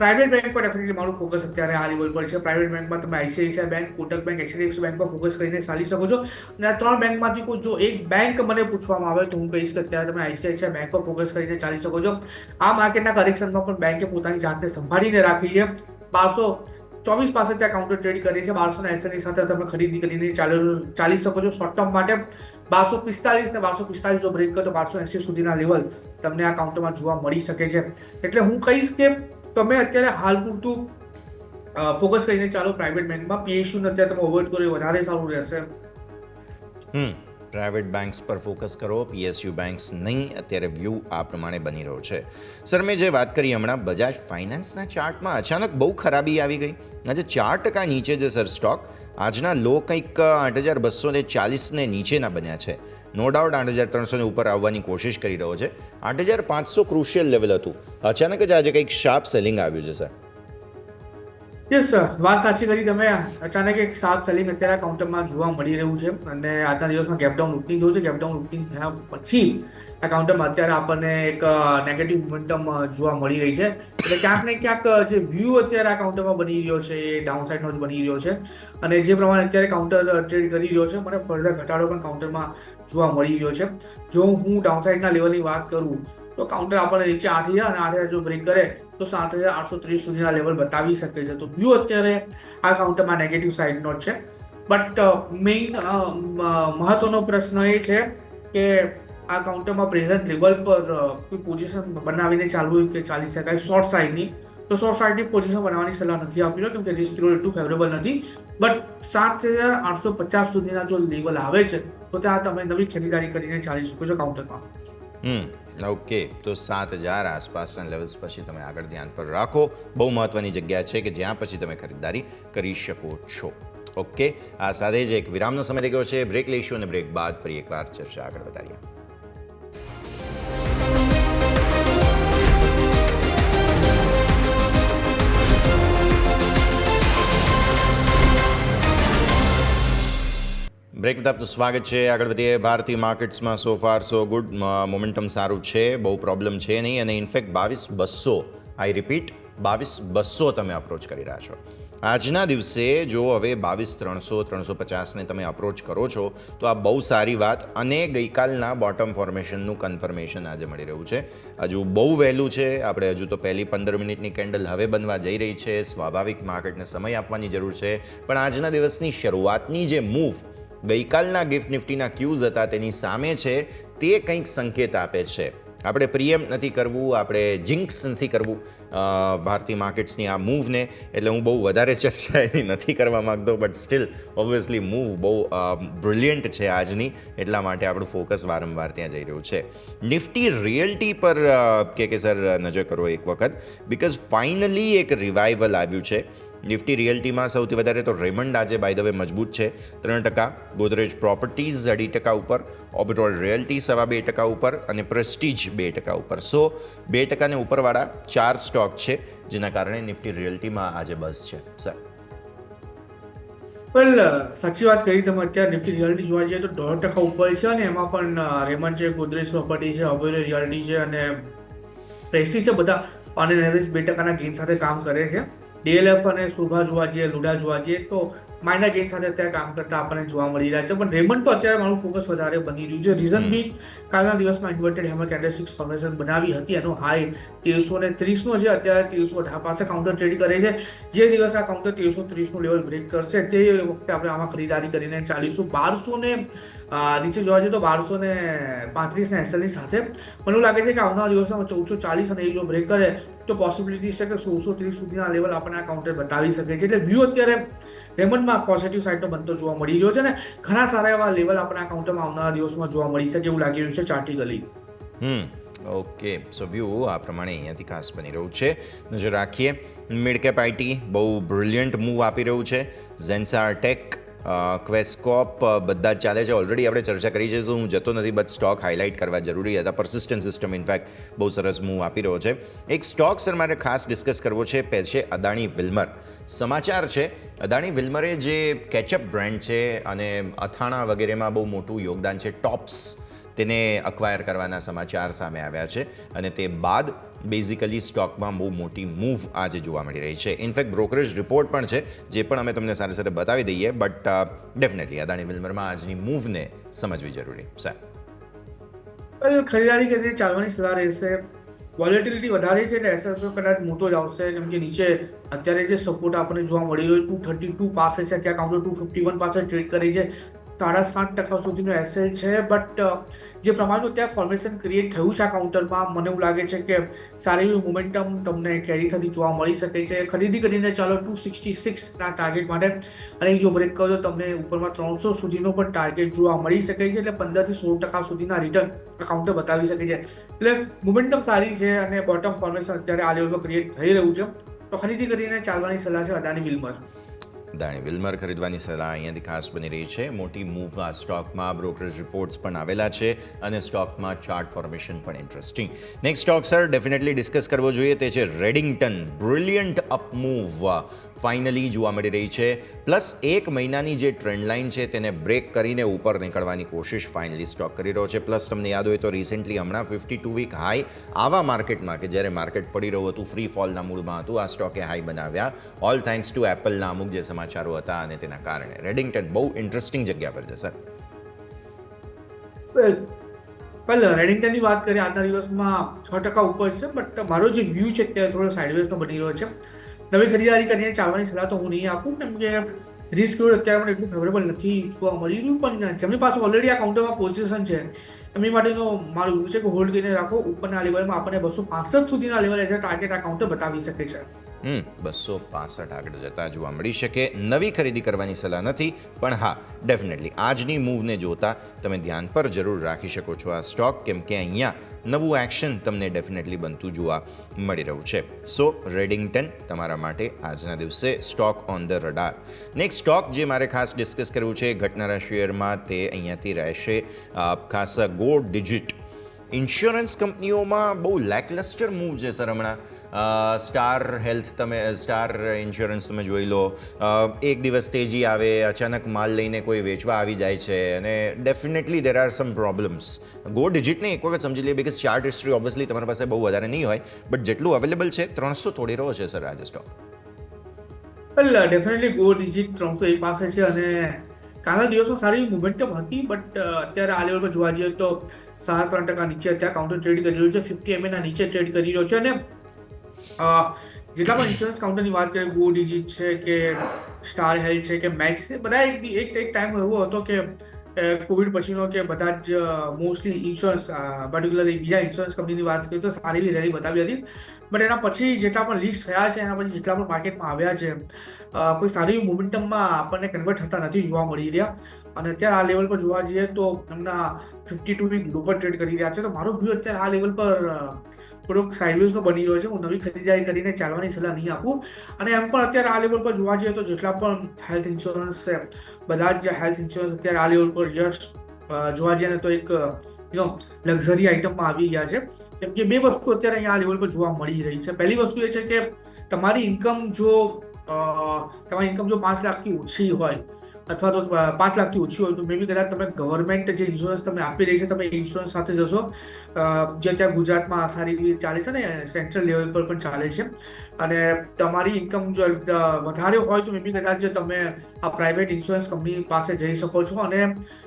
Speaker 5: પ્રાઇવેટ બેંક પર ડેફિનેટલી મારું ફોકસ અત્યારે આ લેવલ પર છે. પ્રાઇવેટ બેંકમાં તમે ICICI bank, Kotak bank, HDFC bank પર ફોકસ કરીને ચાલી શકો છો. અને આ ત્રણ બેંકમાંથી કોઈ જો એક બેંક મને પૂછવામાં આવે તો હું કહીશ કે અત્યારે તમે ICICI બેંક પર ફોકસ કરીને ચાલી શકો છો. આ માર્કેટના કરેક્શનમાં પણ બેંકે પોતાની જાતને સંભાળીને રાખી છે. 1224 પાસે ત્યાં કાઉન્ટર ટ્રેડ કરી છે. 1280 ની સાથે તમે ખરીદી કરીને ચાલી શકો છો. શોર્ટ ટર્મ માટે 1245 ને 1245 જો બ્રેક કરો તો 1280 સુધીના લેવલ તમને આ કાઉન્ટરમાં જોવા મળી શકે છે. એટલે હું કહીશ કે તમે અત્યારે હાલ પૂરતું ફોકસ કરીને ચાલો પ્રાઇવેટ બેંકમાં. PSU ને અત્યારે તમે અવોઇડ કરો એ વધારે સારું રહેશે.
Speaker 3: પ્રાઇવેટ બેંક્સ પર ફોકસ કરો, PSU બેંક્સ નહીં. અત્યારે વ્યૂ આ પ્રમાણે બની રહ્યો છે. સર, મેં જે વાત કરી હમણાં બજાજ ફાઇનાન્સના ચાર્ટમાં અચાનક બહુ ખરાબી આવી ગઈ. આજે 4% નીચે છે સર સ્ટોક. આજના લો કંઈક 8,240 ને નીચેના બન્યા છે. નો ડાઉટ 8,300 ઉપર આવવાની કોશિશ કરી રહ્યો છે. 8,500 ક્રુશિયલ લેવલ હતું. અચાનક જ આજે કંઈક શાર્પ સેલિંગ આવ્યું છે સર.
Speaker 5: યસ સર, વાત સાચી કરી તમે. અચાનક એક શાર્પ સેલિંગ અત્યારે કાઉન્ટરમાં જોવા મળી રહ્યું છે અને આજના દિવસમાં ગેપડાઉન ઓપનિંગ થયું છે. ગેપડાઉન ઓપનિંગ થયા પછી આ કાઉન્ટરમાં અત્યારે આપણને એક નેગેટિવ મોમેન્ટમ જોવા મળી રહી છે. એટલે ક્યાંક ને ક્યાંક જે વ્યૂ અત્યારે આ કાઉન્ટરમાં બની રહ્યો છે એ ડાઉન સાઇડનો જ બની રહ્યો છે. અને જે પ્રમાણે અત્યારે કાઉન્ટર ટ્રેડ કરી રહ્યો છે, મને ફર્ધર ઘટાડો પણ કાઉન્ટરમાં જોવા મળી રહ્યો છે. જો હું ડાઉન સાઇડના લેવલની વાત કરું તો કાઉન્ટર આપણને નીચે 8,000 અને 8,000 જો બ્રેક કરે તો 7,830 સુધીના લેવલ બતાવી શકે છે. તો વ્યૂ અત્યારે આ કાઉન્ટરમાં નેગેટિવ સાઇડનો જ છે. બટ મેઇન મહત્વનો પ્રશ્ન એ છે કે આ કાઉન્ટરમાં પ્રેઝન્ટ લેવલ પર કોઈ પોઝિશન બનાવીને ચાલવું કે ચાલી શકાય શોર્ટ સાઇડની, તો શોર્ટ સાઇડની પોઝિશન બનાવવાની સલાહ નથી આપી રહ્યો, કેમ કે રિસ્ક રિવોર્ડ એટલું ફેવરેબલ નથી. બટ 7,850 સુધીના જો લેવલ આવે છે તો ત્યાં તમે નવી ખરીદારી કરીને ચાલી શકો છો કાઉન્ટરમાં.
Speaker 3: ઓકે, તો 7,000 આસપાસના લેવલ્સ પછી તમે આગળ ધ્યાન પર રાખો. બહુ મહત્વની જગ્યા છે કે જ્યાં પછી તમે ખરીદારી કરી શકો છો. ઓકે, આ સાથે જ એક વિરામનો સમય થઈ ગયો છે. બ્રેક લઈશું અને બ્રેક બાદ ફરી એકવાર ચર્ચા આગળ વધારીએ. બ્રેક બાદ આપનું સ્વાગત છે. આગળ વધીએ. ભારતીય માર્કેટ્સમાં so far so good. Momentum સારું છે, બહુ પ્રોબ્લેમ છે નહીં. અને ઇનફેક્ટ 22,200, આઈ રિપીટ 22,200 તમે અપ્રોચ કરી રહ્યા છો. આજના દિવસે જો હવે 22,300, 350ને તમે અપ્રોચ કરો છો તો આ બહુ સારી વાત. અને ગઈકાલના બોટમ ફોર્મેશનનું કન્ફર્મેશન આજે મળી રહ્યું છે. હજુ બહુ વહેલું છે. આપણે હજુ તો પહેલી 15 મિનિટની કેન્ડલ હવે બનવા જઈ રહી છે. સ્વાભાવિક માર્કેટને સમય આપવાની જરૂર છે. પણ આજના દિવસની શરૂઆતની જે મૂવ ગઈકાલના ગિફ્ટ નિફ્ટીના ક્યુઝ હતા તેની સામે છે, તે કંઈક સંકેત આપે છે. આપણે પ્રિયમ નથી કરવું, આપણે જિંક્સ નથી કરવું ભારતીય માર્કેટ્સની આ મૂવને. એટલે હું બહુ વધારે ચર્ચા એની નથી કરવા માગતો, બટ સ્ટીલ ઓબ્વિયસલી મૂવ બહુ બ્રિલિયન્ટ છે આજની. એટલા માટે આપણું ફોકસ વારંવાર ત્યાં જઈ રહ્યું છે. નિફ્ટી રિયલ્ટી પર કે સર નજર કરો એક વખત, બિકોઝ ફાઇનલી એક રિવાઇવલ આવ્યું છે. નિફ્ટી રિયલ્ટીમાં સૌથી વધારે તો રેમન્ડ આજે બાય ધ વે મજબૂત છે 3%, ગોદરેજ પ્રોપર્ટીઝ 2.5% ઉપર, ઓબરોલ રિયલ્ટી 2.5% ઉપર અને પ્રેસ્ટીજ 2% ઉપર. સો 2% ને ઉપરવાળા 4 સ્ટોક છે, જેના કારણે નિફ્ટી રિયલ્ટીમાં આજે બસ છે. સર,
Speaker 5: વેલ, સાચી વાત કરી તમે. અત્યારે નિફ્ટી રિયલ્ટી જોવા જઈએ તો 1.5% ઉપર છે અને એમાં પણ રેમન્ડ છે, ગોદરેજ પ્રોપર્ટી છે, ઓબરોલ રિયલ્ટી છે અને પ્રેસ્ટીજ છે, બધા ઓન એન એવરેજ 2%ના ગેઇન સાથે કામ કરે છે. DLF અને શોભા જોવા જઈએ, લુડા જોવા જઈએ તો માઇનર ગેઇન સાથે અત્યારે કામ કરતા આપણને જોવા મળી રહ્યા છે. પણ રેમન્ડ તો અત્યારે મારું ફોકસ વધારે બની રહ્યું છે. રીઝન બી કાલના દિવસમાં ઇન્વર્ટેડ હેમર કેન્ડલસ્ટિક્સ ફોર્મેશન બનાવી હતી. એનો હાઈ 1330નો છે, અત્યારે 1318 પાસે કાઉન્ટર ટ્રેડ કરે છે. જે દિવસ આ કાઉન્ટર 1330નું લેવલ બ્રેક કરશે તે વખતે આપણે આમાં ખરીદારી કરીને ચાલીશું. 1200 ને નીચે જોવા જઈએ તો 1235 ને SL ની સાથે મને એવું લાગે છે કે આવનારા દિવસમાં 1440 અને એ જો બ્રેક કરે તો પોસિબિલિટી છે કે 1630 સુધીના લેવલ આપણને આ કાઉન્ટર બતાવી શકે છે. એટલે વ્યૂ અત્યારે રેમન્ડમાં પોઝિટિવ સાઇડનો બનતો જોવા મળી રહ્યો છે અને ઘણા સારા એવા લેવલ આપણા કાઉન્ટરમાં આવનારા દિવસોમાં જોવા મળી શકે એવું લાગી રહ્યું છે ચાર્ટિકલી.
Speaker 3: ઓકે, સો વ્યૂ આ પ્રમાણે અહીંયાથી ખાસ બની રહ્યું છે. નજર રાખીએ મિડ કેપ આઈટી બહુ બ્રિલિયન્ટ મૂવ આપી રહ્યું છે. ઝેન્સાર ટેક, ક્વેસ્કોપ બધા જ ચાલે છે. ઓલરેડી આપણે ચર્ચા કરી છે, તો હું જતો નથી, બટ સ્ટોક હાઇલાઇટ કરવા જરૂરી હતા. પરસિસ્ટન્ટ સિસ્ટમ ઇનફેક્ટ બહુ સરસ મૂવ આપી રહ્યો છે. એક સ્ટોક સર મારે ખાસ ડિસ્કસ કરવો છે, છે અદાણી વિલ્મર. સમાચાર છે અદાણી વિલ્મરે જે કેચઅપ બ્રાન્ડ છે અને અથાણા વગેરેમાં બહુ મોટું યોગદાન છે, ટોપ્સ તેને અક્વાયર કરવાના સમાચાર સામે આવ્યા છે અને તે બાદ બેઝિકલી સ્ટોકમાં બહુ મોટી મૂવ આજે જોવા મળી રહી છે. ઇનફેક્ટ બ્રોકરેજ રિપોર્ટ પણ છે, જે પણ અમે તમને સાથે સાથે બતાવી દઈએ, બટ ડેફિનેટલી અદાણી વિલ્મરમાં આજની મૂવને સમજવી જરૂરી.
Speaker 5: ખરીદારી કરીને ચાલવાની સલાહ રહેશે. વોલેટિલિટી વધારે છે એટલે એસએસ કદાચ મોટો જ આવશે, કેમ કે નીચે અત્યારે જે સપોર્ટ આપણને જોવા મળી રહ્યો 232 પાસે છે, ત્યાં કાઉન્ટર 251 પાસે ટ્રેડ કરી છે. 7.5% સુધીનો એસએલ છે, બટ જે પ્રમાણનું ત્યાં ફોર્મેશન ક્રિએટ થયું છે આ કાઉન્ટરમાં, મને એવું લાગે છે કે સારી એવી મોમેન્ટમ તમને કેરી થતી જોવા મળી શકે છે. ખરીદી કરીને ચાલો 266ના ટાર્ગેટ માટે, અને જો બ્રેક કરો તો તમને ઉપરમાં 300 સુધીનો પણ ટાર્ગેટ જોવા મળી શકે છે, એટલે 15 થી 16% સુધીના રિટર્ન આ કાઉન્ટર બતાવી શકે છે. એટલે મોમેન્ટમ સારી છે અને બોટમ ફોર્મેશન અત્યારે આ લેવલ પર ક્રિએટ થઈ રહ્યું છે, તો ખરીદી કરીને ચાલવાની સલાહ છે અદાણી વિલ્મર.
Speaker 3: અદાણી વિલ્મર ખરીદવાની સલાહ અહીંયાથી ખાસ બની રહી છે. મોટી મૂવ આ સ્ટોકમાં, બ્રોકરેજ રિપોર્ટ્સ પણ આવેલા છે અને સ્ટોકમાં ચાર્ટ ફોર્મેશન પણ interesting. Next stock sir definitely discuss કરવો જોઈએ, તે છે Redington. Brilliant up move finally જોવા મળી રહી છે. પ્લસ એક મહિનાની જે ટ્રેન્ડ લાઇન છે તેને બ્રેક કરીને ઉપર નીકળવાની કોશિશ ફાઇનલી સ્ટોક કરી રહ્યો છે. પ્લસ તમને યાદ હોય તો રિસેન્ટલી હમણાં 52 વીક હાઈ આવા માર્કેટમાં કે જ્યારે માર્કેટ પડી રહ્યું હતું, ફ્રી ફોલના મૂડમાં હતું, આ સ્ટોકે હાઈ બનાવ્યા, ઓલ થેન્ક્સ ટુ એપલના અમુક જે સમાચારો હતા અને તેના કારણે રેડિંગ્ટન બહુ ઇન્ટરેસ્ટિંગ જગ્યા પર છે સર.
Speaker 5: પહેલા રેડિંગ્ટનની વાત કરીએ, આજના દિવસમાં 6% ઉપર છે, બટ મારો જે વ્યૂ છે તે થોડો સાઇડવેઝનો બની રહ્યો છે. નવી ખરીદારી કરીને ચાલવાની સલાહ તો હું નહીં આપું, કેમ કે રિસ્ક અત્યારે મને એટલું ફેવરેબલ નથી જોવા મળી રહ્યું. પણ જેમની પાસે ઓલરેડી આ કાઉન્ટરમાં પોઝિશન છે એમની માટેનો મારું વ્યૂ છે કે હોલ્ડ કરીને રાખો. ઉપરના લેવલમાં આપણને 265 સુધીના લેવલ એઝ અ ટાર્ગેટ આ કાઉન્ટર બતાવી શકે છે.
Speaker 3: 265 આગળ જતા જોવા મળી શકે. નવી ખરીદી કરવાની સલાહ નથી, પણ હા ડેફિનેટલી આજની મૂવને જોતા તમે ધ્યાન પર જરૂર રાખી શકો છો આ સ્ટોક, કેમ કે અહીંયા નવું એક્શન તમને ડેફિનેટલી બનતું જોવા મળી રહ્યું છે. સો રેડિંગ્ટન તમારા માટે આજના દિવસે stock on the radar. Next stock જે મારે ખાસ ડિસ્કસ કરવું છે ઘટનારા શેરમાં, તે અહીંયાથી રહેશે ખાસ ગો ડિજિટ. ઇન્સ્યોરન્સ કંપનીઓમાં બહુ લેકલસ્ટર મૂવ છે સર હમણાં. સ્ટાર ઇન્સ્યોરન્સ તમે જોઈ લો, એક દિવસ તેજી આવે, અચાનક માલ લઈને કોઈ વેચવા આવી જાય છે અને definitely there are some problems. Go ડિજિટને એક વખત સમજી લઈએ, બિકોઝ ચાર્ટ હિસ્ટ્રી ઓબ્વિયસલી તમારી પાસે બહુ વધારે નહીં હોય, બટ જેટલું અવેલેબલ છે 300 તોડી રહ્યો છે સર આજે સ્ટોક.
Speaker 5: વેલ ડેફિનેટલી ગો ડિજિટ 301 પાસે છે અને કાલના દિવસમાં સારી મોમેન્ટમ હતી, બટ અત્યારે આ લેવલ પર જોવા જઈએ તો 7% નીચે અત્યારે કાઉન્ટર ટ્રેડ કરી રહ્યું છે, 50 MA ના નીચે ટ્રેડ કરી રહ્યો છે. અને જેટલા પણ ઇન્સ્યોરન્સ કાઉન્ટરની વાત કરીએ, ગો ડિજિટ છે કે સ્ટાર હેલ્થ છે કે મેક્સ છે, બધા એક ટાઈમ એવો હતો કે કોવિડ પછીનો કે બધા જ મોસ્ટલી ઇન્સ્યોરન્સ, પર્ટિક્યુલરલી બીજા ઇન્સ્યોરન્સ કંપનીની વાત કરીએ તો સારી એવી રેલી બતાવી હતી. બટ એના પછી જેટલા પણ લિસ્ટ થયા છે, એના પછી જેટલા પણ માર્કેટમાં આવ્યા છે, કોઈ સારી મોમેન્ટમમાં આપણને કન્વર્ટ થતા નથી જોવા મળી રહ્યા. અને અત્યારે આ લેવલ પર જોવા જઈએ તો એમના 52 વીક લો પર ટ્રેડ કરી રહ્યા છે. તો મારો વ્યૂ અત્યારે આ લેવલ પર થોડોક સાઇડવેઝનો બની રહ્યો છે. હું નવી ખરીદારી કરીને ચાલવાની સલાહ નહીં આપું. અને એમ પણ અત્યારે આ લેવલ પર જોવા જઈએ તો જેટલા પણ હેલ્થ ઇન્સ્યોરન્સ છે, બધા જ હેલ્થ ઇન્સ્યોરન્સ અત્યારે આ લેવલ પર જસ્ટ જોવા જઈએ તો એક લક્ઝરી આઇટમમાં આવી ગયા છે. કેમ કે બે વસ્તુ અત્યારે અહીંયા આ લેવલ પર જોવા મળી રહી છે. પહેલી વસ્તુ એ છે કે તમારી ઇન્કમ જો 5 લાખથી ઓછી હોય અથવા તો 5 લાખથી ઓછી હોય તો મે બી કદાચ તમે ગવર્મેન્ટ જે ઇન્સ્યોરન્સ તમને આપી રહી છે, તમે ઇન્સ્યોરન્સ સાથે જશો, જે ત્યાં ગુજરાતમાં સારી રીતે ચાલે છે ને સેન્ટ્રલ લેવલ પર પણ ચાલે છે. અને તમારી ઇન્કમ જો વધારે હોય તો મે બી કદાચ તમે આ પ્રાઇવેટ ઇન્સ્યોરન્સ કંપની પાસે જઈ શકો છો. અને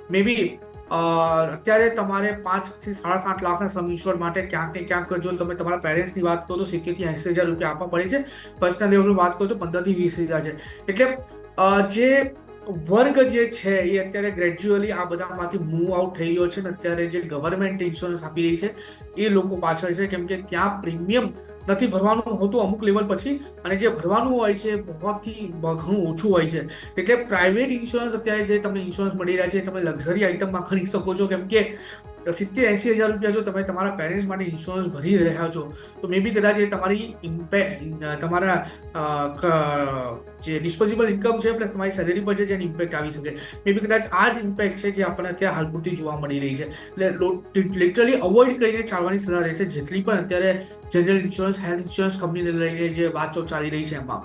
Speaker 5: મે બી અત્યારે તમારે 5 થી 7.5 લાખના સમ ઇન્શ્યોર માટે ક્યાંક ને ક્યાંક જો તમે તમારા પેરેન્ટ્સની વાત કરો તો 70,000 થી 80,000 રૂપિયા આપવા પડે છે. પર્સનલ લેવલની વાત કરો તો 15,000 થી 20,000 છે. એટલે જે વર્ગ જે છે એ અત્યારે ગ્રેજ્યુઅલી આ બધામાંથી મૂવ આઉટ થઈ રહ્યો છે. ને અત્યારે જે ગવર્મેન્ટ ઇન્સ્યોરન્સ આપી રહી છે એ લોકો પાછળ છે, કેમ કે ત્યાં પ્રીમિયમ નથી ભરવાનું હોતું અમુક લેવલ પછી, અને જે ભરવાનું હોય છે બહુથી ઘણું ઓછું હોય છે. એટલે પ્રાઇવેટ ઇન્સ્યોરન્સ અત્યારે જે તમને ઇન્સ્યોરન્સ મળી રહ્યા છે તમે લક્ઝરી આઇટમમાં ખરીદી શકો છો, કેમ કે 70-80 હજાર રૂપિયા જો તમે તમારા પેરેન્ટ્સ માટે ઇન્સ્યોરન્સ ભરી રહ્યા છો તો મે બી કદાચ એ તમારી ઇમ્પેક્ટ તમારા જે ડિસ્પોઝેબલ ઇન્કમ છે પ્લસ તમારી સેલેરી પર છે જેની ઇમ્પેક્ટ આવી શકે. મે બી કદાચ આ જ ઇમ્પેક્ટ છે જે આપણને અત્યારે હાલ પૂરતી જોવા મળી રહી છે. એટલે લિટરલી અવોઇડ કરીને ચાલવાની સલાહ રહેશે જેટલી પણ અત્યારે જનરલ ઇન્સ્યોરન્સ હેલ્થ ઇન્સ્યોરન્સ કંપનીને લઈને જે વાતો ચાલી રહી છે એમાં.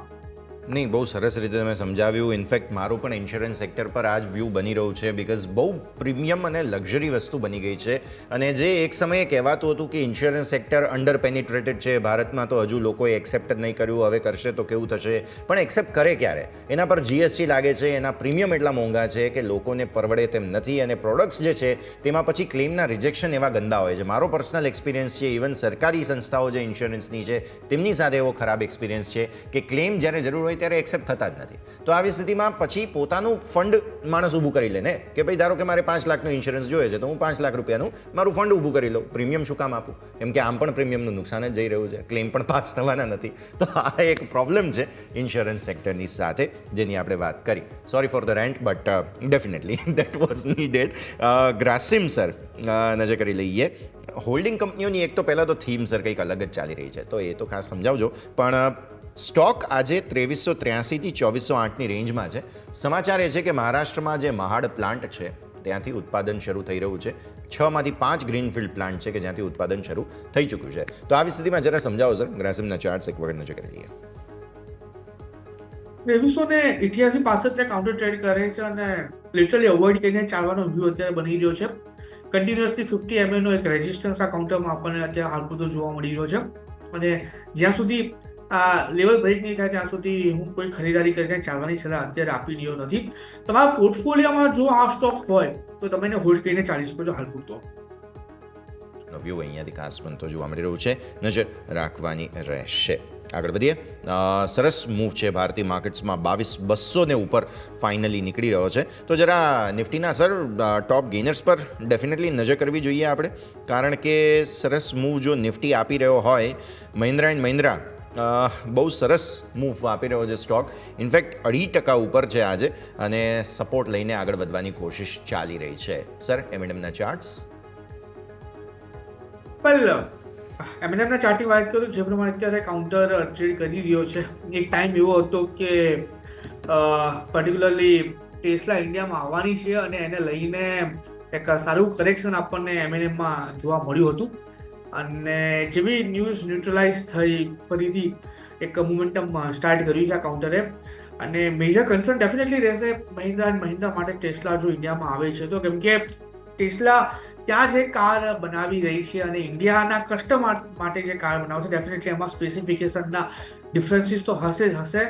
Speaker 3: નહીં, બહુ સરસ રીતે તમે સમજાવ્યું. ઇનફેક્ટ મારું પણ ઇન્સ્યોરન્સ સેક્ટર પર આ જ વ્યૂ બની રહ્યું છે, બિકોઝ બહુ પ્રીમિયમ અને લક્ઝરી વસ્તુ બની ગઈ છે. અને જે એક સમયે કહેવાતું હતું કે ઇન્સ્યોરન્સ સેક્ટર અંડર પેનિટ્રેટેડ છે ભારતમાં, તો હજુ લોકોએ એક્સેપ્ટ જ નહીં કર્યું, હવે કરશે તો કેવું થશે. પણ એક્સેપ્ટ કરે ક્યારે? એના પર જીએસટી લાગે છે, એના પ્રીમિયમ એટલા મોંઘા છે કે લોકોને પરવડે તેમ નથી, અને પ્રોડક્ટ્સ જે છે તેમાં પછી ક્લેમના રિજેક્શન એવા ગંદા હોય છે. મારો પર્સનલ એક્સપિરિયન્સ છે, ઇવન સરકારી સંસ્થાઓ જે ઇન્સ્યોરન્સની છે તેમની સાથે એવો ખરાબ એક્સપિરિયન્સ છે કે ક્લેમ જ્યારે જરૂર હોય ત્યારે એક્સેપ્ટ થતા જ નથી. તો આવી સ્થિતિમાં પછી પોતાનું ફંડ માણસ ઊભું કરી લે ને, કે ભાઈ ધારો કે મારે 5 લાખનો ઇન્સ્યોરન્સ જોઈએ છે તો હું 5 લાખ રૂપિયાનું મારું ફંડ ઊભું કરી લઉં. પ્રીમિયમ શું કામ આપું? કેમ કે આમ પણ પ્રીમિયમનું નુકસાન જ જઈ રહ્યું છે, ક્લેમ પણ પાસ થવાના નથી. તો આ એક પ્રોબ્લેમ છે ઇન્સ્યોરન્સ સેક્ટરની સાથે જેની આપણે વાત કરી. Sorry for the rent, but definitely that was needed. Grasim sir નજર કરી લઈએ. હોલ્ડિંગ કંપનીઓની એક તો પહેલાં તો થીમ સર કંઈક અલગ જ ચાલી રહી છે, તો એ તો ખાસ સમજાવજો. પણ સ્ટોક આજે 2383 થી 2408ની રેન્જમાં છે. સમાચાર એ છે કે મહારાષ્ટ્રમાં જે મહાડ પ્લાન્ટ છે ત્યાંથી ઉત્પાદન શરૂ થઈ રહ્યું છે. 6માંથી 5 ગ્રીનફિલ્ડ પ્લાન્ટ છે કે જ્યાંથી ઉત્પાદન શરૂ થઈ ચૂક્યું છે. તો આવી સ્થિતિમાં જરા સમજાવો સર, ગ્રાસિમના ચાર્ટ્સ એક વખત નજર કરી લઈએ.
Speaker 5: 2388 પાસે ત્યાં કાઉન્ટર ટ્રેડ કરે છે અને લિટરલી અવોઇડ કરીને ચાલવાનો વ્યૂ અત્યારે બની રહ્યો છે. કન્ટિન્યુઅસલી 50 MA નો એક રેઝિસ્ટન્સ આ કાઉન્ટરમાં આપણને અત્યારે હાલ પૂરતો જોવા મળી રહ્યો છે. અને જ્યાં સુધી આ લેવલ બ્રેક નહીં થાય ત્યાં સુધી હું કોઈ ખરીદારી કરીને ચાલવાની સલાહ અત્યારે આપી રહ્યો નથી. તમારા પોર્ટફોલિયોમાં જો આ સ્ટોક હોય તો તમે એને હોલ્ડ કરીને ચાલી શકો છો હાલ પૂરતો.
Speaker 3: વ્યૂ અહીંયાથી ખાસ બનતો જોવા મળી રહ્યું છે, નજર રાખવાની રહેશે. આગળ વધીએ. સરસ મૂવ છે ભારતીય માર્કેટ્સમાં, 22,200 ઉપર ફાઇનલી નીકળી રહ્યો છે. તો જરા નિફ્ટીના સર ટોપ ગેઇનર્સ પર ડેફિનેટલી નજર કરવી જોઈએ આપણે, કારણ કે સરસ મૂવ જો નિફ્ટી આપી રહ્યો હોય, મહિન્દ્રા એન્ડ મહિન્દ્રા બહુ સરસ મૂવ આપી રહ્યો છે સ્ટોક. ઇનફેક્ટ 2% ઉપર છે આજે અને સપોર્ટ લઈને આગળ વધવાની કોશિશ ચાલી રહી છે. Sir એમએનએમના charts.
Speaker 5: એમએનએમના ચાર્ટની વાત કરું, જે પ્રમાણે અત્યારે કાઉન્ટર ટ્રેડ કરી રહ્યો છે, એક ટાઈમ એવો હતો કે પર્ટિક્યુલરલી ટેસ્લા ઇન્ડિયામાં આવવાની છે અને એને લઈને એક સારું કરેક્શન આપણને એમએનએમમાં જોવા મળ્યું હતું. અને જેવી ન્યૂઝ ન્યુટ્રલાઇઝ થઈ ફરીથી એક મોમેન્ટમ સ્ટાર્ટ કર્યું છે આ કાઉન્ટરે. અને મેજર કન્સર્ન ડેફિનેટલી રહેશે મહિન્દ્રા એન્ડ મહિન્દ્રા માટે ટેસ્લા જો ઇન્ડિયામાં આવે છે તો, કેમ કે ટેસ્લા ત્યાં જે કાર બનાવી રહી છે અને ઇન્ડિયાના કસ્ટમર માટે જે કાર બનાવશે ડેફિનેટલી એમાં સ્પેસિફિકેશનના ડિફરન્સીસ તો હશે જ હશે.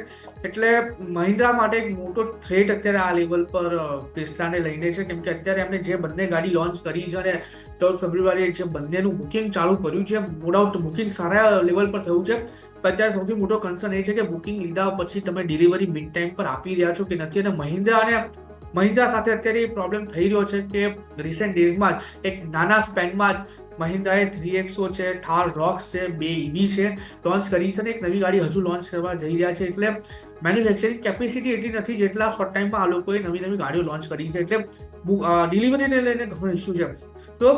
Speaker 5: એટલે મહિન્દ્રા માટે એક મોટો થ્રેટ અત્યારે આ લેવલ પર ટેસ્લાને લઈને છે, કેમ કે અત્યારે એમને જે બંને ગાડી લોન્ચ કરી છે અને 14 ફેબ્રુઆરીએ જે બંનેનું બુકિંગ ચાલુ કર્યું છે, નો ડાઉટ બુકિંગ સારા લેવલ પર થયું છે. તો અત્યારે સૌથી મોટો કન્સર્ન એ છે કે બુકિંગ લીધા પછી તમે ડિલિવરી મિડ ટાઈમ પર આપી રહ્યા છો કે નથી. અને મહિન્દ્રા સાથે અત્યારે એ પ્રોબ્લેમ થઈ રહ્યો છે કે રિસેન્ટ ડેઝમાં જ એક નાના સ્પેનમાં જ મહિન્દ્રાએ 3XO છે, થાર રોક્સ છે, 2 EV છે લોન્ચ કરી છે અને એક નવી ગાડી હજુ લોન્ચ કરવા જઈ રહ્યા છે. એટલે મેન્યુફેક્ચરિંગ કેપેસિટી એટલી નથી જેટલા શોર્ટ ટાઈમમાં આ લોકોએ નવી ગાડીઓ લોન્ચ કરી છે. એટલે ડિલિવરીને લઈને ઘણો ઇસ્યુ છે. તો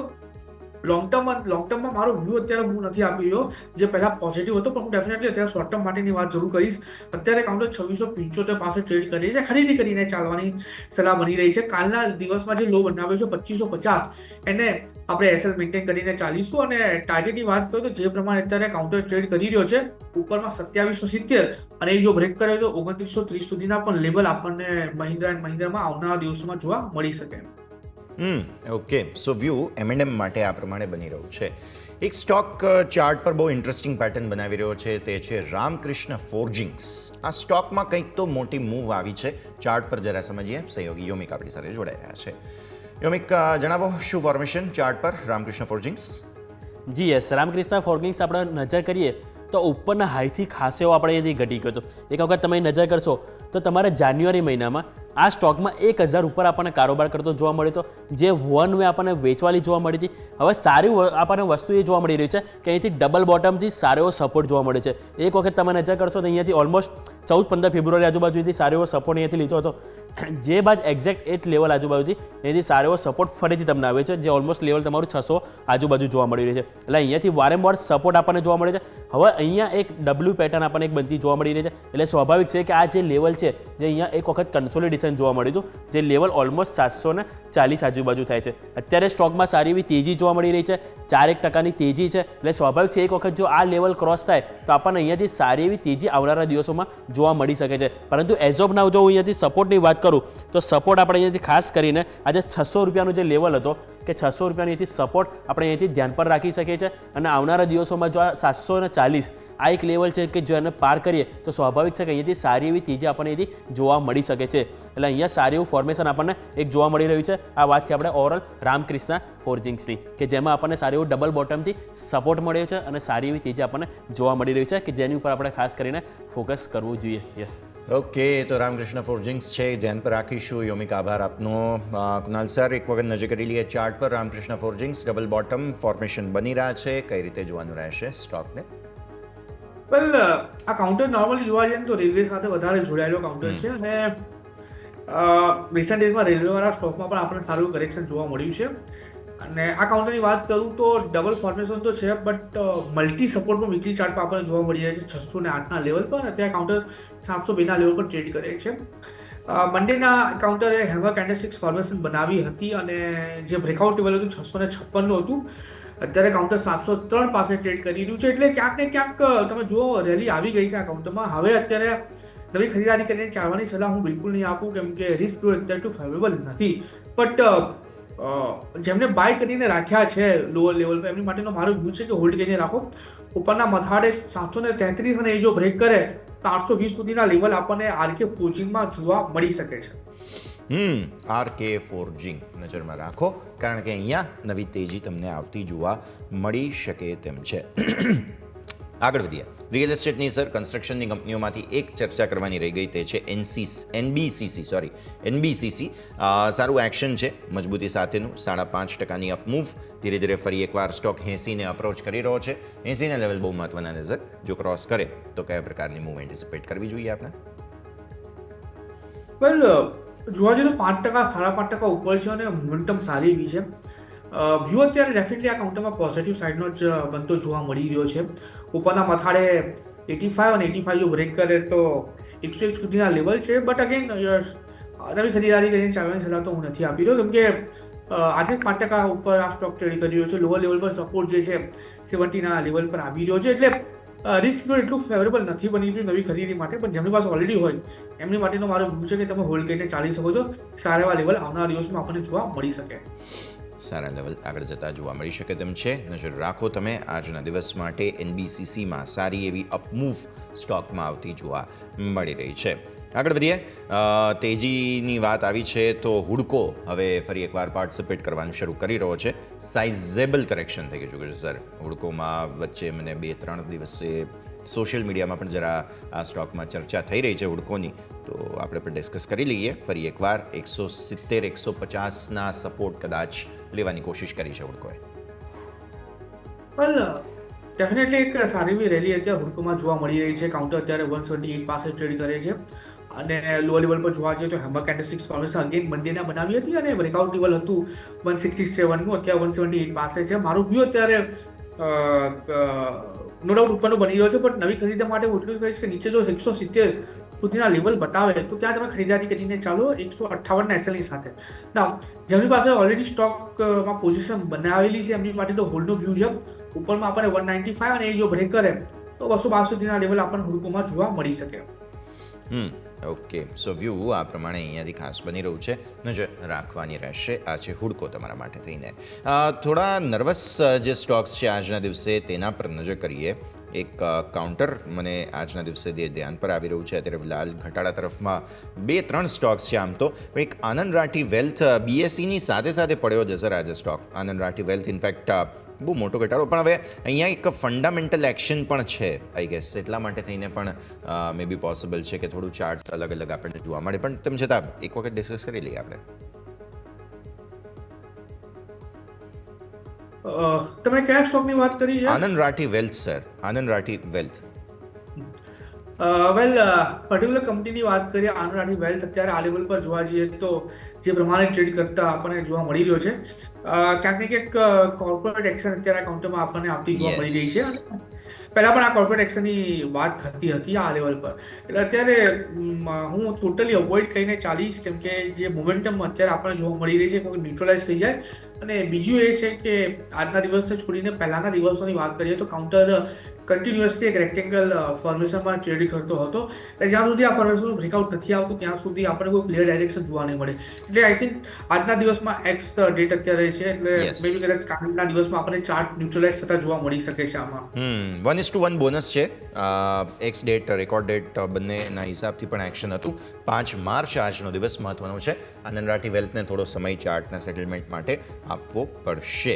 Speaker 5: લોંગ ટર્મમાં મારો વ્યૂ અત્યારે હું નથી આપી રહ્યો, જે પહેલા પોઝિટિવ હતો, પણ હું ડેફિનેટલી અત્યારે શોર્ટ ટર્મ માટેની વાત જરૂર કરીશ. અત્યારે કાઉન્ટર 2675 પાસે ટ્રેડ કરી છે, ખરીદી કરીને ચાલવાની સલાહ બની રહી છે. કાલના દિવસમાં જે લો બનાવ્યો છે 2550 એને આપણે એસએલ મેન્ટેન કરીને ચાલીશું. અને ટાર્ગેટની વાત કરીએ તો જે પ્રમાણે અત્યારે કાઉન્ટર ટ્રેડ કરી રહ્યો છે ઉપરમાં 2770 અને એ જો બ્રેક કરે તો 2930 સુધીના પણ લેવલ આપણને મહિન્દ્રા એન્ડ મહિન્દ્રામાં આવનારા દિવસોમાં જોવા મળી શકે.
Speaker 3: ઓકે, સો વ્યૂ એમએનએમ માટે આ પ્રમાણે બની રહ્યું છે. એક સ્ટોક ચાર્ટ પર બહુ ઇન્ટરેસ્ટિંગ પેટર્ન બનાવી રહ્યો છે, તે છે રામકૃષ્ણ ફોર્જિંગ્સ. આ સ્ટોકમાં કંઈક તો મોટી મૂવ આવી છે. ચાર્ટ પર જરા સમજીએ. સહયોગી યોમિક આપણી સાથે જોડાઈ રહ્યા છે. યોમિક, જણાવો શું ફોર્મેશન ચાર્ટ પર રામકૃષ્ણ ફોર્જિંગ્સ?
Speaker 4: જી યસ, રામકૃષ્ણ ફોર્જિંગ્સ આપણે નજર કરીએ તો ઉપરના હાઈથી ખાસ એવો આપણે એથી ઘટી ગયો હતો. એક વખત તમે નજર કરશો તો તમારે જાન્યુઆરી મહિનામાં આ સ્ટોકમાં 1000 ઉપર આપણને કારોબાર કરતો જોવા મળ્યો હતો, જે વન વે આપણને વેચવાલી જોવા મળી હતી. હવે સારી આપણને વસ્તુ એ જોવા મળી રહી છે કે અહીંથી ડબલ બોટમથી સારો એવો સપોર્ટ જોવા મળે છે. એક વખત તમે નજર કરશો તો અહીંયાથી ઓલમોસ્ટ 14-15 ફેબ્રુઆરી આજુબાજુથી સારો એવો સપોર્ટ અહીંયાથી લીધો હતો, જે બાદ એક્ઝેક્ટ 8 લેવલ આજુબાજુથી અહીંયાથી સારો એવો સપોર્ટ ફરીથી તમને આવે છે, જે ઓલમોસ્ટ લેવલ તમારું 600 આજુબાજુ જોવા મળી રહી છે. એટલે અહીંયાથી વારંવાર સપોર્ટ આપણને જોવા મળે છે. હવે અહીંયા એક ડબલ્યુ પેટર્ન આપણને એક બનતી જોવા મળી રહી છે. એટલે સ્વાભાવિક છે કે આ જે લેવલ છે, જે અહીંયા એક વખત કન્સોલિડેશન જોવા મળ્યું હતું, જે લેવલ ઓલમોસ્ટ 740 આજુબાજુ થાય છે. અત્યારે સ્ટોકમાં સારી એવી તેજી જોવા મળી રહી છે, 4% તેજી છે. એટલે સ્વાભાવિક છે એક વખત જો આ લેવલ ક્રોસ થાય તો આપણને અહીંયાથી સારી એવી તેજી આવનારા દિવસોમાં જોવા મળી શકે છે. પરંતુ એઝ ઓફ નાઉ જો હું અહીંયાથી સપોર્ટની વાત કરું તો સપોર્ટ આપણે અહીંયાથી ખાસ કરીને આજે 600 રૂપિયાનો જે લેવલ હતો કે 600 રૂપિયાની અહીંથી સપોર્ટ આપણે અહીંયાથી ધ્યાન પર રાખી શકીએ છીએ. અને આવનારા દિવસોમાં જો આ 740 આ એક લેવલ છે કે જો એને પાર કરીએ તો સ્વાભાવિક છે કે અહીંયાથી સારી એવી તેજી આપણને અહીંથી જોવા મળી શકે છે. એટલે અહીંયા સારી એવું ફોર્મેશન આપણને એક જોવા મળી રહ્યું છે. આ વાતથી આપણે ઓવરઓલ રામકૃષ્ણ ફોર્જિંગ્સની કે જેમાં આપણને સારી એવું ડબલ બોટમથી સપોર્ટ મળ્યો છે અને સારી એવી તેજી આપણને જોવા મળી રહી છે કે જેની ઉપર આપણે ખાસ કરીને ફોકસ કરવું જોઈએ. યસ,
Speaker 3: ઓકે, તો રામકૃષ્ણ ફોર્જિંગ્સ છે, ધ્યાન પર રાખીશું. યોમિક, આભાર આપનો. કુનાલ સર, એક વખત નજર કરી લઈએ ચાર્ટ પર. રામકૃષ્ણ ફોર્જિંગ્સ ડબલ બોટમ ફોર્મેશન બની રહ્યા છે, કઈ રીતે જોવાનું રહેશે સ્ટોકને?
Speaker 5: વેલ, આ કાઉન્ટર નોર્મલી જોવા જઈએ તો રેલવે સાથે વધારે જોડાયેલો કાઉન્ટર છે અને રિસન્ટ ડેઝમાં રેલવેવાળા સ્ટોકમાં પણ આપણને સારું કરેક્શન જોવા મળ્યું છે. અને આ કાઉન્ટરની વાત કરું તો ડબલ ફોર્મેશન તો છે, બટ મલ્ટી સપોર્ટ પણ વીકલી ચાર્ટ પર આપણને જોવા મળી રહ્યા છે 608ના લેવલ પર. અત્યારે કાઉન્ટર 702ના લેવલ પર ટ્રેડ કરે છે. મંડેના કાઉન્ટરે હેમર કેન્ડલસ્ટિક્સ ફોર્મેશન બનાવી હતી અને જે બ્રેકઆઉટ લેવલ હતું 656નું હતું. અત્યારે કાઉન્ટર 703 પાસે ટ્રેડ કરી રહ્યું છે. એટલે ક્યાંક ને ક્યાંક તમે જુઓ રેલી આવી ગઈ છે આ કાઉન્ટરમાં. હવે અત્યારે નવી ખરીદારી કરીને ચાલવાની સલાહ હું બિલકુલ નહીં આપું, કેમ કે રિસ્ક અત્યારે ટુ ફેવરેબલ નથી. બટ જેમને બાય કરીને રાખ્યા છે લોઅર લેવલ પર, એમની માટેનો મારો વ્યૂ છે કે હોલ્ડ કરીને રાખો. ઉપરના મથાળે 733 અને એ જો બ્રેક કરે તો 820 સુધીના લેવલ આપણને આરકે ફોર્જિંગમાં જોવા મળી શકે છે.
Speaker 3: આરકે ફોર્જિંગ નજરમાં રાખો, કારણ કે અહીંયા નવી તેજી તમને આવતી જોવા મળી શકે તેમ છે. આગળ વધીએ. રિયલ એસ્ટેટની સર, કન્સ્ટ્રક્શનની કંપનીઓમાંથી એક ચર્ચા કરવાની રહી ગઈ, તે છે એનબીસીસી. સારું એક્શન છે મજબૂતી સાથેનું, 5.5%ની અપમૂવ. ધીરે ધીરે ફરી એકવાર સ્ટોક 80ને અપ્રોચ કરી રહ્યો છે. 80ના લેવલ બહુ મહત્વના નજર, જો ક્રોસ કરે તો કયા પ્રકારની મૂવ એન્ટિસિપેટ કરવી જોઈએ આપણે?
Speaker 5: વેલ, જોવા જઈએ તો 5%, 5.5% ઉપર છે અને મોમેન્ટમ સારી એવી છે. વ્યૂ અત્યારે ડેફિનેટલી આ કાઉન્ટરમાં પોઝિટિવ સાઇડનો જ બનતો જોવા મળી રહ્યો છે. ઉપરના મથાળે 85 અને 85 જો બ્રેક કરે તો 101 સુધીના લેવલ છે. બટ અગેન નવી ખરીદારી કરીને ચાલવાની સલાહ તો હું નથી આપી રહ્યો, કેમ કે આજે 5% ઉપર આ સ્ટોક ટ્રેડ કરી રહ્યો છે. લોઅર લેવલ પર સપોર્ટ જે છે 70ના લેવલ પર આવી રહ્યો છે. એટલે રિસ્ક એટલું ફેવરેબલ નથી બની રહ્યું નવી ખરીદી માટે. પણ જેમની પાસે ઓલરેડી હોય એમની માટેનો મારો વ્યૂ છે કે તમે હોલ્ડ કરીને ચાલી શકો છો. સારા એવા લેવલ આવનારા દિવસમાં આપણને જોવા મળી શકે.
Speaker 3: સારા લેવલ આગળ જતા જોવા મળી શકે તેમ છે. નજર રાખો તમે આજના દિવસ માટે. એનબીસીસીમાં સારી એવી અપમૂવ સ્ટોકમાં આવતી જોવા મળી રહી છે. આગળ વધીએ. તેજીની વાત આવી છે તો હુડકો હવે ફરી એકવાર પાર્ટિસિપેટ કરવાનું શરૂ કરી રહ્યો છે. સાઇઝેબલ કરેક્શન થઈ ગયું છે સર હુડકોમાં. વચ્ચે મને 2-3 દિવસે સોશિયલ મીડિયામાં પણ જરા આ સ્ટોકમાં ચર્ચા થઈ રહી છે હુડકોની, તો આપણે પણ ડિસ્કસ કરી લઈએ. ફરી એકવાર 170-150ના સપોર્ટ કદાચ લેવાની કોશિશ કરી છે હુડકોએ.
Speaker 5: વેલ, ડેફિનેટલી એક સારી એવી રેલી અત્યારે હુડકોમાં જોવા મળી રહી છે. કાઉન્ટર અત્યારે 178 પાસે ટ્રેડ કરે છે અને લોઅર લેવલ પર જોવા જઈએ તો હેમર કેન્ડલસ્ટિક્સ ફોર્મેશન અગેન મંડેના બનાવી હતી અને બ્રેકઆઉટ લેવલ હતું 167નું, અત્યારે 178 પાસે છે. મારું વ્યૂ અત્યારે નો ડાઉટ ઉપરનો બની રહ્યો છે, પણ નવી ખરીદી માટે હું એટલું કહીશ કે નીચે જો 170 સુધીના લેવલ બતાવે તો ત્યાં તમે ખરીદારી કરીને ચાલો 158ના એસએલની સાથે. ના, જેમની પાસે ઓલરેડી સ્ટોકમાં પોઝિશન બનાવેલી છે એમની માટે તો હોલ્ડનો વ્યૂ છે. ઉપરમાં આપણને 195 અને એ જો બ્રેક કરે તો 212 સુધીના લેવલ આપણને હુડકોમાં જોવા મળી શકે.
Speaker 3: ઓકે, સો વ્યૂ આ પ્રમાણે અહીંયાથી ખાસ બની રહ્યું છે, નજર રાખવાની રહેશે. આ છે હુડકો તમારા માટે થઈને. થોડા નર્વસ જે સ્ટોક્સ છે આજના દિવસે તેના પર નજર કરીએ એક કાઉન્ટર મને આજના દિવસે ધ્યાન પર આવી રહ્યું છે. અત્યારે ફિલહાલ ઘટાડા તરફમાં 2-3 સ્ટોક્સ છે આમ તો. એક આનંદ રાઠી વેલ્થ BSEની સાથે સાથે પડ્યો છે સર આજે સ્ટોક. આનંદ રાઠી વેલ્થ ઇનફેક્ટ બહુ મોટો ઘટાડો, પણ હવે અહીંયા એક ફંડામેન્ટલ એક્શન પણ છે આઈ ગેસ, એટલા માટે થઈને પણ મે બી પોસિબલ છે કે થોડું ચાર્ટ્સ અલગ અલગ આપણને જોવા મળે. પણ તેમ છતાં એક વખત ડિસ્કસ કરી લઈએ આપણે.
Speaker 5: તમે કયા સ્ટોકની વાત કરી છે?
Speaker 3: આનંદ રાઠી વેલ્થ સર, આનંદ રાઠી વેલ્થ.
Speaker 5: વેલ પર્ટિક્યુલર કંપનીની વાત કરીએ, આનંદ રાઠી વેલ્થ અત્યારે આ લેવલ પર જોવા જઈએ તો જે પ્રમાણે ટ્રેડ કરતા આપણને જોવા મળી રહ્યો છે, ક્યાંક ને ક્યાંક કોર્પોરેટ એક્શન અત્યારે કાઉન્ટરમાં આપણને આવતી જોવા મળી રહી છે. પહેલા પણ આ કોર્પોરેટ એક્શનની વાત થતી હતી આ લેવલ પર, એટલે અત્યારે હું ટોટલી અવોઇડ કરીને ચાલીશ, કેમ કે જે મોમેન્ટમ અત્યારે આપણને જોવા મળી રહી છે કોઈ ન્યુટ્રલાઇઝ થઈ જાય. અને બીજું એ છે કે આજના દિવસને છોડીને પહેલાના દિવસોની વાત કરીએ તો કાઉન્ટર કન્ટિન્યુઅસલી એક રેક્ટેંગલ ફોર્મેશનમાં ટ્રેડ કરતો હતો. એટલે જ્યાં સુધી આ ફોર્મેશનનું બ્રેકઆઉટ નથી આવતું ત્યાં સુધી આપણને કોઈ ક્લિયર ડાયરેક્શન જોવા નહીં મળે. એટલે આઈ થિંક આજના દિવસમાં એક્સ ડેટ અત્યારે છે, એટલે મે બી કદાચ કાલના દિવસમાં આપણને ચાર્ટ ન્યુટ્રલાઇઝ થતા જોવા મળી શકે છે આમાં.
Speaker 3: 1:1 બોનસ છે. એક્સ ડેટ, રેકોર્ડ ડેટ બંનેના હિસાબથી પણ એક્શન હતું. 5 માર્ચ આજનો દિવસ મહત્વનો છે. આનંદ રાઠી વેલ્થને થોડો સમય ચાર્ટના સેટલમેન્ટ માટે આપવો પડશે.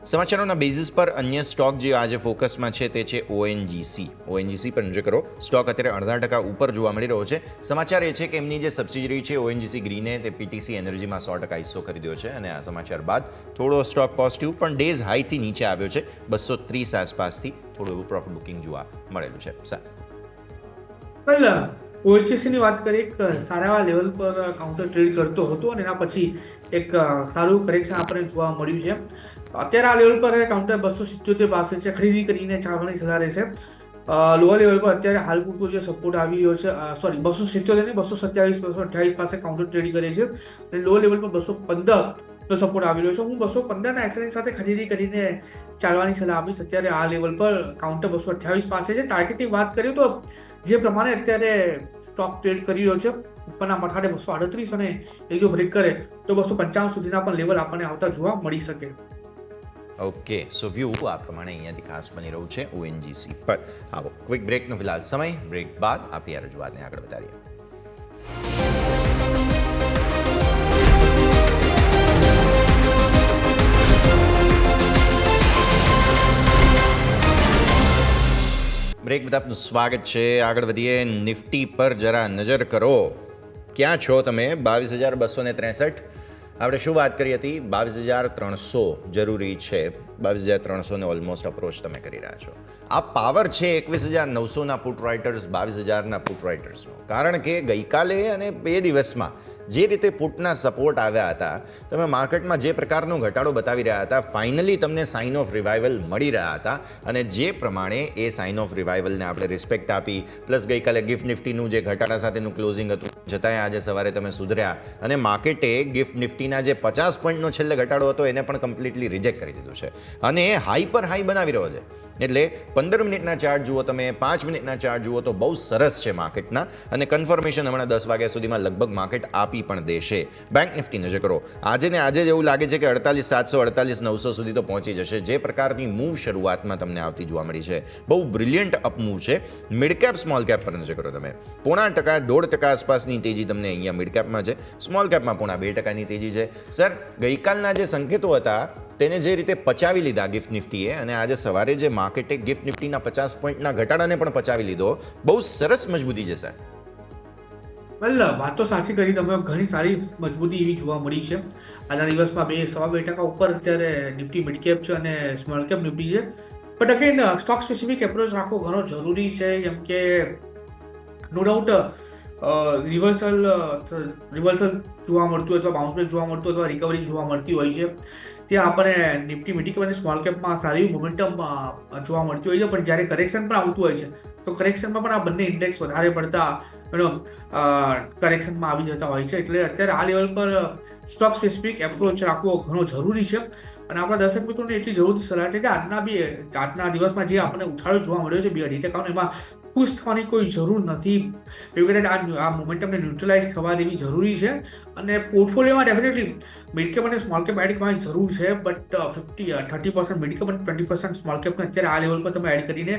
Speaker 3: સમાચારોના બેઝિસ પર અન્ય સ્ટોક જે આજે ફોકસમાં છે તે છે ONGC પર નજર કરો. સ્ટોક અત્યારે 0.5% ઉપર જોવા મળી રહ્યો છે. સમાચાર એ છે કે એમની જે સબસિડરી છે ONGC ગ્રીને તે PTC એનર્જીમાં 100% હિસ્સો ખરીદ્યો છે અને આ સમાચાર બાદ થોડો સ્ટોક પોઝિટિવ પણ ડેઝ હાઈથી નીચે આવ્યો છે. 230 આસપાસથી થોડું એવું પ્રોફિટ બુકિંગ જોવા મળેલું છે.
Speaker 5: વેલ ONGCની વાત કરીએ, એક સારા એવા લેવલ પર કાઉન્ટર ટ્રેડ કરતો હતો અને એના પછી એક સારું કરેક્શન આપણને જોવા મળ્યું છે. અત્યારે આ લેવલ પર કાઉન્ટર 277 પાસે છે, ખરીદી કરીને ચાલવાની સલાહ રહેશે. લોઅર લેવલ પર અત્યારે હાલ પૂરતો જે સપોર્ટ આવી રહ્યો છે, સોરી 277 ને 227 228 પાસે કાઉન્ટર ટ્રેડ કરે છે અને લો લેવલ પર 215 નો સપોર્ટ આવી રહ્યો છે. હું 215 ના એસએલએન સાથે ખરીદી કરીને ચાલવાની સલાહ આપીશ. અત્યારે આ લેવલ પર કાઉન્ટર 228 પાસે છે. ટાર્ગેટની વાત કરીએ તો જે પ્રમાણે અત્યારે સ્ટોક ટ્રેડ કરી રહ્યો છે ઉપરના મથાળે 238 અને એ જો બ્રેક કરે તો 255 સુધીના પણ લેવલ આપણને આવતા જોવા મળી શકે.
Speaker 3: ઓકે, સો વ્યૂ આ પ્રમાણે અહીંયાથી ખાસ બની રહ્યું છે ONGC પર. આવો ક્વિક બ્રેકનો ફિલહાલ સમય. બ્રેક બાદ આપણી આ રજૂઆતને આગળ વધારીએ. બ્રેક બાદ આપનું સ્વાગત છે. આગળ વધીએ. નિફ્ટી પર જરા નજર કરો. ક્યાં છો તમે? 22,263. આપણે શું વાત કરી હતી? 22,300 જરૂરી છે. 22,300 ને ઓલમોસ્ટ અપ્રોચ તમે કરી રહ્યા છો. આ પાવર છે 21,900ના પુટ રાઇટર્સ, 22,000ના પુટ રાઇટર્સનો. કારણ કે ગઈકાલે અને 2 દિવસમાં જે રીતે પુટના સપોર્ટ આવ્યા હતા, તમે માર્કેટમાં જે પ્રકારનો ઘટાડો બતાવી રહ્યા હતા, ફાઇનલી તમને સાઇન ઓફ રિવાઇવલ મળી રહ્યા હતા અને જે પ્રમાણે એ સાઇન ઓફ રિવાઇવલને આપણે રિસ્પેક્ટ આપી, પ્લસ ગઈકાલે ગિફ્ટ નિફ્ટીનું જે ઘટાડા સાથેનું ક્લોઝિંગ હતું, છતાંય આજે સવારે તમે સુધર્યા અને માર્કેટે ગિફ્ટ નિફ્ટીના જે 50 પોઈન્ટનો છેલ્લે ઘટાડો હતો એને પણ કમ્પ્લીટલી રિજેક્ટ કરી દીધું છે અને હાઈ પર હાઈ બનાવી રહ્યો છે. એટલે 15 મિનિટના ચાર્ટ જુઓ તમે, 5 મિનિટના ચાર્ટ જુઓ તો બહુ સરસ છે માર્કેટના અને કન્ફર્મેશન હમણાં 10 વાગ્યા સુધીમાં લગભગ માર્કેટ આપી પણ દેશે. બેંક નિફ્ટી નજર કરો. આજે ને આજે જ એવું લાગે છે કે 48,700 48,900 સુધી તો પહોંચી જશે. જે પ્રકારની મૂવ શરૂઆતમાં તમને આવતી જોવા મળી છે, બહુ બ્રિલિયન્ટ અપ મૂવ છે. મિડ કેપ સ્મોલ કેપ પર નજર કરો તમે. 0.5% 1.5% આસપાસની તેજી તમને અહીંયા મિડ કેપમાં છે. સ્મોલ કેપમાં 0.2%ની તેજી છે. સર, ગઈકાલના જે સંકેતો હતા તેને જે રીતે પચાવી લીધા ગિફ્ટ નિફ્ટીએ અને આજે સવારે જે માર્કેટે ગિફ્ટ નિફ્ટીના 50 પોઈન્ટના ઘટાડાને પણ પચાવી લીધો, બહુ સરસ મજબૂતી છે સર.
Speaker 5: વેલ વાત તો સાચી કરી તમે, ઘણી સારી મજબૂતી એવી જોવા મળી છે. આજના દિવસમાં 2.25% ઉપર અત્યારે નિફ્ટી મિડ કેપ છે અને સ્મોલ કેપ નિફ્ટી છે. But again stock specific approach રાખવો ઘણો જરૂરી છે, કેમ કે નો ડાઉટ રિવર્સલ જોવા મળતું અથવા બાઉન્સબેક જોવા મળતું અથવા રિકવરી જોવા મળતી હોય છે. ત્યાં આપણને નિફ્ટી મિડ કેપ અને સ્મોલ કેપમાં સારી મોમેન્ટમ જોવા મળતી હોય છે. પણ જ્યારે કરેક્શન પણ આવતું હોય છે તો કરેક્શનમાં પણ આ બંને ઇન્ડેક્સ વધારે પડતા કરેક્શનમાં આવી જતા હોય છે. એટલે અત્યારે આ લેવલ પર સ્ટોક સ્પેસિફિક એપ્રોચ રાખવો ઘણો જરૂરી છે અને આપણા દર્શક મિત્રોને એટલી જરૂરથી સલાહ છે કે આજના દિવસમાં જે આપણને ઉછાળો જોવા મળ્યો છે 2.5%, એમાં ખુશ થવાની કોઈ જરૂર નથી. એવું કદાચ આ મોમેન્ટમને ન્યુટ્રલાઇઝ થવા દેવી જરૂરી છે અને પોર્ટફોલિયોમાં ડેફિનેટલી મિડ કેપ અને સ્મોલ કેપ એડ કરવાની જરૂર છે, બટ 30% મિડ કેપ અને 20% સ્મોલ કેપને અત્યારે આ લેવલ પર તમે એડ કરીને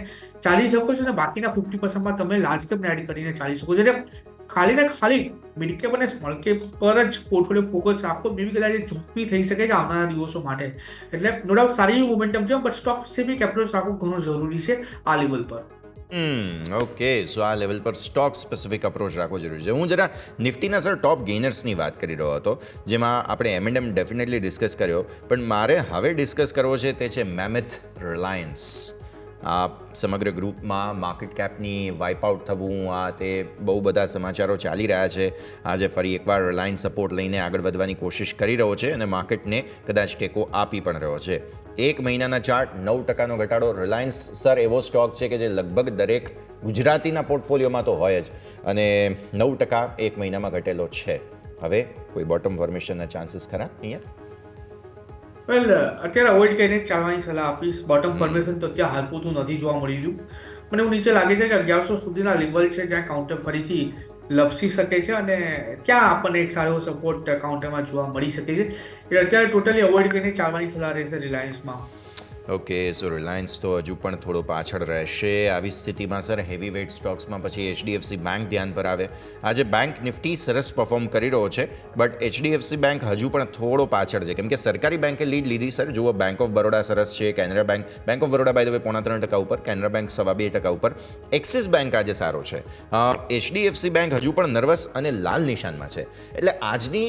Speaker 5: ચાલી શકો છો અને બાકીના 50%માં તમે લાર્જ કેપને એડ કરીને ચાલી શકો છો. એટલે ખાલી ને ખાલી મિડ કેપ અને સ્મોલ કેપ પર જ પોર્ટફોલિયો ફોકસ રાખો, મેબી કદાચ એ જોખમી થઈ શકે છે આવનારા દિવસો માટે. એટલે નો ડાઉટ સારી એવી મોમેન્ટમ છે, બટ સ્ટોક સ્પેસિફિક એપ્રોચ રાખવું ઘણું જરૂરી છે આ લેવલ પર.
Speaker 3: ઓકે, સો આ લેવલ પર સ્ટોક સ્પેસિફિક અપ્રોચ રાખવો જરૂરી છે. હું જરા નિફ્ટીના સર ટોપ ગેઇનર્સની વાત કરી રહ્યો હતો, જેમાં આપણે M&M ડેફિનેટલી ડિસ્કસ કર્યો, પણ મારે હવે ડિસ્કસ કરવો છે તે છે મેમેથ રિલાયન્સ. આ સમગ્ર ગ્રુપમાં માર્કેટ કેપની વાઇપ આઉટ થવું, આ તે બહુ બધા સમાચારો ચાલી રહ્યા છે. આજે ફરી એકવાર રિલાયન્સ સપોર્ટ લઈને આગળ વધવાની કોશિશ કરી રહ્યો છે અને માર્કેટને કદાચ ટેકો આપી પણ રહ્યો છે. એક મહિનાના ચાર્ટ 9%નો ઘટાડો. રિલાયન્સ સર એવો સ્ટોક છે કે જે લગભગ દરેક ગુજરાતીના પોર્ટફોલિયોમાં તો હોય જ, અને 9% એક મહિનામાં ઘટેલો છે. હવે કોઈ બોટમ ફોર્મેશનના ચાન્સીસ ખરા અહીંયા?
Speaker 5: વેલ, અત્યારે અવોઇડ કરીને ચાલવાની સલાહ આપીશ. બોટમ ફોર્મેશન તો અત્યારે હાલ પૂરતું નથી જોવા મળી રહ્યું. મને એવું નીચે લાગે છે કે 1100 સુધીના લેવલ છે જ્યાં કાઉન્ટર ફરીથી લપસી શકે છે અને ત્યાં આપણને એક સારો સપોર્ટ કાઉન્ટરમાં જોવા મળી શકે છે. એટલે અત્યારે ટોટલી અવોઇડ કરીને ચાલવાની સલાહ રહેશે રિલાયન્સમાં.
Speaker 3: ઓકે, સો રિલાયન્સ તો હજુ પણ થોડો પાછળ રહેશે. આવી સ્થિતિમાં સર હેવી વેઇટ સ્ટોક્સમાં પછી HDFC બેંક ધ્યાન પર આવે. આજે બેંક નિફ્ટી સરસ પરફોર્મ કરી રહ્યો છે, બટ HDFC બેંક હજુ પણ થોડો પાછળ છે, કેમ કે સરકારી બેંકે લીડ લીધી. સર જુઓ, બેંક ઓફ બરોડા સરસ છે, Canara bank of Baroda by the way 3.5% ઉપર, કેનરા બેંક 2.25% ઉપર, એક્સિસ બેંક આજે સારો છે. HDFC બેંક હજુ પણ નર્વસ અને લાલ નિશાનમાં છે. એટલે આજની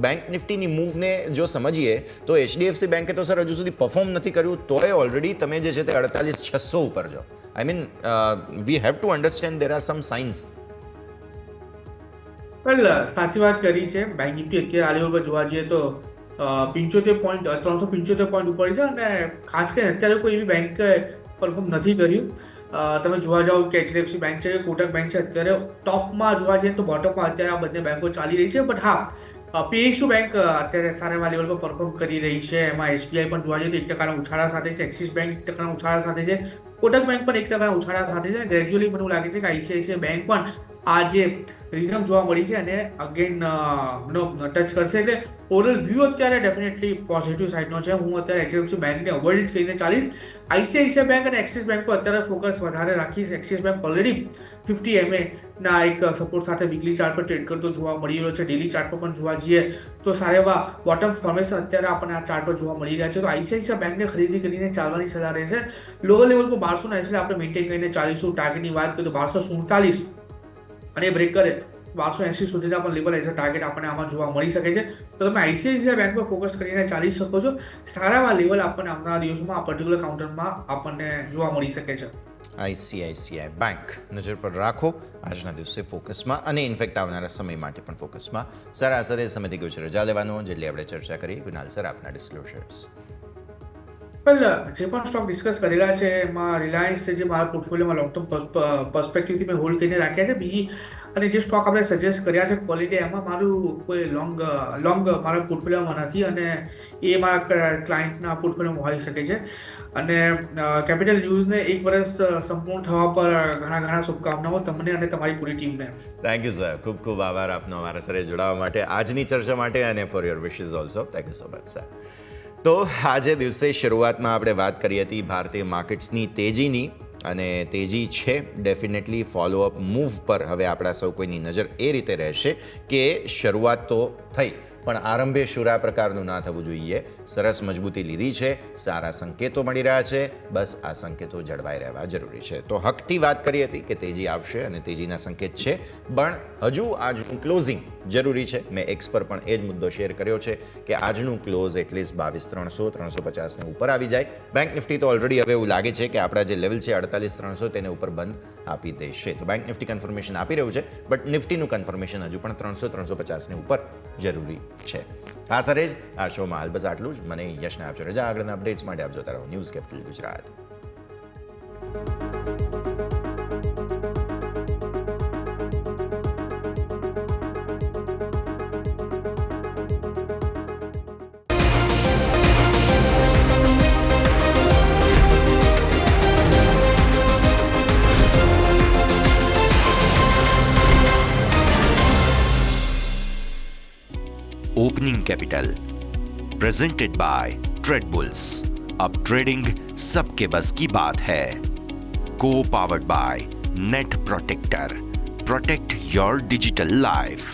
Speaker 3: બેંક નિફ્ટીની મૂવને જો સમજીએ તો HDFC બેંકે તો સર હજુ સુધી પરફોર્મ નથી કર્યું, તોય ઓલરેડી તમે જે છે તે 48,600 ઉપર જો. I mean we have to understand there are some signs.
Speaker 5: Well, સાચી વાત કરી છે. બેંક નિફ્ટી અત્યારે આ લેવલ પર જોવા જઈએ તો 375 પોઈન્ટ ઉપર છે અને ખાસ કરીને અત્યારે કોઈ એવી બેંક પરફોર્મ નથી કર્યું. તમે જોવા જાઓ કે HDFC બેંક છે કે કોટક બેંક છે, અત્યારે ટોપમાં જોવા જઈએ તો બોટમમાં અત્યારે આ બંને બેંકો ચાલી રહી છે. બટ હા, PSU બેંક અત્યારે સારા લેવલ પર પરફોર્મ કરી રહી છે. એમાં SBI પણ જોવા જઈએ તો 1%ના ઉછાળા સાથે છે, એક્સિસ બેંક 1%ના ઉછાળા સાથે છે, કોટક બેંક પણ 1%ના ઉછાળા સાથે છે. ગ્રેજ્યુઅલી મને લાગે છે કે ICICI બેંક પણ આ જે રિધમ જોવા મળી છે અને અગેન ટચ કરશે. એટલે ઓવરઓલ વ્યૂ અત્યારે ડેફિનેટલી પોઝિટિવ સાઇડનો છે. હું અત્યારે HDFC બેંકને અવોઇડ કરીને ચાલીશ. ICICI બેંક અને એક્સિસ બેંક પર અત્યારે ફોકસ વધારે રાખીશ. એક્સિસ બેંક ઓલરેડી 50 MA ના એક સપોર્ટ સાથે વીકલી ચાર્ટ પર ટ્રેડ કરતો જોવા મળી રહ્યો છે. ડેલી ચાર્ટ પર પણ જોવા જઈએ તો સારા એવા બોટમ ફોર્મેશન અત્યારે આપણને આ ચાર્ટ પર જોવા મળી રહ્યા છે. તો ICICI બેંકને ખરીદી કરીને ચાલવાની સલાહ રહેશે. લોઅર લેવલ પર 1280 આપણે મેન્ટેન કરીને ચાલીશું. ટાર્ગેટની વાત કરીએ તો 1247 અને બ્રેક કરે 1280 સુધીના પણ લેવલ એઝ અ ટાર્ગેટ આપણને આમાં જોવા મળી શકે છે. તો તમે ICICI બેંક પર ફોકસ કરીને ચાલી શકો છો. સારા એવા લેવલ આપણને આવનારા દિવસોમાં આ પર્ટિક્યુલર કાઉન્ટરમાં આપણને જોવા મળી શકે છે.
Speaker 3: ICICI બેંક નજર પર રાખો આજના દિવસે ફોકસમાં, અને ઇનફેક્ટ આવનારા સમય માટે પણ ફોકસમાં. સર આ સરે સમયથી ગયો છે રજા લેવાનો, જેટલી આપણે ચર્ચા કરી. કુનાલ સર, આપના ડિસ્ક્લોઝર્સ.
Speaker 5: વેલ, જે પણ સ્ટોક ડિસ્કસ કરેલા છે એમાં રિલાયન્સ છે જે મારા પોર્ટફોલિયોમાં લોંગ ટર્મ પર્સપેક્ટિવથી મેં હોલ્ડ કરીને રાખ્યા છે. બીજી અને જે સ્ટોક આપણે સજેસ્ટ કર્યા છે ક્વોલિટી, એમાં મારું કોઈ લોંગ મારા પોર્ટફોલિયોમાં નથી અને એ મારા ક્લાયન્ટના પોર્ટફોલિયોમાં હોઈ શકે છે. અને કેપિટલ ન્યૂઝને 1 વર્ષ સંપૂર્ણ થવા પર ઘણા શુભકામનાઓ તમને અને તમારી પૂરી ટીમને.
Speaker 3: થેન્ક યુ સર, ખૂબ ખૂબ આભાર આપનો અમારા સરે જોડાવા માટે, આજની ચર્ચા માટે, અને for your wishes also. Thank you so much sir. તો આજે દિવસે શરૂઆતમાં આપણે વાત કરી હતી ભારતીય માર્કેટ્સની તેજીની, અને તેજી છે ડેફિનેટલી ફોલોઅપ મૂવ પર હવે આપણા સૌ કોઈની નજર એ રીતે રહેશે કે શરૂઆત તો થઈ, પણ આરંભે શુરા પ્રકારનું ના થવું જોઈએ. સરસ મજબૂતી લીધી છે, સારા સંકેતો મળી રહ્યા છે, બસ આ સંકેતો જળવાઈ રહેવા જરૂરી છે. તો હકથી વાત કરી હતી કે તેજી આવશે અને તેજીના સંકેત છે, પણ હજુ આજનું ક્લોઝિંગ જરૂરી છે. મેં એક્સ પર પણ એ જ મુદ્દો શેર કર્યો છે કે આજનું ક્લોઝ એટલીસ્ટ 22,300 350ને ઉપર આવી જાય. બેંક નિફ્ટી તો ઓલરેડી હવે એવું લાગે છે કે આપણા જે લેવલ છે 48,300 તેને ઉપર બંધ આપી દેશે. તો બેંક નિફ્ટી કન્ફર્મેશન આપી રહ્યું છે, બટ નિફ્ટીનું કન્ફર્મેશન હજુ પણ 300-350ને ઉપર જરૂરી છે. આ સરે જ આ શોમાં હાલ બસ આટલું જ. મને યશને આપજો રજા. આગળના અપડેટ્સ માટે આપ જોતા રહો News Capital Gujarat.
Speaker 2: Opening capital presented by Tradebulls. अब ट्रेडिंग सबके बस की बात है। को powered by net protector, protect your digital life.